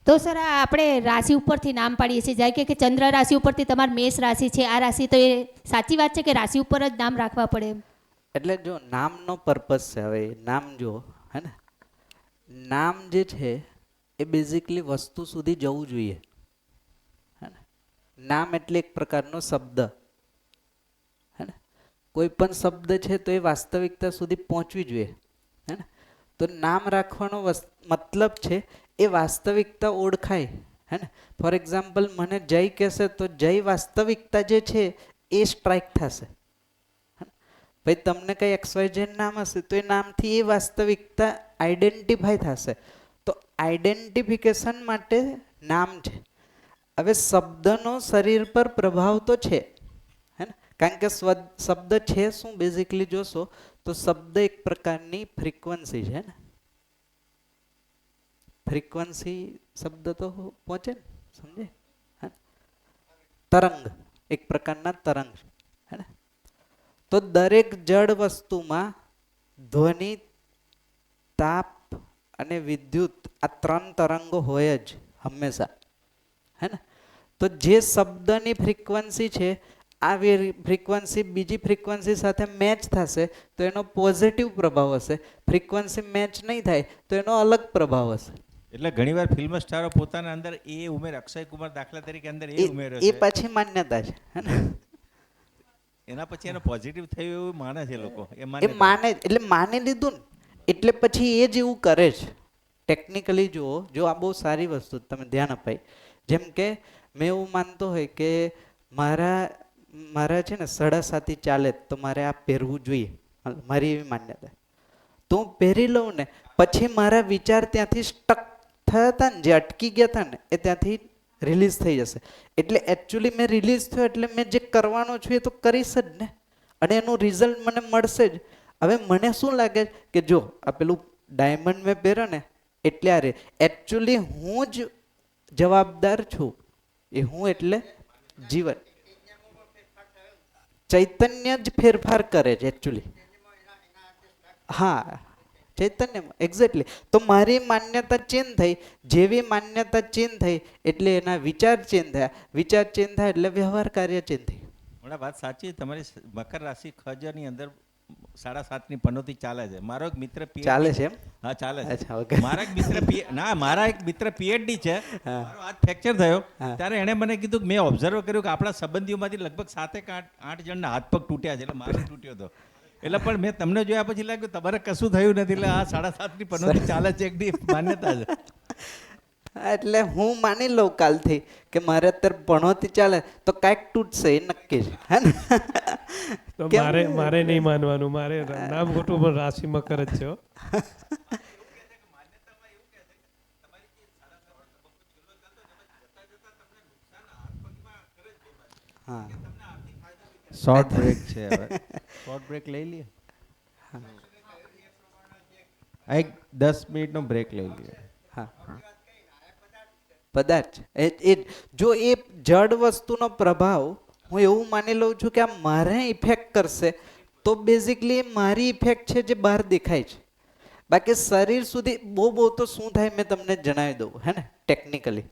તો સર આપણે રાશિ ઉપરથી નામ પાડીએ છીએ, જાય કે ચંદ્ર રાશિ ઉપરથી તમારી મેષ રાશિ છે, આ રાશિ, તો એ સાચી વાત છે કે રાશિ ઉપર જ નામ રાખવા પડે? એટલે જો નામનો પર્પઝ છે, હવે નામ જો, હે ને, નામ જે છે એ બેઝિકલી વસ્તુ સુધી જવું જોઈએ, હે ને. નામ એટલે એક પ્રકારનો શબ્દ, હે ને. કોઈ પણ શબ્દ છે તો એ વાસ્તવિકતા સુધી પહોંચવી જોઈએ, હે ને. તો નામ રાખવાનો મતલબ છે એ વાસ્તવિકતા ઓળખાય, હે ને. ફોર એક્ઝામ્પલ મને જય કહેશે તો જય વાસ્તવિકતા જે છે એ સ્ટ્રાઇક થશે. ભાઈ તમને કંઈ XYZ નામ હશે તો એ નામથી એ વાસ્તવિકતા આઈડેન્ટિફાય થશે. તો આઈડેન્ટિફિકેશન માટે નામ છે. હવે શબ્દનો શરીર પર પ્રભાવ તો છે, હે ને, કારણ કે શબ્દ છે શું બેઝિકલી જોશો તો શબ્દ એક પ્રકારની ફ્રીક્વન્સી છે ને. ફ્રીક્વન્સી શબ્દ તો પહોંચે ને, સમજે. તરંગ એક પ્રકારના તરંગ છે, હે ને. તો દરેક જડ વસ્તુમાં ધ્વનિ, તાપ અને વિદ્યુત આ 3 તરંગો હોય જ હંમેશા, હે ને. તો જે શબ્દની ફ્રીક્વન્સી છે આ ફ્રીક્વન્સી બીજી ફ્રીક્વન્સી સાથે મેચ થશે તો એનો પોઝિટિવ પ્રભાવ હશે. ફ્રીક્વન્સી મેચ નહીં થાય તો એનો અલગ પ્રભાવ હશે. એટલે ઘણીવાર ફિલ્મ સ્ટારો પોતાના અંદર એ ઉમેર, અક્ષય કુમાર દાખલા તરીકે અંદર એ ઉમેરે એ પાછી માન્યતા છે, હે ને. એના પછી એનો પોઝિટિવ થયું એવું માને છે લોકો. એ માને એટલે માની લીધું ને એટલે પછી એ જ એવું કરે છે. ટેકનિકલી જુઓ, જો આ બહુ સારી વસ્તુ તમે ધ્યાન અપાય. જેમ કે મેં એવું માનતો હોય કે મારા છે ને 7.5 ચાલે તો મારે આ પહેરવું જોઈએ, મારી એવી માન્યતા. તો હું પહેરી લઉં ને પછી મારા વિચાર ત્યાંથી સ્ટક થયા હતા ને, જે અટકી ગયા હતા ને એ ત્યાંથી રિલીઝ થઈ જશે. એટલે એકચ્યુઅલી મેં રિલીઝ થયો એટલે મેં જે કરવાનું છું એ તો કરીશ જ ને, અને એનું રિઝલ્ટ મને મળશે જ. હવે મને શું લાગે કે જો આ પેલું ડાયમંડ મેં પહેર્યો ને એટલે આ રે એકચ્યુઅલી હું જ જવાબદાર છું. એ હું એટલે જીવન, ચૈતન્ય જ ફેરફાર કરે છે એકચ્યુઅલી. હા, ચૈતન્યમાં એક્ઝેક્ટલી. તો મારી માન્યતા ચેન્જ થઈ, જેવી માન્યતા ચેન્જ થઈ એટલે એના વિચાર ચેન્જ થયા, વિચાર ચેન્જ થાય એટલે વ્યવહાર કાર્ય ચેન્જ થઈ. હમણાં વાત સાચી. તમારી મકર રાશિ ખજની અંદર 7.5ની પનોતી ચાલે છે. મારો એક મિત્ર ચાલે છે એમ? હા ચાલે છે. અચ્છા, ઓકે. મારા એક મિત્ર PhD છે. મારો હાથ ફ્રેક્ચર થયો ત્યારે એણે મને કીધું કે મેં ઓબ્ઝર્વ કર્યું કે આપણા સંબંધીઓમાંથી લગભગ 7 કે 8 જણના હાથ પગ તૂટ્યા છે. એટલે મારો તૂટ્યો હતો. એટલે પણ મેં તમને જોયા પછી લાગ્યું તમારે કશું થયું નથી. એટલે આ 7.5ની પનોતી ચાલે છે, એકની માન્યતા છે. એટલે હું માની લઉં કાલથી કે મારે અત્યારે પણોતી ચાલે તો કાંઈક તૂટશે એ નક્કી છે, હે ને. તો મારે નહીં માનવાનું. મારે નામ ખોટું પણ રાશિ મકર જ છે. હા, શોર્ટ બ્રેક છે. હવે શોર્ટ બ્રેક લઈ લઈએ. એક 10 મિનિટનો બ્રેક લઈ લઈએ. હા, પદાર્થ એ જો એ જડ વસ્તુનો પ્રભાવ હું એવું માની લઉં છું કે આ મારે ઇફેક્ટ કરશે તો બેઝિકલી મારી ઇફેક્ટ છે જે બહાર દેખાય છે. બાકી શરીર સુધી બહુ તો શું થાય મેં તમને જણાવી દઉં, હે ને. ટેકનિકલી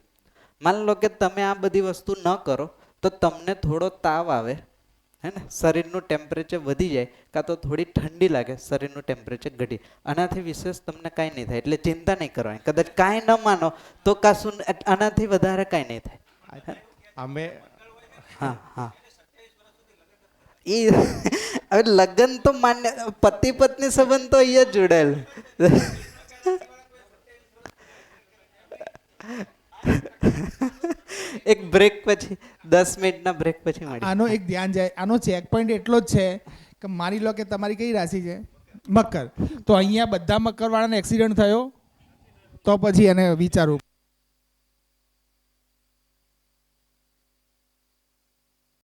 માની લો કે તમે આ બધી વસ્તુ ન કરો તો તમને થોડો તાવ આવે, હે ને. શરીરનું ટેમ્પરેચર વધી જાય કાં તો થોડી ઠંડી લાગે, શરીરનું ટેમ્પરેચર ઘટી. આનાથી વિશેષ તમને કાંઈ નહીં થાય, એટલે ચિંતા નહીં કરવાની. કદાચ કાંઈ ન માનો તો કશું આનાથી વધારે કાંઈ નહીં થાય. અમે હા એ હવે લગ્ન તો માન્ય, પતિ પત્ની સંબંધ તો અહીંયા જ જોડાયેલ. એક બ્રેક પછી 10 મિનિટના બ્રેક પછી મળી. આનો એક ધ્યાન જાય, આનો ચેક પોઈન્ટ એટલો જ છે કે માની લો કે તમારી કઈ રાશિ છે? મકર. તો અહીંયા બધા મકરવાળાને એક્સિડન્ટ થયો તો પછી એને વિચારવું